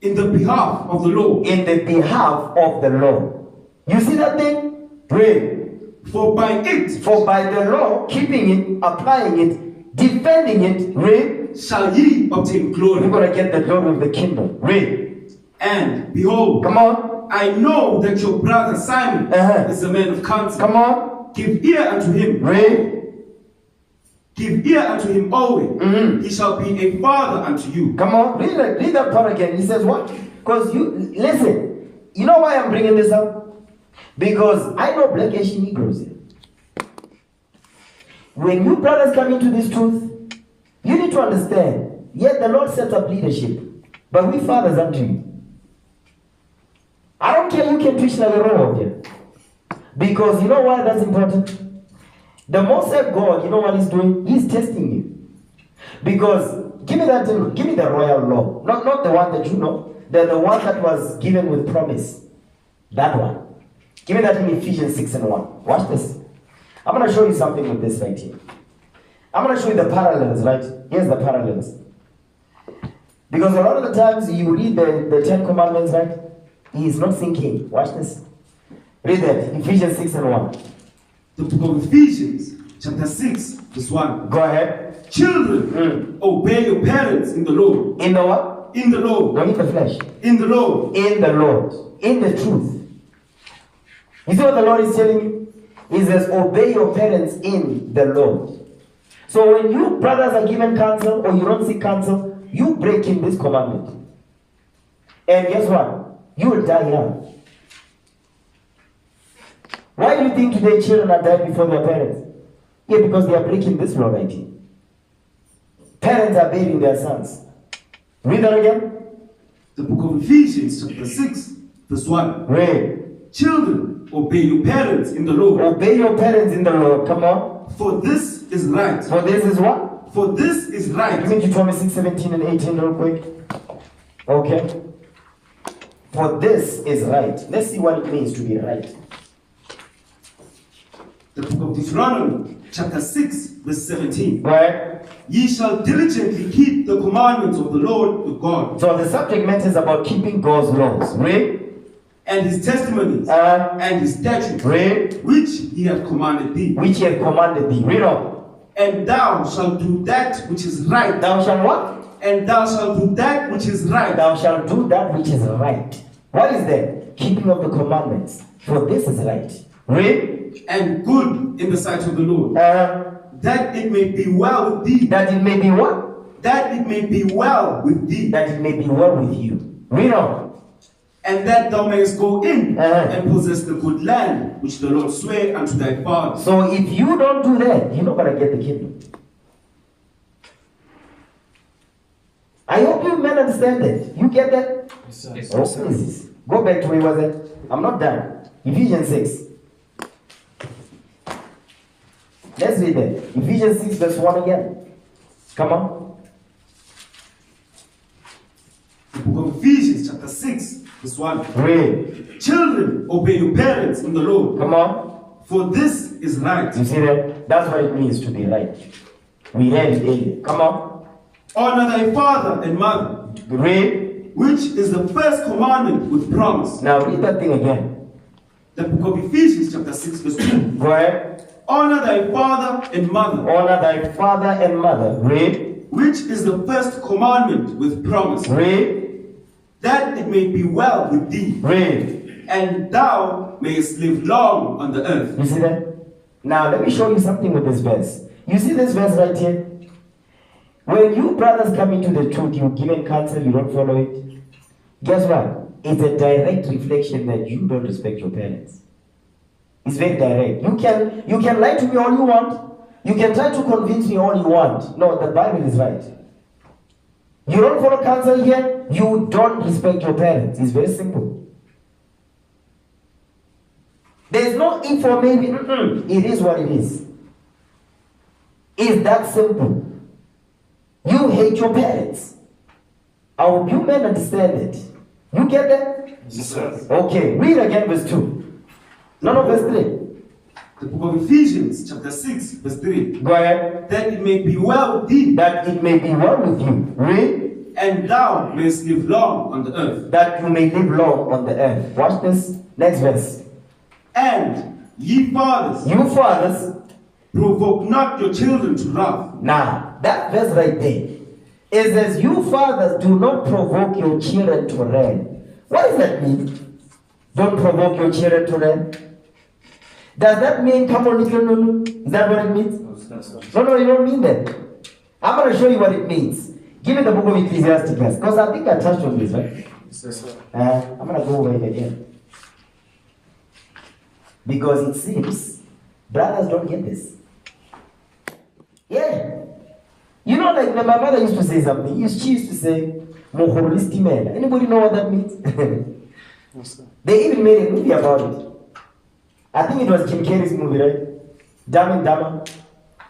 Speaker 2: In the behalf of the Lord.
Speaker 1: In the behalf of the Lord. You see that thing? Read.
Speaker 2: For by
Speaker 1: the law, keeping it, applying it, defending it, read,
Speaker 2: shall ye obtain glory.
Speaker 1: You're going to get the glory of the kingdom. Read.
Speaker 2: And behold,
Speaker 1: come on.
Speaker 2: I know that your brother Simon is a man of counsel.
Speaker 1: Come on.
Speaker 2: Give ear unto him.
Speaker 1: Read.
Speaker 2: Give ear unto him always. He shall be a father unto you.
Speaker 1: Come on. Read that part again. He says what? Because listen. You know why I'm bringing this up? Because I know black Asian Negroes here. When you brothers come into this truth, you need to understand, yet the Lord sets up leadership, but we fathers unto you. I don't care, you can preach like a robot here. Because you know why that's important? The Most High God, you know what he's doing? He's testing you. Because, give me the royal law. Not the one that you know, the one that was given with promise. That one. Give me that in Ephesians 6:1. Watch this. I'm going to show you something with this right here. I'm going to show you the parallels, right? Here's the parallels. Because a lot of the times you read the Ten Commandments, right? He is not thinking. Watch this. Read that. Ephesians 6:1.
Speaker 2: The book of Ephesians, chapter 6, verse 1.
Speaker 1: Go ahead.
Speaker 2: Children, obey your parents in the Lord.
Speaker 1: In the what?
Speaker 2: In the Lord.
Speaker 1: Not in the flesh.
Speaker 2: In the Lord.
Speaker 1: In the Lord. In the truth. You see what the Lord is telling you? He says, obey your parents in the Lord. So when you brothers are given counsel or you don't seek counsel, you break in this commandment. And guess what? You will die young. Why do you think today children are dying before their parents? Yeah, because they are breaking this law right here. Parents are burying their sons. Read that again.
Speaker 2: The book of Ephesians, chapter 6, verse 1.
Speaker 1: Read.
Speaker 2: Children, obey your parents in the Lord.
Speaker 1: Obey your parents in the Lord. Come on.
Speaker 2: For this is right.
Speaker 1: For this is what?
Speaker 2: For this is right.
Speaker 1: Give me Deuteronomy 6:17 and 18 real quick. Okay. For this is right. Let's see what it means to be right.
Speaker 2: The book of Deuteronomy, chapter 6, verse 17.
Speaker 1: Where?
Speaker 2: Ye shall diligently keep the commandments of the Lord your God.
Speaker 1: So the subject matter is about keeping God's laws. Read.
Speaker 2: And his testimonies and his statutes,
Speaker 1: read.
Speaker 2: Which he hath commanded thee.
Speaker 1: Which he hath commanded thee. Read on.
Speaker 2: And thou shalt do that which is right.
Speaker 1: Thou shalt what?
Speaker 2: And thou shalt do that which is right.
Speaker 1: Thou shalt do that which is right. What is that? Keeping of the commandments. For this is right. Read.
Speaker 2: And good in the sight of the Lord. That it may be well with thee.
Speaker 1: That it may be what?
Speaker 2: That it may be well with thee.
Speaker 1: That it may be well with you. Read on.
Speaker 2: And that thou mayest go in and possess the good land which the Lord sware unto thy father.
Speaker 1: So if you don't do that, you're not going to get the kingdom. I hope you men understand that. You get that?
Speaker 3: Yes,
Speaker 1: Oh, please. Go back to where was it? I'm not done. Ephesians 6. Let's read that. Ephesians 6 verse 1 again. Come on.
Speaker 2: The book of Ephesians chapter 6 verse 1.
Speaker 1: Read.
Speaker 2: Children, obey your parents in the Lord.
Speaker 1: Come on.
Speaker 2: For this is right.
Speaker 1: You see that? That's what it means to be right. We read it earlier. Come on.
Speaker 2: Honor thy father and mother.
Speaker 1: Read.
Speaker 2: Which is the first commandment with promise.
Speaker 1: Now read that thing again.
Speaker 2: The book of Ephesians chapter 6 verse 2.
Speaker 1: Go ahead.
Speaker 2: Honor thy father and mother.
Speaker 1: Honor thy father and mother. Read.
Speaker 2: Which is the first commandment with promise.
Speaker 1: Read.
Speaker 2: That it may be well with thee.
Speaker 1: Read.
Speaker 2: And thou mayest live long on the earth.
Speaker 1: You see that? Now let me show you something with this verse. You see this verse right here? When you brothers come into the truth, you're given counsel, you don't follow it. Guess what? It's a direct reflection that you don't respect your parents. It's very direct. You can lie to me all you want. You can try to convince me all you want. No, the Bible is right. You don't follow counsel here, you don't respect your parents. It's very simple. There's no if or maybe. It is what it is. It's that simple. You hate your parents. I hope you men understand it. You get that?
Speaker 3: Yes, sir.
Speaker 1: Okay, read again verse 2. No, verse 3.
Speaker 2: The book of Ephesians chapter 6 verse 3.
Speaker 1: Go ahead.
Speaker 2: That it may be well with thee.
Speaker 1: That it may be well with you. Read.
Speaker 2: And thou mayest live long on the earth.
Speaker 1: That you may live long on the earth. Watch this. Next verse.
Speaker 2: And ye fathers,
Speaker 1: You fathers.
Speaker 2: provoke not your children to wrath.
Speaker 1: Now, that verse right there. It says, you fathers do not provoke your children to wrath. What does that mean? Don't provoke your children to wrath. Does that mean, come on, little Nunu? Is that what it means? No, you don't mean that. I'm going to show you what it means. Give me the book of Ecclesiastes, because I think I touched on this, right?
Speaker 3: Yes, sir.
Speaker 1: I'm going to go over it again. Because it seems brothers don't get this. Yeah. You know, like my mother used to say something. She used to say, "Mohoristi man." Anybody know what that means?
Speaker 3: Yes, sir.
Speaker 1: They even made a movie about it. I think it was Jim Carrey's movie, right? Dumb and Dumber.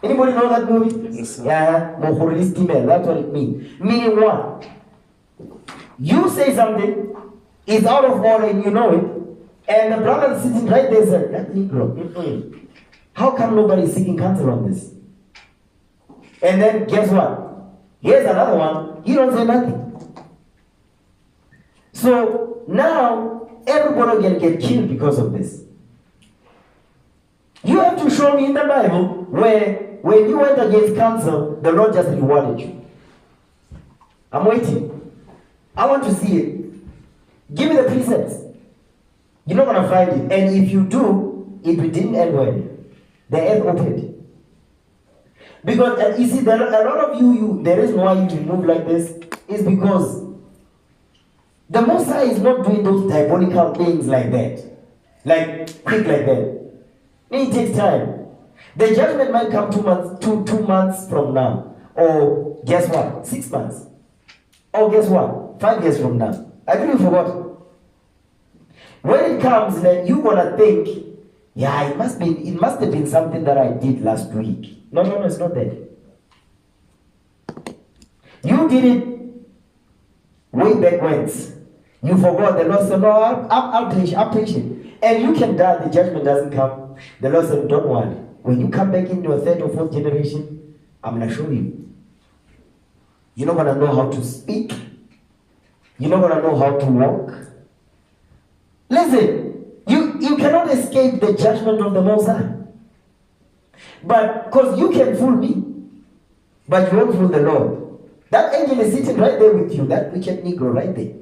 Speaker 1: Anybody know that movie?
Speaker 3: Yes, sir.
Speaker 1: Yeah, Mohoristi man. That's what it means. Meaning what? You say something, it's out of order and you know it, and the brother sitting right there said, "That Negro. How come nobody is seeking counsel on this?" And then guess what? Here's another one. He don't say nothing. So now everybody can get killed because of this. You have to show me in the Bible where when you went against counsel, the Lord just rewarded you. I'm waiting. I want to see it. Give me the precepts. You're not going to find it. And if you do, it didn't end well. The earth opened. Because you see, a lot of you, the reason why you move like this is because the Most High is not doing those diabolical things like that. Like, quick like that. It takes time. The judgment might come 2 months, two months from now. Or guess what? 6 months. Or guess what? 5 years from now. I think you forgot. When it comes, then you're gonna think, yeah, it must have been something that I did last week. No, it's not that. You did it way back once. You forgot. The Lord said, no, I'm patient. And you can die, the judgment doesn't come. The Lord said, don't worry. When you come back in your third or fourth generation, I'm going to show you. You're not going to know how to speak. You're not going to know how to walk. Listen, you cannot escape the judgment of the Most High. But, because you can fool me, but you won't fool the Lord. That angel is sitting right there with you, that wicked Negro right there.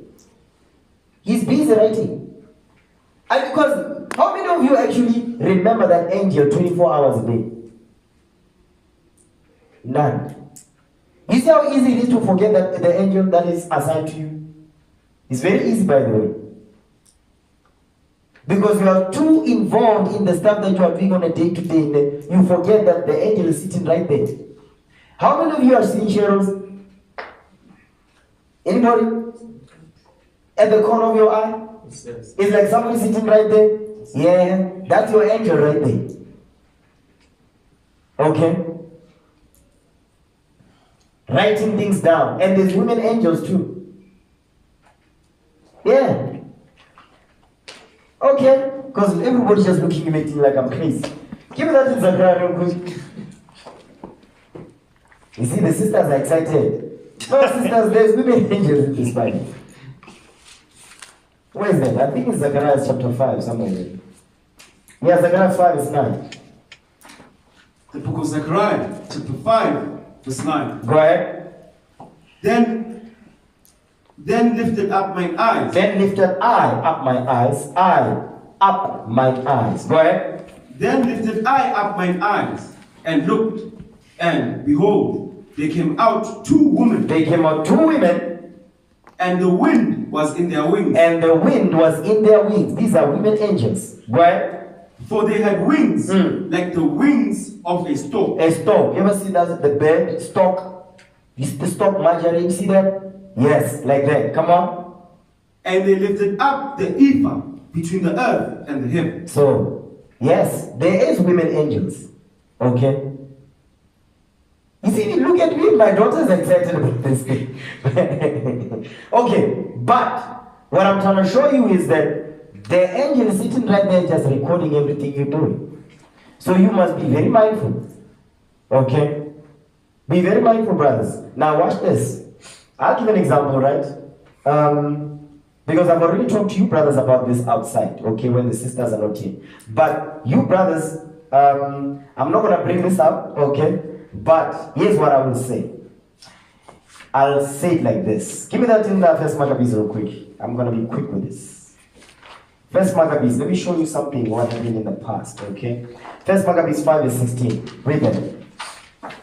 Speaker 1: He's busy writing. And because, how many of you actually remember that angel 24 hours a day? None. You see how easy it is to forget that the angel that is assigned to you? It's very easy, by the way. Because you are too involved in the stuff that you are doing on a day-to-day, you forget that the angel is sitting right there. How many of you are seeing shadows? Anybody? At the corner of your eye?
Speaker 3: Yes.
Speaker 1: It's like somebody sitting right there. Yeah, that's your angel right there. Okay? Writing things down. And there's women angels too. Yeah. Okay? Because everybody's just looking at me like I'm crazy. Give me that in Zachariah real quick. You see, the sisters are excited. No, sisters, there's women angels in this Bible. Where is that? I think it's Zechariah chapter 5, somewhere there. Yeah, Zechariah 5 is 9.
Speaker 2: The book of Zechariah, chapter 5, verse 9.
Speaker 1: Go ahead.
Speaker 2: Then lifted up mine eyes.
Speaker 1: Then lifted I up my eyes. I up mine eyes. Go ahead.
Speaker 2: Then lifted I up mine eyes, and looked, and behold, there came out two women,
Speaker 1: They came out two women,
Speaker 2: and the wind was in their wings.
Speaker 1: and the wind was in their wings. These are women angels. Go ahead.
Speaker 2: For they had wings like the wings of a stork.
Speaker 1: A stork. You ever see that? The bird, stork? You see the stork margarine? See that? Yes, like that. Come on.
Speaker 2: And they lifted up the ephah between the earth and the heaven.
Speaker 1: So, yes, there is women angels. Okay? You see, look at me, my daughter's excited about this thing. Okay, but what I'm trying to show you is that the angel is sitting right there just recording everything you're doing. So you must be very mindful. Okay? Be very mindful, brothers. Now watch this. I'll give an example, right? Because I've already talked to you brothers about this outside, okay, when the sisters are not here. But you brothers, I'm not going to bring this up, okay? But here's what I will say. I'll say it like this. Give me that in the First Maccabees real quick. I'm going to be quick with this. First Maccabees, let me show you something what happened in the past, okay? First Maccabees 5 verse 16. Read that.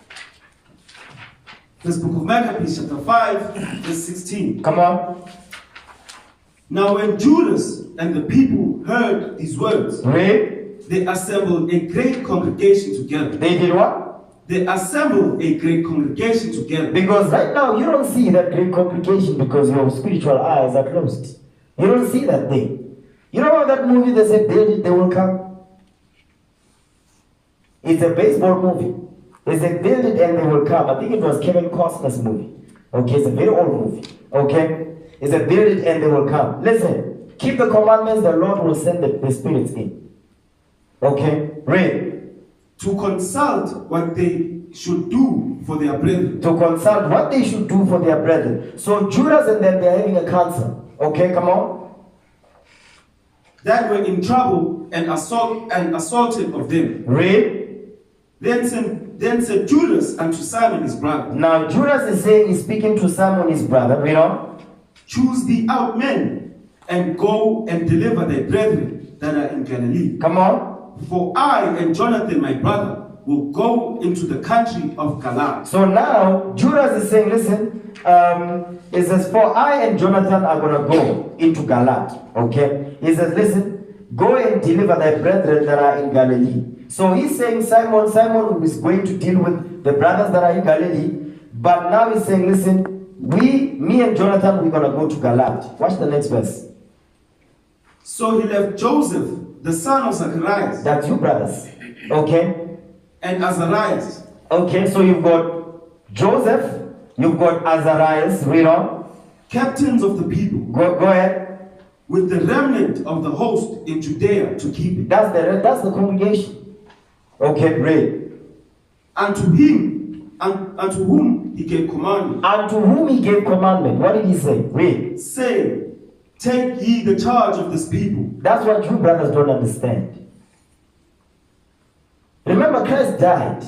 Speaker 2: First book of Maccabees, chapter 5, verse 16.
Speaker 1: Come on.
Speaker 2: Now when Judas and the people heard these words,
Speaker 1: Read.
Speaker 2: they assembled a great congregation together.
Speaker 1: They did what?
Speaker 2: They assembled a great congregation together.
Speaker 1: Because right now you don't see that great congregation because your spiritual eyes are closed. You don't see that thing. You know about that movie they said, build it, they will come? It's a baseball movie. They said, build it and they will come. I think it was Kevin Costner's movie. Okay, it's a very old movie. Okay? It's a build it and they will come. Listen, keep the commandments, the Lord will send the spirits in. Okay? Read.
Speaker 2: To consult what they should do for their brethren.
Speaker 1: To consult what they should do for their brethren. So Judas and them, they're having a council. Okay, come on.
Speaker 2: That were in trouble and assaulted of them.
Speaker 1: Read.
Speaker 2: Then said Judas unto Simon his brother.
Speaker 1: Now Judas is saying, he's speaking to Simon his brother, you know.
Speaker 2: Choose thee out men, and go and deliver thy brethren that are in Galilee.
Speaker 1: Come on.
Speaker 2: For I and Jonathan my brother will go into the country of Galilee.
Speaker 1: So now Judas is saying, listen, it says, for I and Jonathan are going to go into Galilee. Okay? He says, listen, go and deliver thy brethren that are in Galilee. So he's saying, Simon is going to deal with the brothers that are in Galilee. But now he's saying, listen, me and Jonathan, we're going to go to Galilee. Watch the next verse.
Speaker 2: So he left Joseph, the son of Zacharias.
Speaker 1: That's you, brothers. Okay?
Speaker 2: And Azarias.
Speaker 1: Okay, so you've got Joseph, you've got Azarias, read on.
Speaker 2: Captains of the people.
Speaker 1: Go ahead.
Speaker 2: with the remnant of the host in Judea to keep it.
Speaker 1: That's the congregation. Okay, read.
Speaker 2: Unto whom he gave commandment.
Speaker 1: Unto whom he gave commandment. What did he say? Read.
Speaker 2: Say, take ye the charge of this people.
Speaker 1: That's what you brothers don't understand. Remember, Christ died,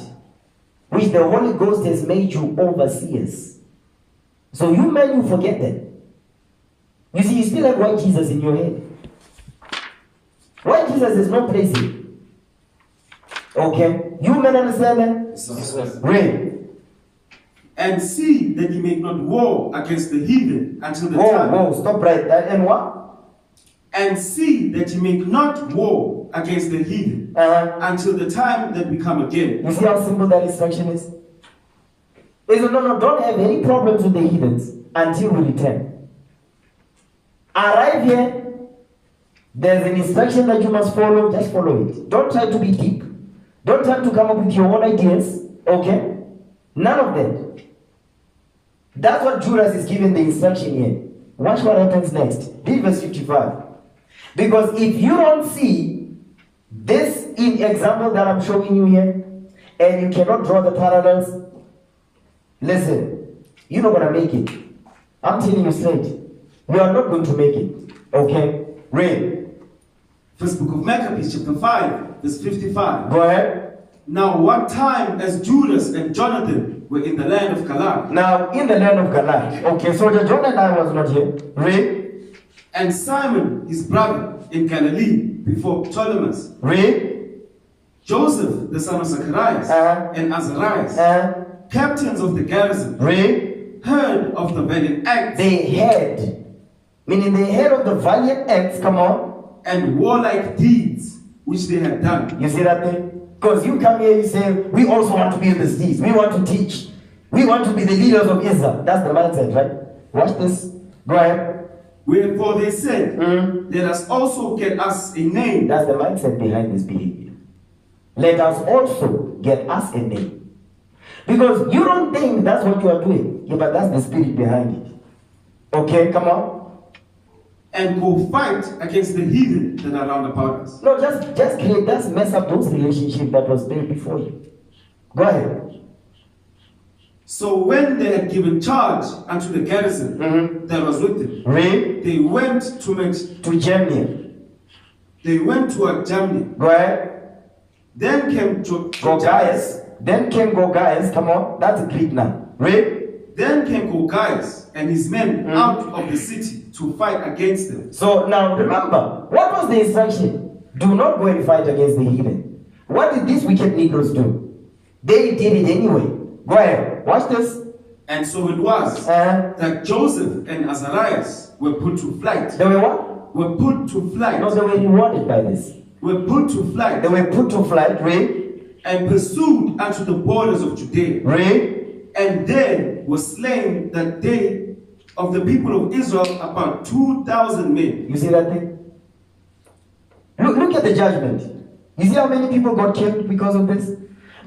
Speaker 1: which the Holy Ghost has made you overseers. So you men, you forget that. You see, you still have white Jesus in your head. White Jesus is no place here. Okay? You men understand that?
Speaker 2: Yes.
Speaker 1: Read.
Speaker 2: And see that ye make not war against the heathen until the time.
Speaker 1: Whoa, stop right there. And what?
Speaker 2: And see that ye make not war against the heathen until the time that we come again.
Speaker 1: You see how simple that instruction is? He said, no, don't have any problems with the heathens until we return. Arrive here, there's an instruction that you must follow, just follow it. Don't try to be deep. Don't try to come up with your own ideas, okay? None of that. That's what Judas is giving the instruction here. Watch what happens next. Read verse 55. Because if you don't see this in example that I'm showing you here, and you cannot draw the parallels, listen, you're not going to make it. I'm telling you straight. You are not going to make it. Okay? Read.
Speaker 2: First book of Maccabees, chapter 5, verse 55.
Speaker 1: Go ahead.
Speaker 2: Now, what time as Judas and Jonathan were in the land of Galaad.
Speaker 1: Now, in the land of Galaad. Okay, so the John and I was not here. Read.
Speaker 2: And Simon, his brother, in Galilee, before Ptolemais.
Speaker 1: Read.
Speaker 2: Joseph, the son of Zacharias, and Azarias, captains of the garrison,
Speaker 1: read,
Speaker 2: heard of the valiant acts.
Speaker 1: They heard, meaning they heard of the valiant acts, come on,
Speaker 2: and warlike deeds which they had done.
Speaker 1: You see that thing? Because you come here, you say, we also want to be in the deeds. We want to teach. We want to be the leaders of Israel. That's the mindset, right? Watch this. Go ahead.
Speaker 2: Wherefore they said, let us also get us a name.
Speaker 1: That's the mindset behind this behavior. Let us also get us a name. Because you don't think that's what you are doing. Yeah, but that's the spirit behind it. Okay, come on.
Speaker 2: And go fight against the heathen that are round about us.
Speaker 1: No, just create, just mess up those relationships that was there before you. Go ahead.
Speaker 2: So when they had given charge unto the garrison that was with them, they went to Germany. They went toward Germany.
Speaker 1: Go ahead.
Speaker 2: Then came
Speaker 1: Gaius. Then came Gaius. Come on, that's a Greek now. Read.
Speaker 2: Then came Gaius and his men out of the city to fight against them.
Speaker 1: So now remember, what was the instruction? Do not go and fight against the heathen. What did these wicked Negroes do? They did it anyway. Go ahead. Watch this.
Speaker 2: And so it was that Joseph and Azarias were put to flight.
Speaker 1: They were what?
Speaker 2: Were put to flight.
Speaker 1: No, they were rewarded by this.
Speaker 2: Were put to flight.
Speaker 1: They were put to flight. Read.
Speaker 2: And pursued unto the borders of Judea.
Speaker 1: Read.
Speaker 2: And there was slain that day of the people of Israel about 2,000 men.
Speaker 1: You see that thing? Look at the judgment. You see how many people got killed because of this?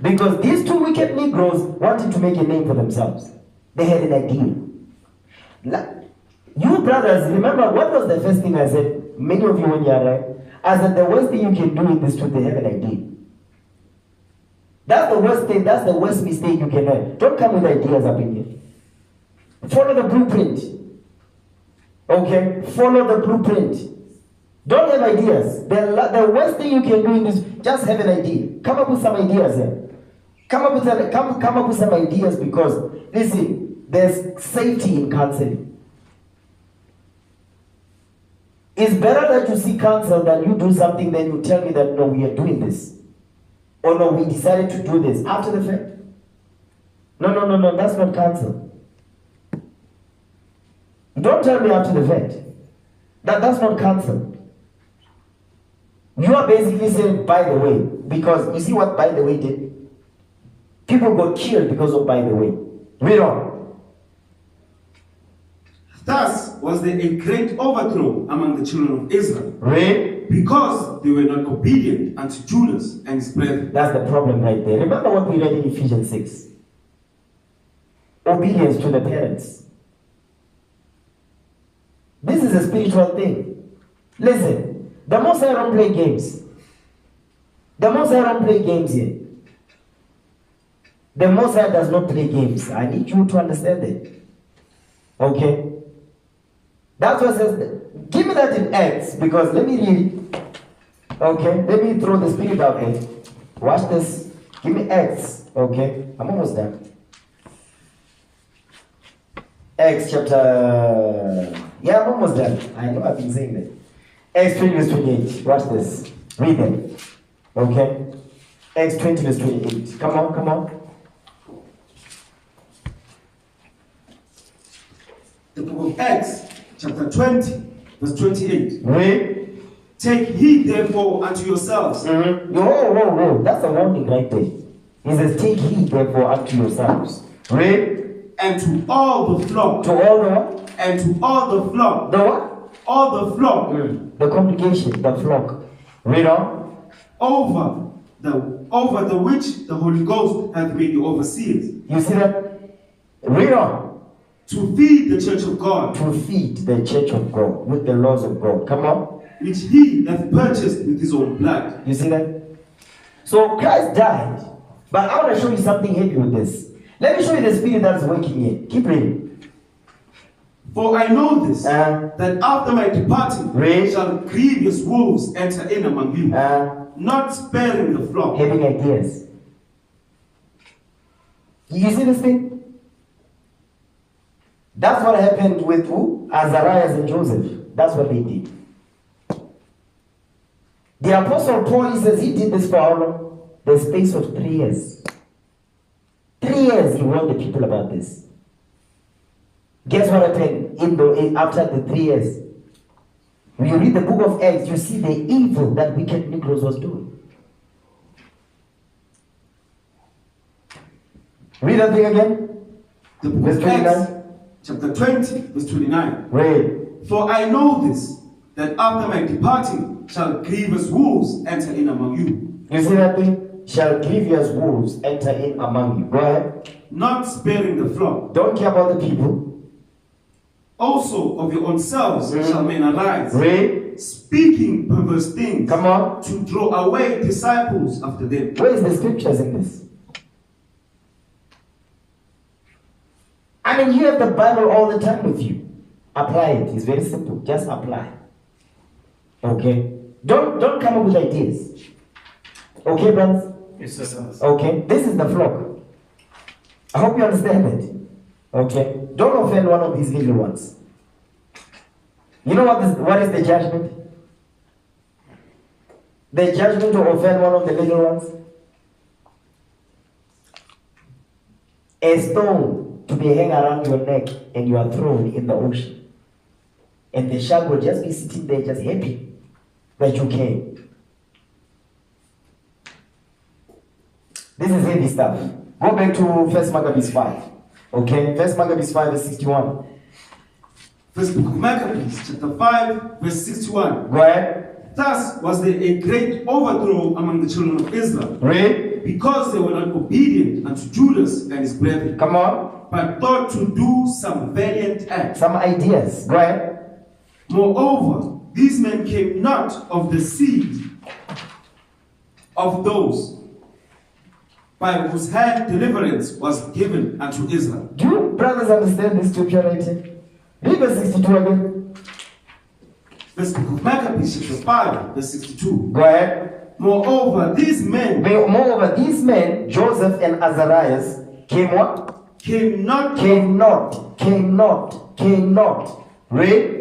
Speaker 1: Because these two wicked Negroes wanted to make a name for themselves. They had an idea. You brothers, remember what was the first thing I said? Many of you when you arrived, I said the worst thing you can do in this truth, they have an idea. That's the worst thing, that's the worst mistake you can have. Don't come with ideas up in here. Follow the blueprint. Okay? Follow the blueprint. Don't have ideas. The worst thing you can do in this, just have an idea. Come up with some ideas here. Come up with some ideas because, listen, there's safety in counseling. It's better that you see counsel than you do something than you tell me that, no, we are doing this. Or no, we decided to do this after the fact. No, that's not counsel. Don't tell me after the fact. That's not counsel. You are basically saying, by the way, because you see what by the way did? People got killed because of by the way. Read on.
Speaker 2: Thus was there a great overthrow among the children of Israel.
Speaker 1: Read.
Speaker 2: Because they were not obedient unto Judas and his brethren.
Speaker 1: That's the problem right there. Remember what we read in Ephesians 6. Obedience to the parents. This is a spiritual thing. Listen, the Most High don't play games. The Most High don't play games here. The Most High does not play games. I need you to understand it. Okay? That's what it says. Give me that in Acts, because let me read it. Okay? Let me throw the spirit out here. Watch this. Give me Acts. Okay? I'm almost done. Acts chapter... Yeah, I'm almost done. I know I've been saying that. Acts 20 verse 28. Watch this. Read them. Okay? Acts 20 verse 28. Come on, come on.
Speaker 2: The book of Acts, chapter 20, verse 28.
Speaker 1: Read.
Speaker 2: Take heed therefore unto yourselves.
Speaker 1: Whoa. That's a warning right there. He says, take heed therefore unto yourselves. Read.
Speaker 2: And to all the flock.
Speaker 1: To all the what?
Speaker 2: And to all the flock.
Speaker 1: The what?
Speaker 2: All the flock.
Speaker 1: The congregation, the flock. Read on.
Speaker 2: Over the which the Holy Ghost hath made you overseers.
Speaker 1: You see that? Read on.
Speaker 2: To feed the church of God.
Speaker 1: To feed the church of God with the laws of God. Come on.
Speaker 2: Which he hath purchased with his own blood.
Speaker 1: You see that? So Christ died. But I want to show you something heavy with this. Let me show you the spirit that is working here. Keep reading.
Speaker 2: For I know this, that after my departing shall grievous wolves enter in among you, not sparing the flock.
Speaker 1: Having ideas. You see this thing? That's what happened with who? Azariah and Joseph. That's what they did. The Apostle Paul, he says he did this for how long? The space of 3 years. 3 years he warned the people about this. Guess what happened after the 3 years? When you read the book of Acts, you see the evil that wicked Negroes was doing. Read that thing again.
Speaker 2: The book of Acts, chapter 20, verse 29.
Speaker 1: Read.
Speaker 2: For I know this, that after my departing shall grievous wolves enter in among you.
Speaker 1: You see that thing? Shall grievous wolves enter in among you. Go ahead.
Speaker 2: Not sparing the flock.
Speaker 1: Don't care about the people.
Speaker 2: Also of your own selves shall men arise.
Speaker 1: Read.
Speaker 2: Speaking perverse things.
Speaker 1: Come on.
Speaker 2: To draw away disciples after them.
Speaker 1: Where is the scriptures in this? I mean, you have the Bible all the time with you. Apply it. It's very simple. Just apply. Okay? Don't come up with ideas. Okay, brothers?
Speaker 3: Yes, sir.
Speaker 1: Okay? This is the flock. I hope you understand it. Okay? Don't offend one of these little ones. You know what is the judgment? The judgment to offend one of the little ones? A stone to be hung around your neck and you are thrown in the ocean. And the shark will just be sitting there just happy that you came. This is heavy stuff. Go back to 1 Maccabees 5. Okay? 1 Maccabees 5 verse 61.
Speaker 2: First book of Maccabees, chapter 5, verse 61.
Speaker 1: Go ahead.
Speaker 2: Thus was there a great overthrow among the children of Israel.
Speaker 1: Read.
Speaker 2: Because they were not obedient unto Judas and his brethren.
Speaker 1: Come on.
Speaker 2: But thought to do some valiant acts.
Speaker 1: Some ideas. Go ahead.
Speaker 2: Moreover, these men came not of the seed of those by whose hand deliverance was given unto Israel.
Speaker 1: Do you brothers understand this scripture right here? Read verse 62 again.
Speaker 2: First book of Maccabees, chapter 5, verse 62.
Speaker 1: Go ahead.
Speaker 2: Moreover, these men,
Speaker 1: Joseph and Azarias, came what?
Speaker 2: Came not.
Speaker 1: Read.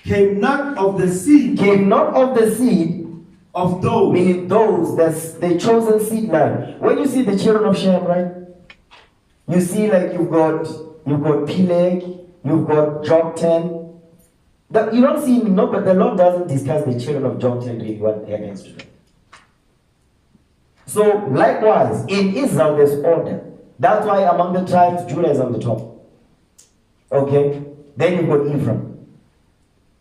Speaker 2: Came not of the seed.
Speaker 1: Came not of the seed.
Speaker 2: Of those.
Speaker 1: Meaning those, that's the chosen seed line. When you see the children of Shem, right? You see like you've got Peleg, you've got Joktan. You don't see, no, but the Lord doesn't discuss the children of Joktan really what happens to them. So likewise, in Israel there's order. That's why among the tribes, Judah is on the top. Okay? Then you've got Ephraim.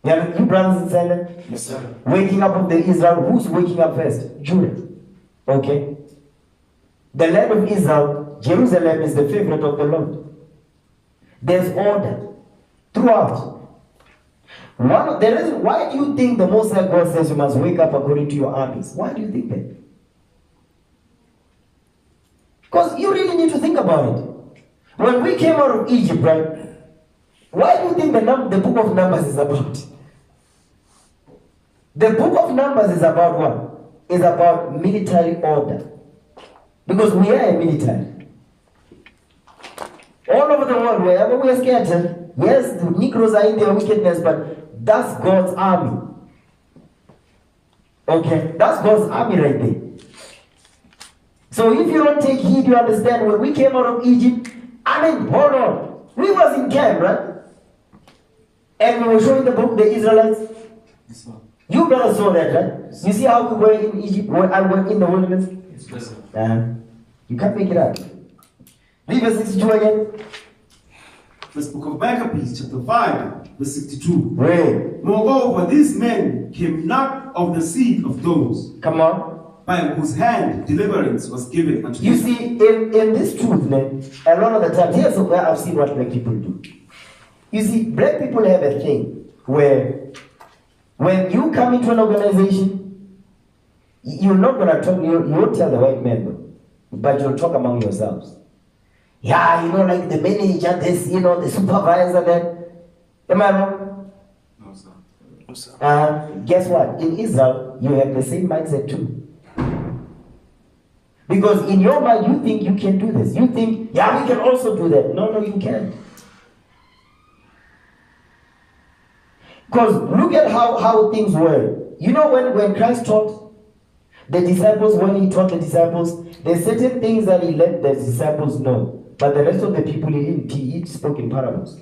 Speaker 1: Yeah, you brothers and sisters?
Speaker 3: Yes, sir.
Speaker 1: Waking up of the Israel, who's waking up first? Judah. Okay? The land of Israel, Jerusalem is the favorite of the Lord. There's order throughout. The reason why do you think the Most High God says you must wake up according to your armies? Why do you think that? Because you really need to think about it. When we came out of Egypt, right? Why do you think the book of Numbers is about? The book of Numbers is about what? It's about military order. Because we are a military. All over the world, wherever we are scattered, yes, the Negroes are in their wickedness, but that's God's army. Okay? That's God's army right there. So if you don't take heed, you understand, when we came out of Egypt, hold on. We was in camp, right? And we were showing the book, the Israelites.
Speaker 2: Yes, sir.
Speaker 1: You better saw that, right?
Speaker 2: Yes,
Speaker 1: you see how we were in Egypt, where I were in the wilderness?
Speaker 2: Yes, sir.
Speaker 1: You can't make it up. Read verse 62 again.
Speaker 2: This book of Maccabees, chapter 5, verse 62.
Speaker 1: Read.
Speaker 2: Moreover, these men came not of the seed of those
Speaker 1: Come on.
Speaker 2: by whose hand deliverance was given unto
Speaker 1: You
Speaker 2: them.
Speaker 1: see, in this truth, man, a lot of the time, here's where I've seen what black people do. You see, black people have a thing where when you come into an organization, you're not going to talk, you won't tell the white man, but you'll talk among yourselves. Yeah, like the manager, this, the supervisor, that. Am I wrong?
Speaker 2: No, sir.
Speaker 3: No, sir.
Speaker 1: Guess what? In Israel, you have the same mindset too. Because in your mind, you think you can do this. You think, yeah, we can also do that. No, you can't. Because look at how things were. When Christ taught the disciples, when he taught the disciples, there's certain things that he let the disciples know. But the rest of the people he didn't. He spoke in parables.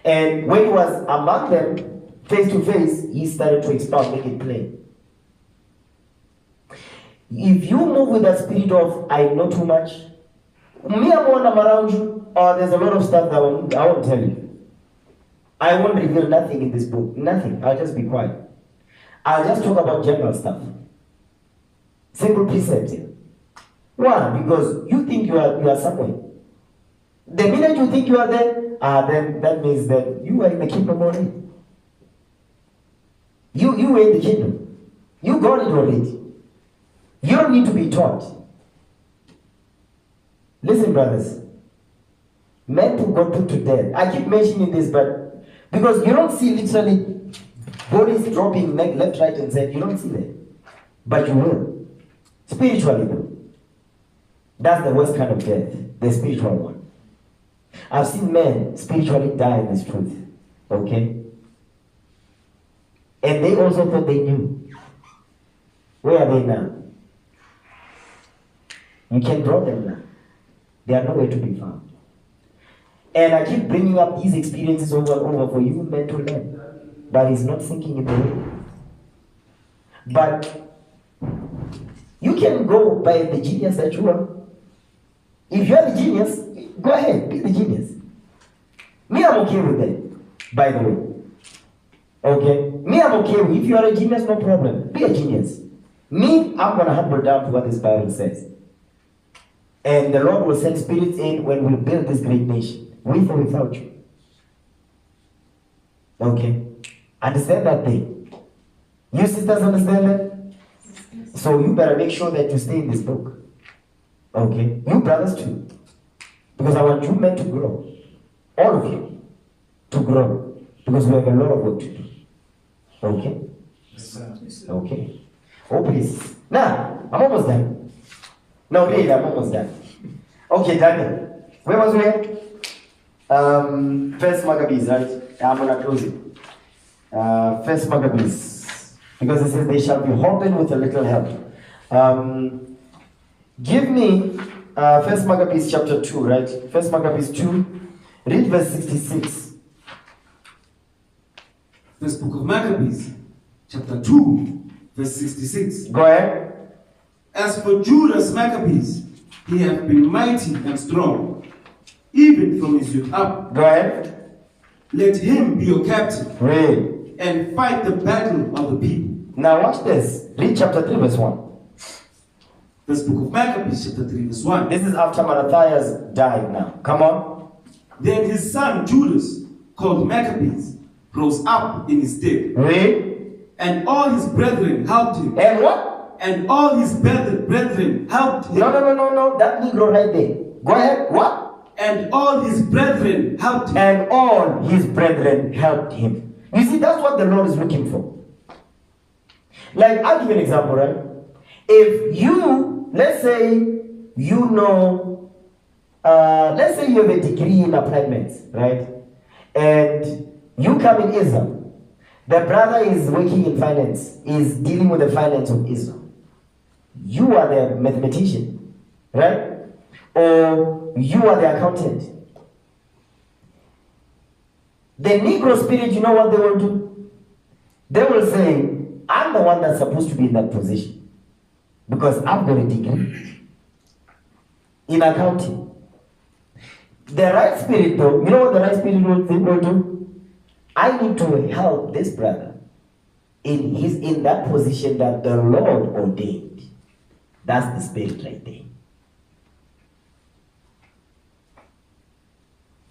Speaker 1: And when he was among them, face to face, he started to expound, make it plain. If you move with that spirit of, I know too much, me, I'm around you, or there's a lot of stuff that I won't tell you. I won't reveal nothing in this book. Nothing. I'll just be quiet. I'll just talk about general stuff. Simple precepts here. One, because you think you are somewhere. The minute you think you are there, then that means that you are in the kingdom already. You are in the kingdom. You got it already. You don't need to be taught. Listen, brothers. Men who got put to death. I keep mentioning this, but because you don't see literally bodies dropping left, right, and center. You don't see that. But you will. Spiritually, though. That's the worst kind of death. The spiritual one. I've seen men spiritually die in this truth. Okay? And they also thought they knew. Where are they now? You can draw them now. They are nowhere to be found. And I keep bringing up these experiences over and over for you men to learn. But it's not sinking in the way. But you can go by the genius that you are. If you are the genius, go ahead, be the genius. Me, I'm okay with that, by the way. Okay? Me, I'm okay with, if you are a genius, no problem. Be a genius. Me, I'm going to humble down to what this Bible says. And the Lord will send spirits in when we build this great nation, with or without you. Okay? Understand that thing. You sisters understand that? So you better make sure that you stay in this book. Okay? You brothers too. Because I want you men to grow. All of you. To grow. Because we have a lot of work to do. Okay?
Speaker 2: Yes, sir.
Speaker 1: Okay. Oh, please. Now, I'm almost done. No, really, I'm almost done. Okay, Daniel. Where was we at? First Maccabees, right? I'm going to close it. First Maccabees. Because it says they shall be holpen with a little help. Give me First Maccabees chapter 2, right? First Maccabees 2. Read verse 66.
Speaker 2: This book of Maccabees, chapter 2, verse 66.
Speaker 1: Go ahead.
Speaker 2: As for Judah's Maccabees, he hath been mighty and strong, even from his youth up.
Speaker 1: Go ahead.
Speaker 2: Let him be your captain,
Speaker 1: Read.
Speaker 2: and fight the battle of the people.
Speaker 1: Now watch this. Read chapter 3, verse 1.
Speaker 2: This book of Maccabees, chapter 3, verse 1.
Speaker 1: This is after Matthias died now. Come on.
Speaker 2: Then his son Judas called Maccabees, rose up in his stead.
Speaker 1: Read.
Speaker 2: And all his brethren helped him.
Speaker 1: And what?
Speaker 2: And all his brethren helped him.
Speaker 1: No. That Negro right there. Go ahead. What?
Speaker 2: And all his brethren helped him.
Speaker 1: And all his brethren helped him. You see, that's what the Lord is looking for. Like, I'll give you an example, right? If you, let's say, you know, let's say you have a degree in applied maths, right? And you come in Islam. The brother is working in finance, is dealing with the finance of Islam. You are the mathematician, right? Or you are the accountant. The Negro spirit, you know what they will do? They will say, I'm the one that's supposed to be in that position because I've got a degree in accounting. The right spirit, though, you know what the right spirit will do? I need to help this brother in that position that the Lord ordained. That's the spirit right there.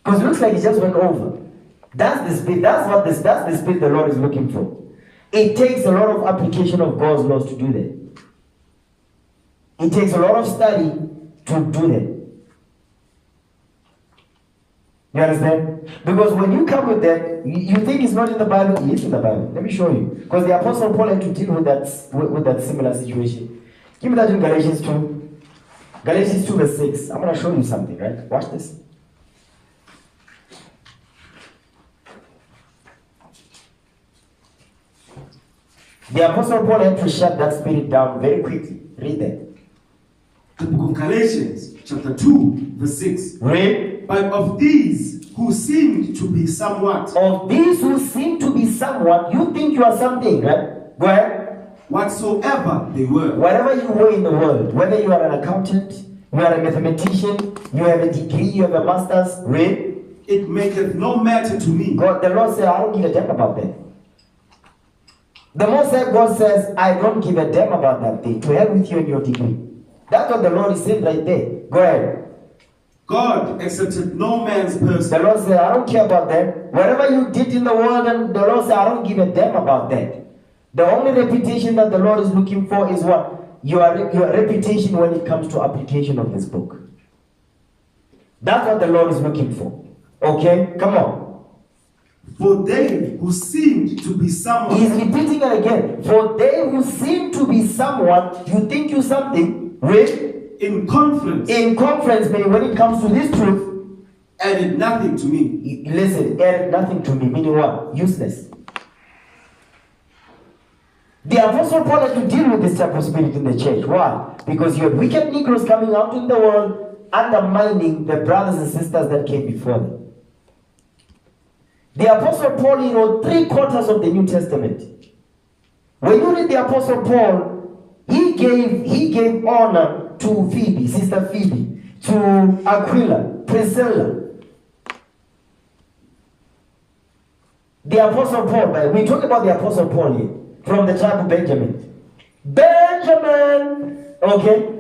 Speaker 1: Because it looks like it just went over. That's the spirit. That's the spirit the Lord is looking for. It takes a lot of application of God's laws to do that. It takes a lot of study to do that. You understand? Because when you come with that, you think it's not in the Bible. It is in the Bible. Let me show you. Because the Apostle Paul had to deal with that similar situation. Give me that in Galatians 2. Galatians 2 verse 6. I'm going to show you something, right? Watch this. The Apostle Paul had to shut that spirit down very quickly. Read that.
Speaker 2: The book of Galatians, chapter 2, verse 6.
Speaker 1: Read.
Speaker 2: But of these who seemed to be somewhat.
Speaker 1: Of these who seem to be somewhat, you think you are something, right? Go ahead.
Speaker 2: Whatsoever they were.
Speaker 1: Whatever you were in the world, whether you are an accountant, you are a mathematician, you have a degree, you have a master's, read.
Speaker 2: It maketh no matter to me.
Speaker 1: God, the Lord said, I don't give a damn about that. The Most High God says, I don't give a damn about that thing. To hell with you and your degree. That's what the Lord is saying right there. Go ahead.
Speaker 2: God accepted no man's person.
Speaker 1: The Lord said, I don't care about that. Whatever you did in the world, and the Lord said, I don't give a damn about that. The only reputation that the Lord is looking for is what? Your reputation when it comes to application of this book. That's what the Lord is looking for. Okay? Come on.
Speaker 2: For they who seemed to be someone.
Speaker 1: He's repeating it again. For they who seem to be someone, you think you something, read.
Speaker 2: In conference.
Speaker 1: In conference, when it comes to this truth,
Speaker 2: added nothing to me.
Speaker 1: Listen, added nothing to me, meaning what? Useless. The Apostle Paul had to deal with this type of spirit in the church. Why? Because you have wicked Negroes coming out in the world, undermining the brothers and sisters that came before them. The Apostle Paul, he wrote 3/4 of the New Testament. When you read the Apostle Paul, he gave honor to Phoebe, Sister Phoebe, to Aquila, Priscilla. The Apostle Paul, we talk about the Apostle Paul here, from the tribe of Benjamin. Benjamin! Okay?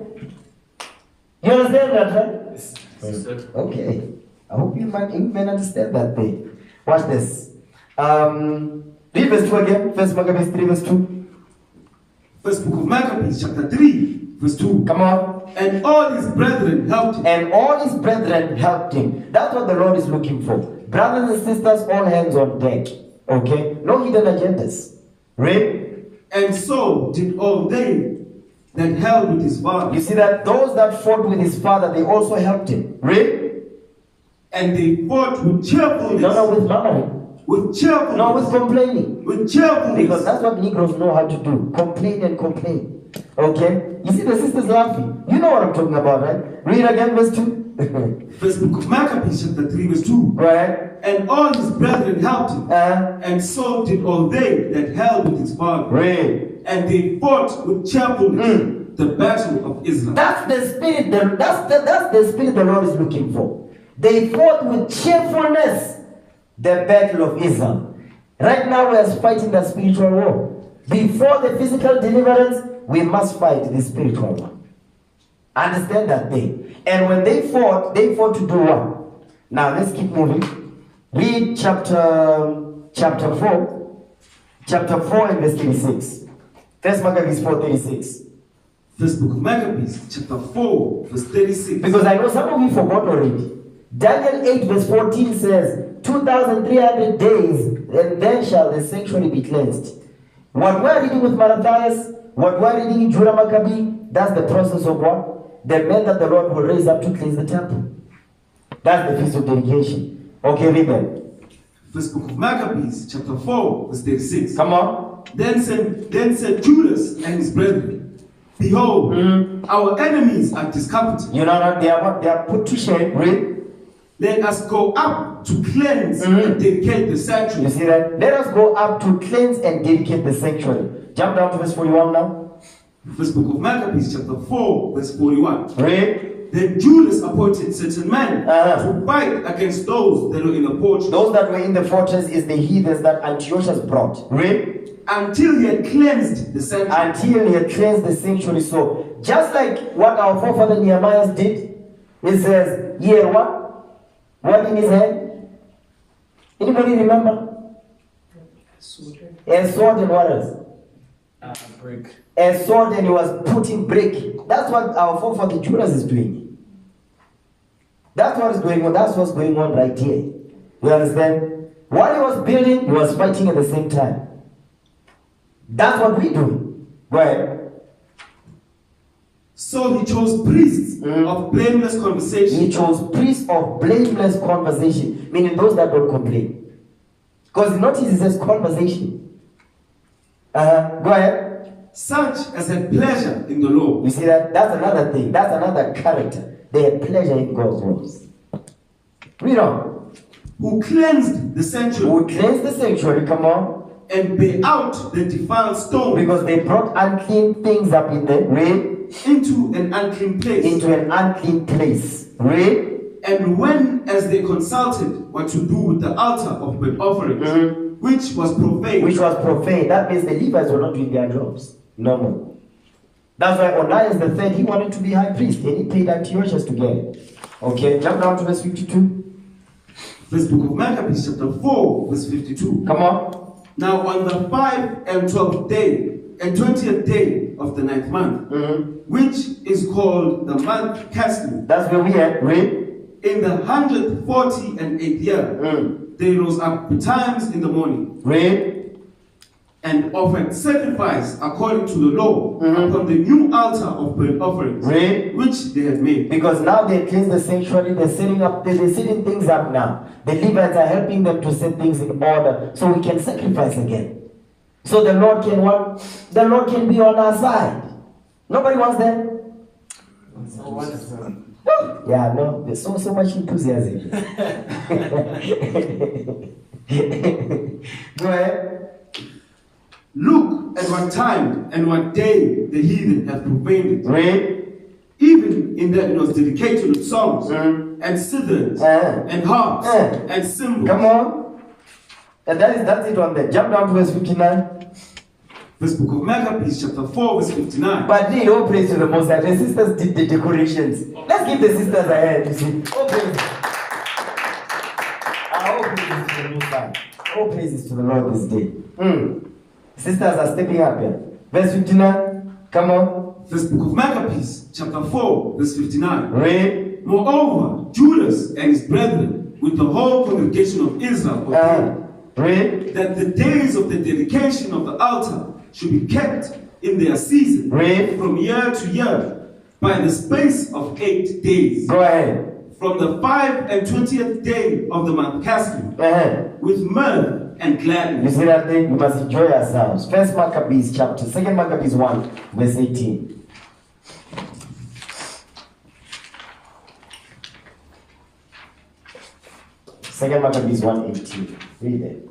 Speaker 1: You understand that, right?
Speaker 3: Yes.
Speaker 1: Okay. I hope you may understand that thing. Watch this. Read verse 2 again. First Maccabees 3 verse 2.
Speaker 2: First book of Maccabees, chapter 3, verse 2.
Speaker 1: Come on.
Speaker 2: And all his brethren helped him.
Speaker 1: And all his brethren helped him. That's what the Lord is looking for. Brothers and sisters, all hands on deck. Okay? No hidden agendas. Read.
Speaker 2: And so did all they that held with his father.
Speaker 1: You see that those that fought with his father, they also helped him. Read.
Speaker 2: And they fought with cheerfulness.
Speaker 1: No, with murmuring.
Speaker 2: With cheerfulness.
Speaker 1: No, with complaining.
Speaker 2: With cheerfulness.
Speaker 1: Because that's what Negroes know how to do. Complain and complain. Okay? You see the sisters laughing. You know what I'm talking about, right? Read again verse 2.
Speaker 2: First book of Maccabees, chapter 3, verse 2.
Speaker 1: Go ahead.
Speaker 2: And all his brethren helped him. And so did all they that held with his father.
Speaker 1: Read.
Speaker 2: And they fought with cheerfulness the battle of Israel.
Speaker 1: That's the spirit. That's the spirit the Lord is looking for. They fought with cheerfulness the battle of Israel. Right now we are fighting the spiritual war. Before the physical deliverance, we must fight the spiritual one. Understand that thing. And when they fought to do what? Now let's keep moving. Read chapter 4. Chapter 4 and verse 36. First Maccabees 4:36.
Speaker 2: First book of Maccabees, chapter 4, verse 36.
Speaker 1: Because I know some of you forgot already. Daniel 8 verse 14 says, 2,300 days, and then shall the sanctuary be cleansed. What we're reading with Matthias, what we're reading in Judah Maccabee, that's the process of what? The men that the Lord will raise up to cleanse the temple. That's the feast of dedication. Okay, read that.
Speaker 2: First book of Maccabees, chapter 4, verse 36.
Speaker 1: Come on.
Speaker 2: Then said Judas and his brethren, behold, our enemies are discomfited.
Speaker 1: You know, they are put to shame. Read.
Speaker 2: Let us go up to cleanse and dedicate the sanctuary.
Speaker 1: You see that? Let us go up to cleanse and dedicate the sanctuary. Jump down to verse 41 now.
Speaker 2: First book of Maccabees, chapter 4, verse 41.
Speaker 1: Read.
Speaker 2: Then Judas appointed certain men to fight against those that were in the fortress.
Speaker 1: Those that were in the fortress is the heathens that Antiochus brought. Read.
Speaker 2: Until he had cleansed the sanctuary.
Speaker 1: Until he had cleansed the sanctuary. So, just like what our forefather Nehemiah did, it says, he had what? What in his hand? Anybody remember? A sword and what else?
Speaker 3: Brick.
Speaker 1: A sword, and he was putting brick. That's what our forefather Judas is doing. That's what is going on. That's what's going on right here. You understand? While he was building, he was fighting at the same time. That's what we do. Go ahead.
Speaker 2: So he chose priests of blameless conversation.
Speaker 1: He chose priests of blameless conversation, meaning those that don't complain. Because notice it says conversation. Go ahead.
Speaker 2: Such as had pleasure in the law.
Speaker 1: You see that? That's another thing. That's another character. They had pleasure in God's laws. Read on.
Speaker 2: Who cleansed the sanctuary.
Speaker 1: Who cleansed the sanctuary, come on.
Speaker 2: And bear out the defiled stone.
Speaker 1: Because they brought unclean things up in the rain.
Speaker 2: Into an unclean place.
Speaker 1: Into an unclean place. Read.
Speaker 2: And when, as they consulted what to do with the altar of burnt offerings, which was profane.
Speaker 1: Which was profane. That means the Levites were not doing their jobs. No more. That's why Onias the third, he wanted to be high priest. And he paid Antiochus to get it. Okay, jump down to verse 52.
Speaker 2: First book of Maccabees, chapter 4, verse 52.
Speaker 1: Come on.
Speaker 2: Now on the 5th and 12th day, and 20th day of the 9th month, which is called the month Caslu.
Speaker 1: That's where we are. Read.
Speaker 2: In the 148th year, they rose up betimes in the morning.
Speaker 1: Read.
Speaker 2: And offered sacrifice according to the law upon the new altar of burnt offerings,
Speaker 1: Read.
Speaker 2: which they had made.
Speaker 1: Because now they cleanse the sanctuary, they're setting things up now. The Levites are helping them to set things in order so we can sacrifice again. So the Lord can what? The Lord can be on our side. Nobody wants that? Yeah, no, there's so much enthusiasm. Go ahead.
Speaker 2: Look at what time and what day the heathen have profaned it.
Speaker 1: Read.
Speaker 2: Even in that it was dedicated with songs and cithers and harps and cymbals.
Speaker 1: Come on. And that's it on there. Jump down to verse 59.
Speaker 2: First book of Maccabees, chapter 4, verse 59.
Speaker 1: But they all praise to the Most High. The sisters did the decorations. Let's give the sisters a hand, you see. All praise. All praises to the Most High. All praises to the Lord this day. Sisters are stepping up here. Verse 59. Come on.
Speaker 2: First book of Maccabees, chapter 4, verse 59.
Speaker 1: Read.
Speaker 2: Moreover, Judas and his brethren, with the whole congregation of Israel,
Speaker 1: read.
Speaker 2: That the days of the dedication of the altar should be kept in their season,
Speaker 1: read.
Speaker 2: From year to year, by the space of 8 days.
Speaker 1: Go ahead.
Speaker 2: From the 25th day of the month Caslu, with mirth and gladness.
Speaker 1: You see that thing? We must enjoy ourselves. First Maccabees chapter, second Maccabees 1, verse 18. Second Maccabees 1:18. Read it.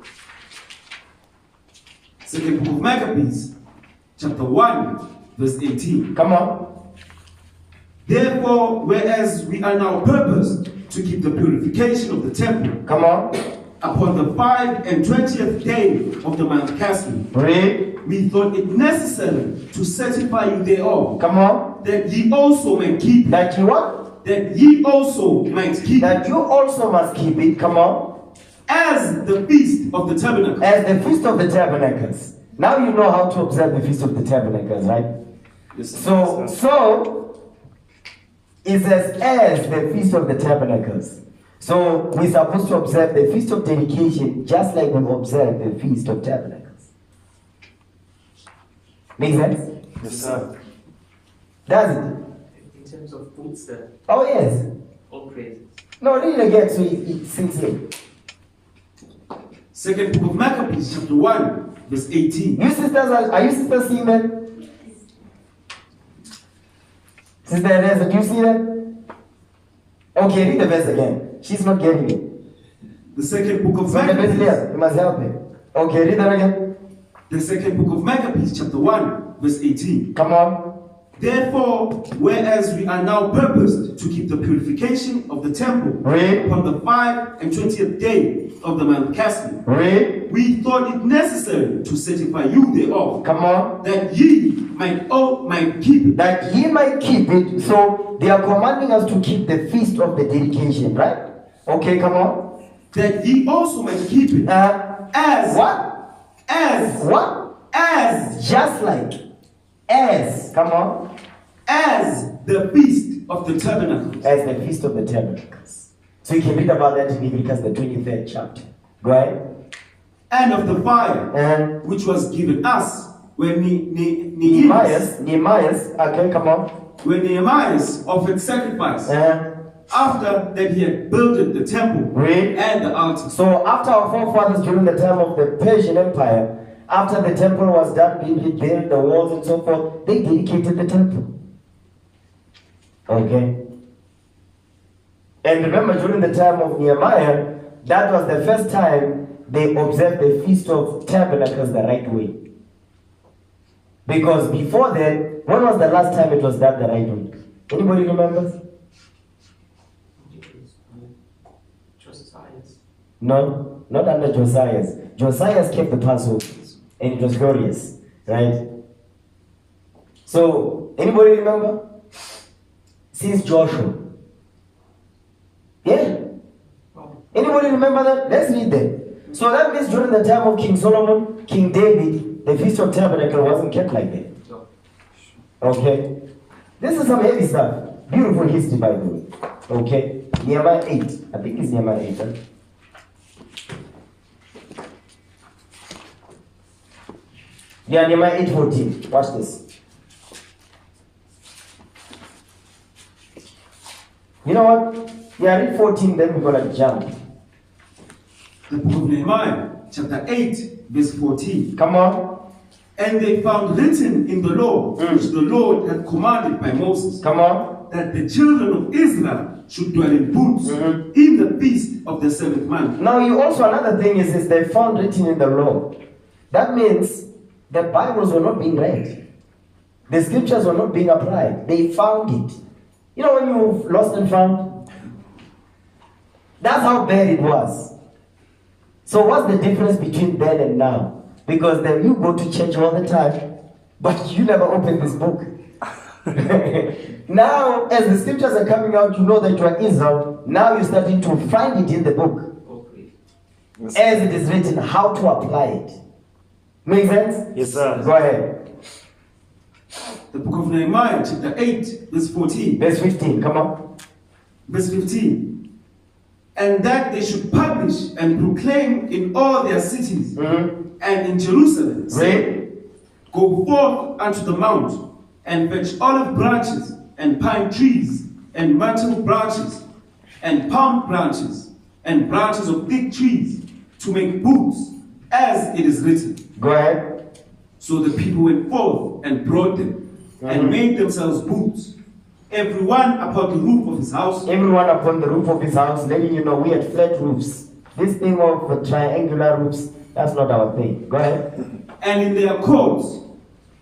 Speaker 2: Second book of Maccabees, chapter 1, verse 18.
Speaker 1: Come on.
Speaker 2: Therefore, whereas we are now purposed to keep the purification of the temple,
Speaker 1: come on,
Speaker 2: upon the 25th day of the month Caslu,
Speaker 1: read.
Speaker 2: We thought it necessary to certify you thereof.
Speaker 1: Come on.
Speaker 2: That ye also may keep it.
Speaker 1: That you what?
Speaker 2: That ye also might keep it.
Speaker 1: That you also must keep it. Come on.
Speaker 2: as the feast of the tabernacles.
Speaker 1: As the feast of the tabernacles. Now you know how to observe the feast of the tabernacles, right?
Speaker 2: Yes, sir.
Speaker 1: So it says as the feast of the tabernacles. So we're supposed to observe the feast of dedication just like we observe the feast of tabernacles. Make sense?
Speaker 2: Yes, sir.
Speaker 1: Does it?
Speaker 4: In terms of food, sir,
Speaker 1: Oh yes.
Speaker 4: all praises.
Speaker 1: No, read it again so it sinks in.
Speaker 2: Second book of Maccabees, chapter 1, verse 18.
Speaker 1: You sisters, are you sisters seeing that? Sister Teresa, do you see that? Okay, read the verse again. She's not getting it.
Speaker 2: The second book of
Speaker 1: So the verse
Speaker 2: Maccabees.
Speaker 1: there, you must help her. Okay, read that again.
Speaker 2: The second book of Maccabees, chapter 1, verse 18.
Speaker 1: Come on.
Speaker 2: Therefore, whereas we are now purposed to keep the purification of the temple
Speaker 1: Read.
Speaker 2: upon the 520th day of the month Castle,
Speaker 1: Read.
Speaker 2: we thought it necessary to certify you thereof,
Speaker 1: Come on.
Speaker 2: that ye might keep it.
Speaker 1: That ye might keep it. So they are commanding us to keep the feast of the dedication, right? Okay, come on.
Speaker 2: That ye also might keep it as
Speaker 1: What?
Speaker 2: as
Speaker 1: What?
Speaker 2: as
Speaker 1: Just like. As. Come on.
Speaker 2: as the feast of the tabernacles.
Speaker 1: As the feast of the tabernacles. So you can read about that in Leviticus, the 23rd chapter. Go ahead.
Speaker 2: And of the fire
Speaker 1: And
Speaker 2: which was given us when
Speaker 1: Nehemiah's, okay, come on.
Speaker 2: when Nehemiah offered sacrifice after that he had built the temple
Speaker 1: Read.
Speaker 2: and the altar.
Speaker 1: So after our forefathers during the time of the Persian Empire, after the temple was done, being rebuilt, the walls and so forth, they dedicated the temple. Okay. And remember, during the time of Nehemiah, that was the first time they observed the Feast of Tabernacles the right way. Because before then, when was the last time it was done the right way? Anybody remembers?
Speaker 4: Josiah's.
Speaker 1: No, not under Josiah's. Josiah's kept the Passover, and it was glorious, right? So, anybody remember? Since Joshua. Yeah? Anybody remember that? Let's read that. So that means during the time of King Solomon, King David, the Feast of Tabernacle wasn't kept like that. Okay? This is some heavy stuff. Beautiful history, by the way. Okay? Nehemiah 8. I think it's Nehemiah 8. Huh? Yeah, Nehemiah 8:14. Watch this. You know what? Yeah, read 14, then we're going to jump.
Speaker 2: The book of Nehemiah, chapter 8, verse 14.
Speaker 1: Come on.
Speaker 2: And they found written in the law, which the Lord had commanded by Moses,
Speaker 1: Come on.
Speaker 2: that the children of Israel should dwell in booths in the feast of the 7th month.
Speaker 1: Now, you also, another thing is they found written in the law. That means the Bibles were not being read. The scriptures were not being applied. They found it. You know when you've lost and found? That's how bad it was. So what's the difference between then and now? Because then you go to church all the time, but you never open this book. Now, as the scriptures are coming out, you know that you are Israel. Now you're starting to find it in the book. As it is written, how to apply it. Make sense?
Speaker 3: Yes, sir.
Speaker 1: Go ahead.
Speaker 2: The book of Nehemiah, chapter 8, verse 14.
Speaker 1: Verse 15, come on.
Speaker 2: Verse 15. And that they should publish and proclaim in all their cities and in Jerusalem, saying, go forth unto the mount, and fetch olive branches, and pine trees, and myrtle branches, and palm branches, and branches of fig trees, to make booths, as it is written.
Speaker 1: Go ahead.
Speaker 2: So the people went forth and brought them, and made themselves booths, everyone upon the roof of his house.
Speaker 1: Everyone upon the roof of his house, letting you know we had flat roofs. This thing of triangular roofs, that's not our thing. Go ahead.
Speaker 2: And in their courts,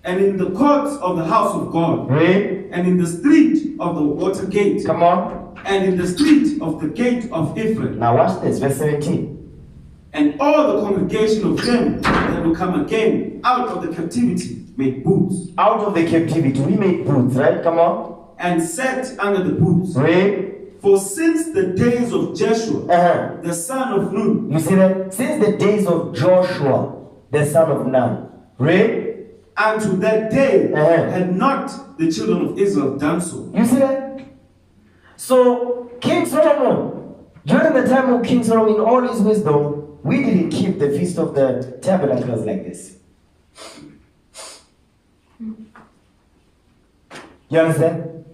Speaker 2: and in the courts of the house of God,
Speaker 1: Read.
Speaker 2: and in the street of the water gate,
Speaker 1: Come on.
Speaker 2: and in the street of the gate of Ephraim,
Speaker 1: Now watch this, verse 17.
Speaker 2: and all the congregation of them that will come again out of the captivity made booths,
Speaker 1: Out of the captivity, we made booths, right? Come on.
Speaker 2: and sat under the booths,
Speaker 1: Read.
Speaker 2: For since the days of Joshua, the son of Nun.
Speaker 1: You see that? Since the days of Joshua, the son of Nun. Read.
Speaker 2: Unto that day had not the children of Israel done so.
Speaker 1: You see that? So, King Solomon, during the time of King Solomon, in all his wisdom, we didn't keep the Feast of the Tabernacles like this. You understand?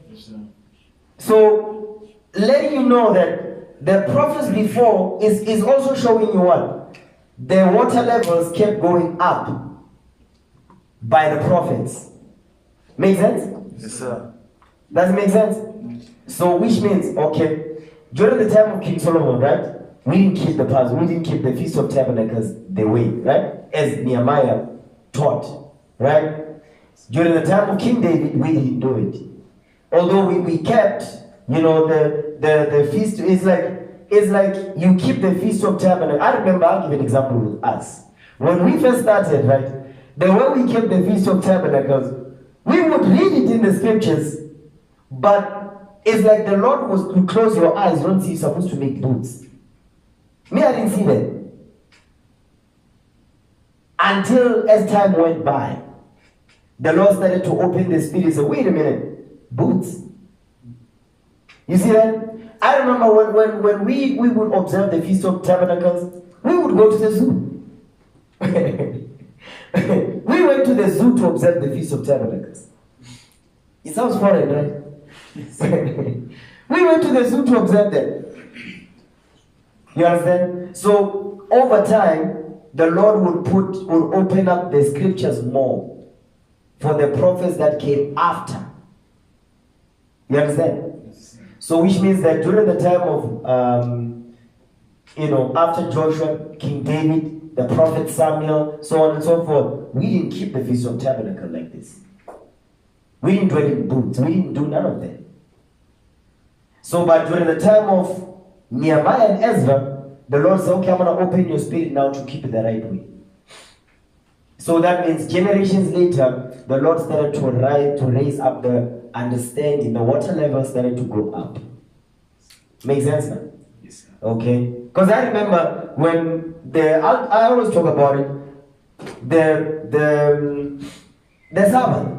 Speaker 1: So, letting you know that the prophets before is also showing you what? The water levels kept going up by the prophets. Make sense?
Speaker 3: Yes, sir.
Speaker 1: Does it make sense? So, which means, okay, during the time of King Solomon, right? We didn't keep the past, we didn't keep the Feast of Tabernacles the way, right? As Nehemiah taught, right? During the time of King David, we didn't do it. Although we kept, you know, the feast is like you keep the Feast of Tabernacles. I remember, I'll give an example with us. When we first started, right, the way we kept the Feast of Tabernacles, we would read it in the scriptures, but it's like the Lord was to close your eyes, you don't see you're supposed to make boots. Me, I didn't see that. Until as time went by, the Lord started to open the spirit and say, wait a minute, boots. You see that? I remember when we would observe the Feast of Tabernacles, we would go to the zoo. We went to the zoo to observe the Feast of Tabernacles. It sounds foreign, right? We went to the zoo to observe them. You understand? So over time, the Lord would open up the scriptures more for the prophets that came after. You understand? Yes. So which means that during the time of after Joshua, King David, the prophet Samuel, so on and so forth, we didn't keep the Feast of Tabernacle like this. We didn't do it in boots. We didn't do none of that. So, but during the time of Nehemiah and Ezra, the Lord said, okay, I'm going to open your spirit now to keep it the right way. So that means generations later, the Lord started to raise up the understanding, the water level started to go up. Make sense now?
Speaker 2: Yes, sir.
Speaker 1: Okay? Because I remember when I always talk about it, the Sabbath.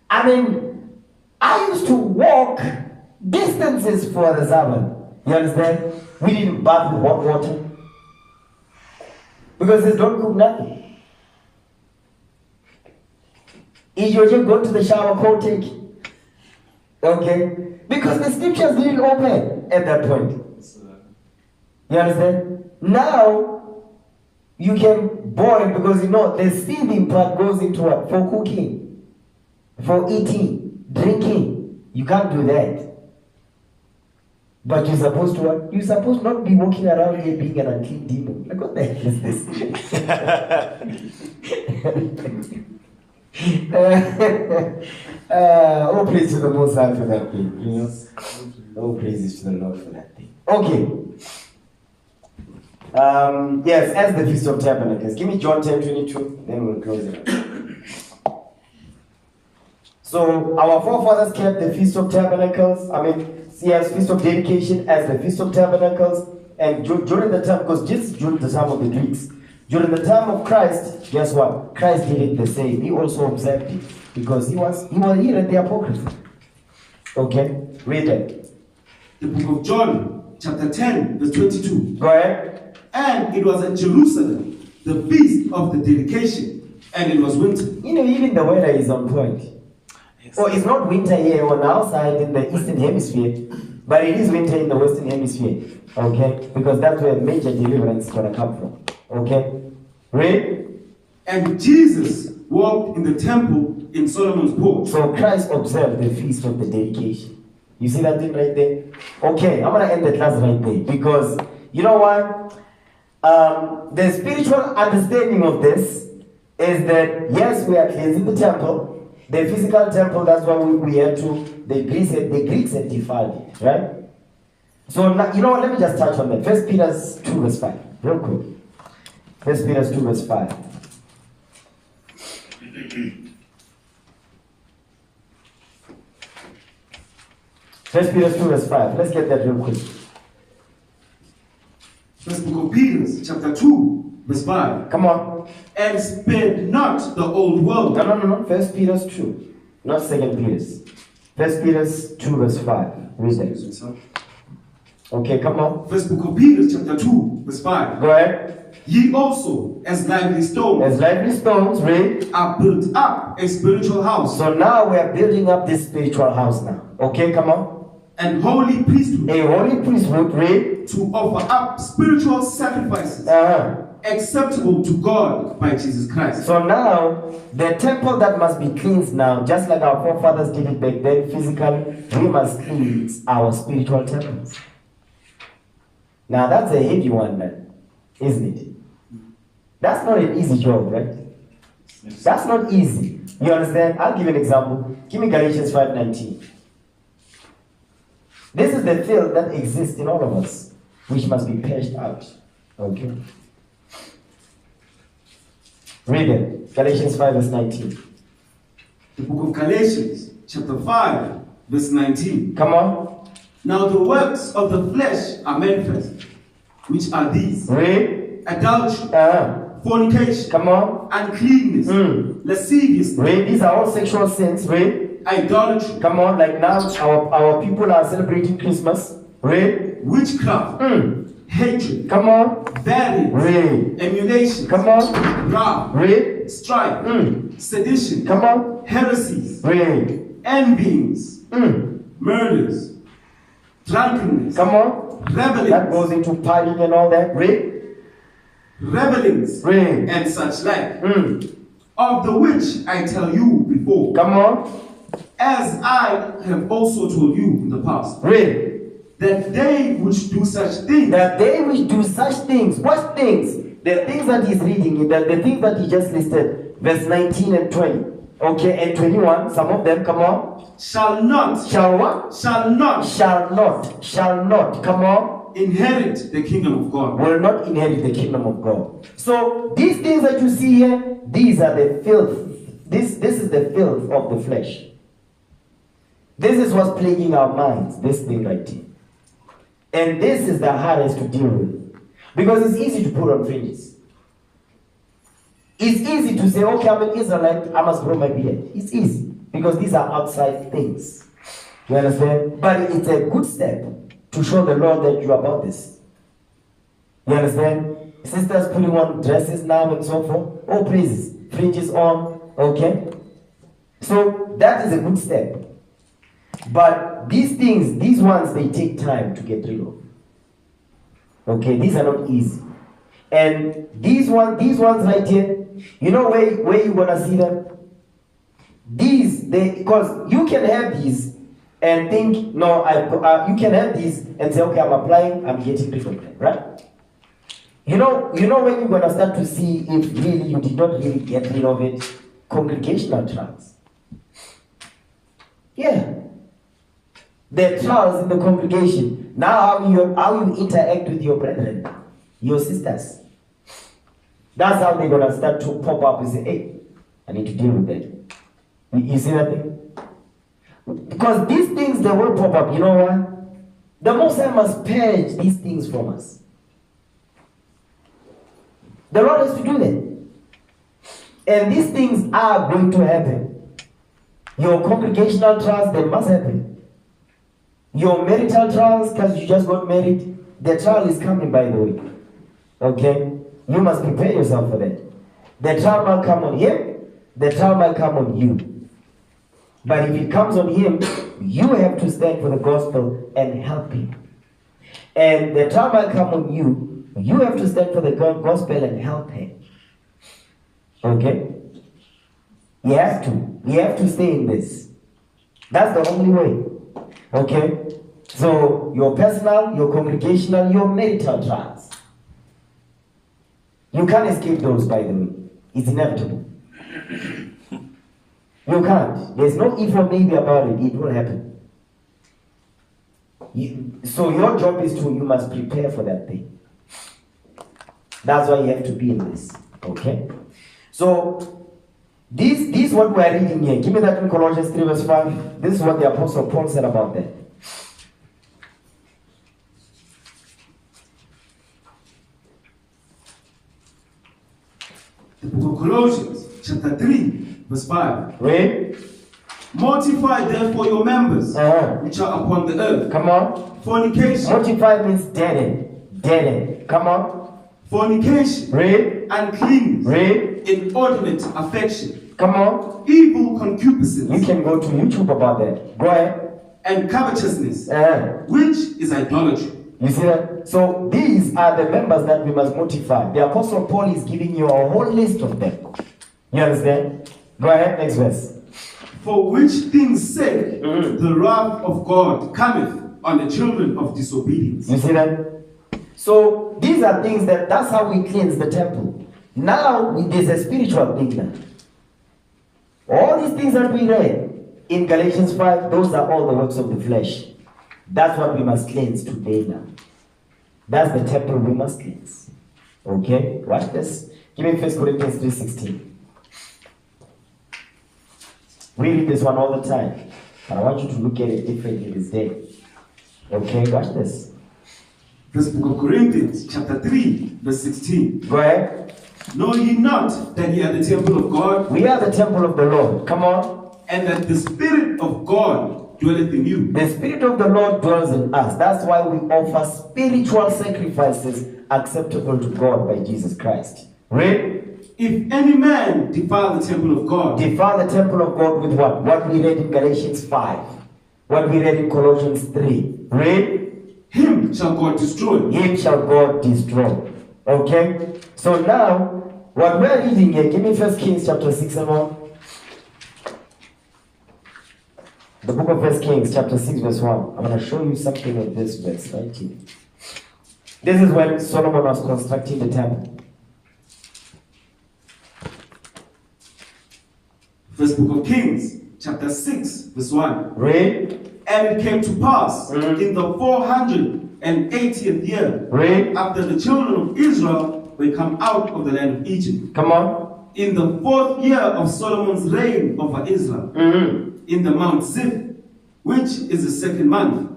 Speaker 1: I mean, I used to walk distances for the Sabbath. You understand? We didn't bath with hot water. Because it don't cook nothing. If you just go to the shower, cold take. Okay? Because the scriptures didn't open at that point. You understand? Now, you can boil because the seething part goes into what? For cooking. For eating, drinking. You can't do that. But you're supposed to what? You're supposed not be walking around here being an unclean demon. Like, what the hell is this? All praise to the Most High for that thing, All praises to the Lord for that thing. Okay. Yes, as the Feast of Tabernacles. Give me John 10:22, then we'll close it up. So, our forefathers kept the Feast of Tabernacles. Feast of Dedication as the Feast of Tabernacles. And during the time, because this is during the time of the Greeks. During the time of Christ, guess what? Christ did it the same. He also observed it. Because he read the Apocrypha. Okay? Read it.
Speaker 2: The book of John, chapter 10, verse 22.
Speaker 1: Go ahead.
Speaker 2: And it was at Jerusalem, the feast of the dedication, and it was winter.
Speaker 1: Even the weather is on point. It's not winter here on outside in the eastern hemisphere, but it is winter in the western hemisphere. Okay? Because that's where major deliverance is going to come from. Okay? Read.
Speaker 2: And Jesus walked in the temple in Solomon's porch.
Speaker 1: So Christ observed the feast of the dedication. You see that thing right there? Okay, I'm going to end the class right there. Because, you know what? The spiritual understanding of this is that, yes, we are cleansing the temple. The physical temple, that's why we had to, the Greeks had defiled it, right? So, now, let me just touch on that. 1 Peter 2 verse 5, real quick. 1 Peter 2 verse 5. First Peter 2 verse 5. Let's get that real quick.
Speaker 2: First book of Peter, chapter 2, verse 5.
Speaker 1: Come on.
Speaker 2: And spared not the old world.
Speaker 1: No. First Peter 2, not Second Peter's. First Peter 2 verse 5. Read that. Okay, come on.
Speaker 2: First book of Peter, chapter 2, verse 5.
Speaker 1: Go ahead.
Speaker 2: Ye also, as lively stones,
Speaker 1: read.
Speaker 2: are built up a spiritual house.
Speaker 1: So now we are building up this spiritual house now. Okay, come on.
Speaker 2: And holy priesthood.
Speaker 1: A holy priesthood, read.
Speaker 2: To offer up spiritual sacrifices. Acceptable to God by Jesus Christ.
Speaker 1: So now, the temple that must be cleansed now, just like our forefathers did it back then physically, we must cleanse our spiritual temples. Now that's a heavy one, man, isn't it? That's not an easy job, right? That's not easy. You understand? I'll give you an example. Give me Galatians 5:19. This is the filth that exists in all of us, which must be purged out. Okay? Read it. Galatians 5 verse 19.
Speaker 2: The book of Galatians, chapter 5, verse 19.
Speaker 1: Come on.
Speaker 2: Now the works of the flesh are manifest, which are these.
Speaker 1: Read.
Speaker 2: Adultery, fornication,
Speaker 1: come on,
Speaker 2: uncleanness, lasciviousness.
Speaker 1: Read. These are all sexual sins. Read.
Speaker 2: Idolatry.
Speaker 1: Come on, like now our people are celebrating Christmas. Read.
Speaker 2: Witchcraft. Hatred.
Speaker 1: Come on.
Speaker 2: Variance.
Speaker 1: Read.
Speaker 2: Emulation.
Speaker 1: Come on.
Speaker 2: Wrath.
Speaker 1: Read.
Speaker 2: Strife. Sedition.
Speaker 1: Come on.
Speaker 2: Heresies.
Speaker 1: Read.
Speaker 2: Envyings. Murders. Drunkenness.
Speaker 1: Come on.
Speaker 2: Revelings.
Speaker 1: That goes into partying and all that. Read.
Speaker 2: Revelings.
Speaker 1: Read.
Speaker 2: And such like. Of the which I tell you before.
Speaker 1: Come on.
Speaker 2: As I have also told you in the past.
Speaker 1: Read.
Speaker 2: That they which do such things.
Speaker 1: That they which do such things. What things? The things that he's reading, the things that he just listed. Verse 19 and 20. Okay, and 21. Some of them, come on.
Speaker 2: Shall not.
Speaker 1: Shall what?
Speaker 2: Shall not.
Speaker 1: Shall not. Shall not. Come on.
Speaker 2: Inherit the kingdom of God.
Speaker 1: Will not inherit the kingdom of God. So these things that you see here, these are the filth. This is the filth of the flesh. This is what's plaguing our minds. This thing right here. And this is the hardest to deal with. Because it's easy to put on fringes. It's easy to say, okay, I'm an Israelite, I must grow my beard. It's easy. Because these are outside things. You understand? But it's a good step to show the Lord that you're about this. You understand? Sisters putting on dresses now and so forth. Oh, praises. Fringes on. Okay? So that is a good step. But these things, these ones, they take time to get rid of. Okay, these are not easy. And these ones right here, you know where you're gonna see them? Because you can have these and think, no, you can have these and say, okay, I'm applying, I'm getting rid of them, right? You know when you're gonna start to see if really you did not really get rid of it? Congregational trials. Yeah. The trials in the congregation. Now how you interact with your brethren, your sisters. That's how they're gonna start to pop up and say, hey, I need to deal with that. You see that thing? Because these things, they will pop up. You know why? The Most High must purge these things from us. The Lord has to do that. And these things are going to happen. Your congregational trials, they must happen. Your marital trials, because you just got married, the trial is coming, by the way. Okay? You must prepare yourself for that. The trial might come on him, the trial might come on you. But if it comes on him, you have to stand for the gospel and help him. And the trial might come on you, you have to stand for the gospel and help him. Okay? You have to. You have to stay in this. That's the only way. Okay? So, your personal, your congregational, your marital trials. You can't escape those, by the way. It's inevitable. You can't. There's no if or maybe about it. It will happen. So your job is you must prepare for that thing. That's why you have to be in this. Okay? So, this is what we are reading here. Give me that in Colossians 3 verse 5. This is what the Apostle Paul said about that.
Speaker 2: The book of Colossians, chapter 3, verse 5.
Speaker 1: Read.
Speaker 2: Mortify therefore your members which are upon the earth.
Speaker 1: Come on.
Speaker 2: Fornication.
Speaker 1: Mortify means deaden. Deaden. Come on.
Speaker 2: Fornication.
Speaker 1: Read.
Speaker 2: Uncleanness.
Speaker 1: Read.
Speaker 2: Inordinate affection.
Speaker 1: Come on.
Speaker 2: Evil concupiscence.
Speaker 1: You can go to YouTube about that. Go ahead.
Speaker 2: And covetousness, which is idolatry.
Speaker 1: You see that? So these are the members that we must mortify. The Apostle Paul is giving you a whole list of them. You understand? Go ahead, next verse.
Speaker 2: For which things sake the wrath of God cometh on the children of disobedience.
Speaker 1: You see that? So these are things that's how we cleanse the temple. Now there's a spiritual thing now. All these things that we read in Galatians 5, those are all the works of the flesh. That's what we must cleanse today now. That's the temple we must cleanse. Okay? Watch this. Give me 1 Corinthians 3:16. We read this one all the time. But I want you to look at it differently this day. Okay? Watch this.
Speaker 2: This book of Corinthians, chapter 3, verse 16.
Speaker 1: Go ahead.
Speaker 2: Know ye not that ye are the temple of God?
Speaker 1: We are the temple of the Lord. Come on.
Speaker 2: And that the Spirit of God dwelleth in you.
Speaker 1: The Spirit of the Lord dwells in us. That's why we offer spiritual sacrifices acceptable to God by Jesus Christ. Read.
Speaker 2: If any man defile the temple of God.
Speaker 1: Defile the temple of God with what? What we read in Galatians 5. What we read in Colossians 3. Read.
Speaker 2: Him shall God destroy.
Speaker 1: Him shall God destroy. Okay? So now, what we're reading here, give me 1 Kings chapter 6 and 1. The book of 1 Kings chapter 6 verse 1. I'm going to show you something of this verse 19. This is when Solomon was constructing the temple.
Speaker 2: First book of Kings, chapter 6, verse 1.
Speaker 1: Read.
Speaker 2: And it came to pass in the 480th year, after the children of Israel were come out of the land of Egypt.
Speaker 1: Come on.
Speaker 2: In the 4th year of Solomon's reign over Israel, in the Mount Ziph, which is the second month.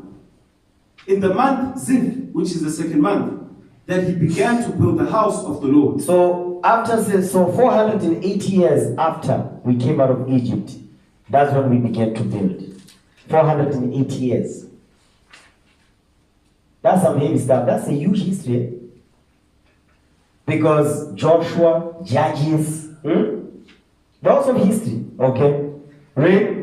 Speaker 2: In the month Ziph, which is the second month, that he began to build the house of the Lord.
Speaker 1: So 480 years after we came out of Egypt, that's when we began to build. 480 years. That's some heavy stuff. That's a huge history. Because Joshua, Judges, they're also history. Okay? Read.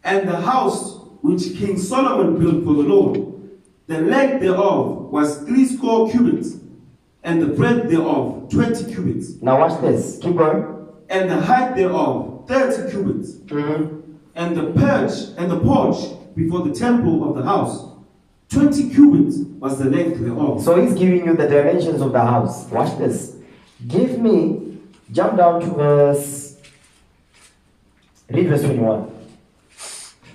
Speaker 2: And the house which King Solomon built for the Lord, the length thereof was 80 cubits, and the breadth thereof 20 cubits.
Speaker 1: Now watch this. Keep going.
Speaker 2: And the height thereof 30 cubits. And the porch before the temple of the house, 20 cubits was the length thereof.
Speaker 1: So he's giving you the dimensions of the house. Watch this. Jump down to read verse 21.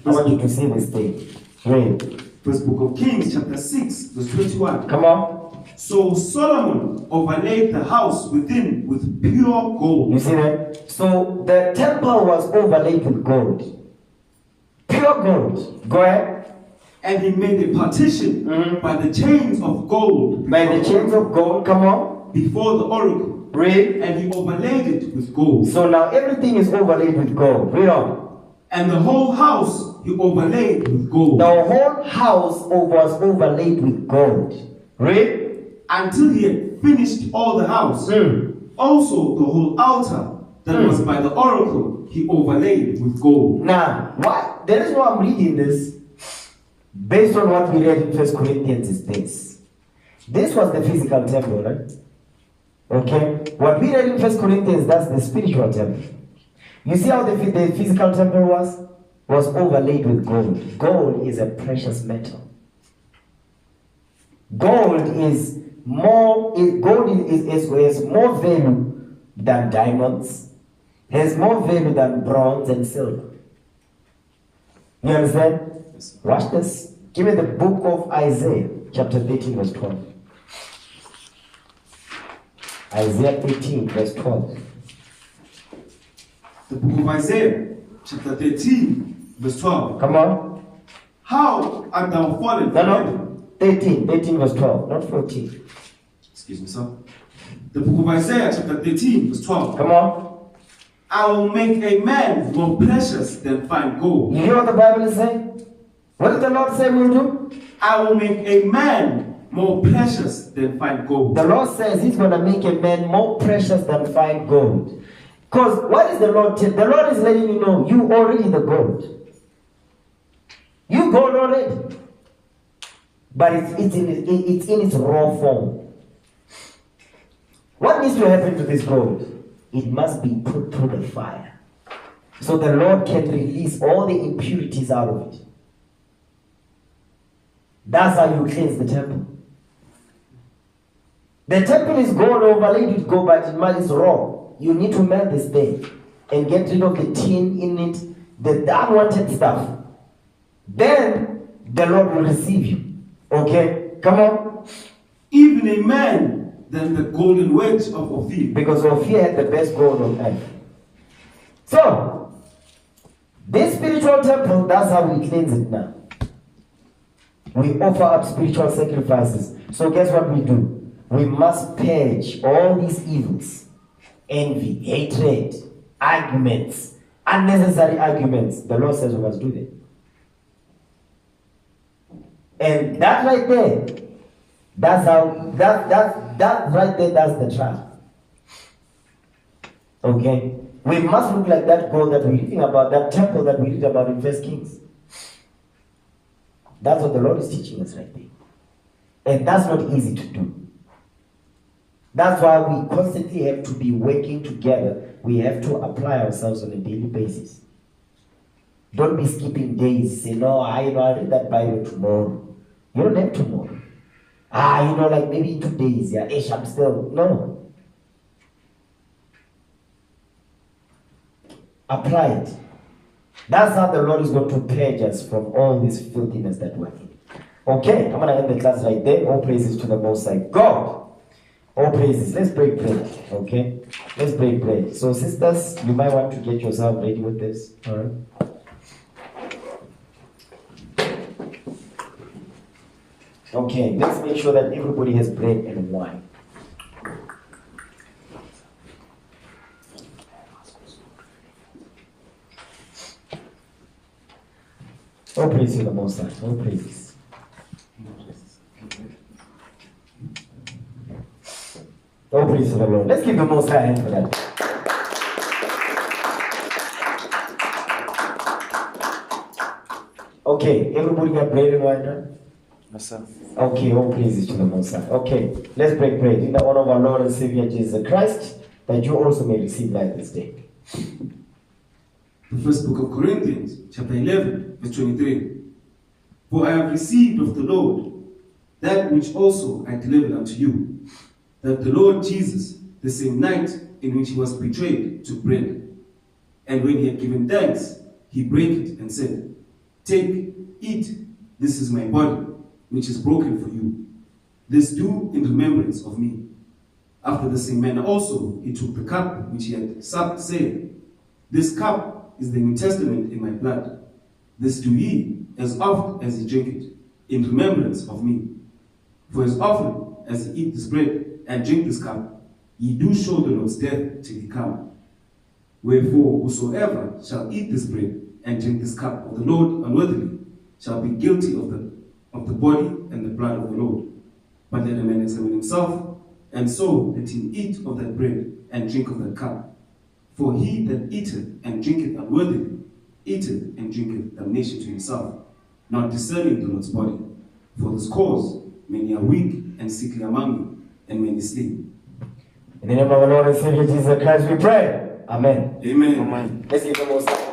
Speaker 1: I want you to see this thing. Read.
Speaker 2: First book of Kings, chapter 6, verse 21.
Speaker 1: Come on.
Speaker 2: So Solomon overlaid the house within with pure gold.
Speaker 1: You see that? So the temple was overlaid with gold. Pure gold. Go ahead.
Speaker 2: And he made a partition by the chains of gold.
Speaker 1: By the chains of gold, come on.
Speaker 2: Before the oracle.
Speaker 1: Read.
Speaker 2: And he overlaid it with gold.
Speaker 1: So now everything is overlaid with gold. Read on.
Speaker 2: And the whole house he overlaid with gold.
Speaker 1: The whole house was overlaid with gold. Read.
Speaker 2: Until he had finished all the house. Also the whole altar that was by the oracle he overlaid with gold.
Speaker 1: Now, what? The reason why I'm reading this, based on what we read in 1 Corinthians, is this. This was the physical temple, right? Okay? What we read in 1 Corinthians, that's the spiritual temple. You see how the physical temple was? Was overlaid with gold. Gold is a precious metal. Gold is more value than diamonds, has more value than bronze and silver. You understand? Watch this. Give me the book of Isaiah, chapter 13, verse 12. Isaiah 13, verse 12.
Speaker 2: The book of Isaiah, chapter 13, verse 12.
Speaker 1: Come on.
Speaker 2: How art thou fallen from heaven?
Speaker 1: 13 verse 12, not 14.
Speaker 2: excuse me, sir. The book of Isaiah, chapter 13, verse 12.
Speaker 1: Come on.
Speaker 2: I will make a man more precious than fine gold.
Speaker 1: You hear what the Bible is saying? What did the Lord say we'll do?
Speaker 2: I will make a man more precious than fine gold.
Speaker 1: The Lord says he's going to make a man more precious than fine gold. Because what is the Lord telling? The Lord is letting you know you already the gold. You gold already. But it's in its raw form. What needs to happen to this gold? It must be put through the fire. So the Lord can release all the impurities out of it. That's how you cleanse the temple. The temple is gold overlaid with gold, but it is raw. You need to melt this thing and get rid of the tin in it, the unwanted stuff. Then the Lord will receive you. Okay? Come on.
Speaker 2: Even a man than the golden wedge of Ophir.
Speaker 1: Because Ophir had the best gold on earth. So, this spiritual temple, that's how we cleanse it now. We offer up spiritual sacrifices. So guess what we do? We must purge all these evils. Envy, hatred, arguments, unnecessary arguments. The Lord says we must do that. And that right there, that's how, that right there, that's the trap. Okay? We must look like that gold that we're reading about, that temple that we read about in 1 Kings. That's what the Lord is teaching us right there. And that's not easy to do. That's why we constantly have to be working together. We have to apply ourselves on a daily basis. Don't be skipping days. Say, no, I'll read that Bible tomorrow. You don't have tomorrow. Like maybe 2 days. Yeah, I'm still. No. Apply it. That's how the Lord is going to purge us from all this filthiness that we're in. Okay, I'm going to end the class right there. All praises to the Most High God. All praises. Let's break bread. Okay? Let's break bread. So, sisters, you might want to get yourself ready with this. All right? Okay, let's make sure that everybody has bread and wine. All praise to the Most High. All praises. All praise to the Lord. Let's give the Most High a hand for that. Okay, everybody got bread and wine, right?
Speaker 3: Yes, sir.
Speaker 1: Okay, all praises to the Most High. Okay, let's break bread in the honor of our Lord and Savior Jesus Christ, that you also may receive life this day.
Speaker 2: The first book of Corinthians, chapter 11, verse 23. For I have received of the Lord that which also I delivered unto you, that the Lord Jesus, the same night in which he was betrayed, took bread. And when he had given thanks, he brake it and said, Take, eat, this is my body, which is broken for you. This do in remembrance of me. After the same manner also he took the cup which he had supped, saying, This cup is the New Testament in my blood. This do ye, as oft as ye drink it, in remembrance of me. For as often as ye eat this bread and drink this cup, ye do show the Lord's death till he come. Wherefore whosoever shall eat this bread and drink this cup of the Lord unworthily shall be guilty of the body and the blood of the Lord. But let a man examine himself, and so let him eat of that bread and drink of that cup. For he that eateth and drinketh unworthily eateth and drinketh damnation to himself, not discerning the Lord's body. For this cause many are weak and sickly among you, and many sleep.
Speaker 1: In the name of our Lord and Savior Jesus Christ we pray. Amen.
Speaker 2: Amen.
Speaker 3: Amen.
Speaker 1: Let's give the Most High.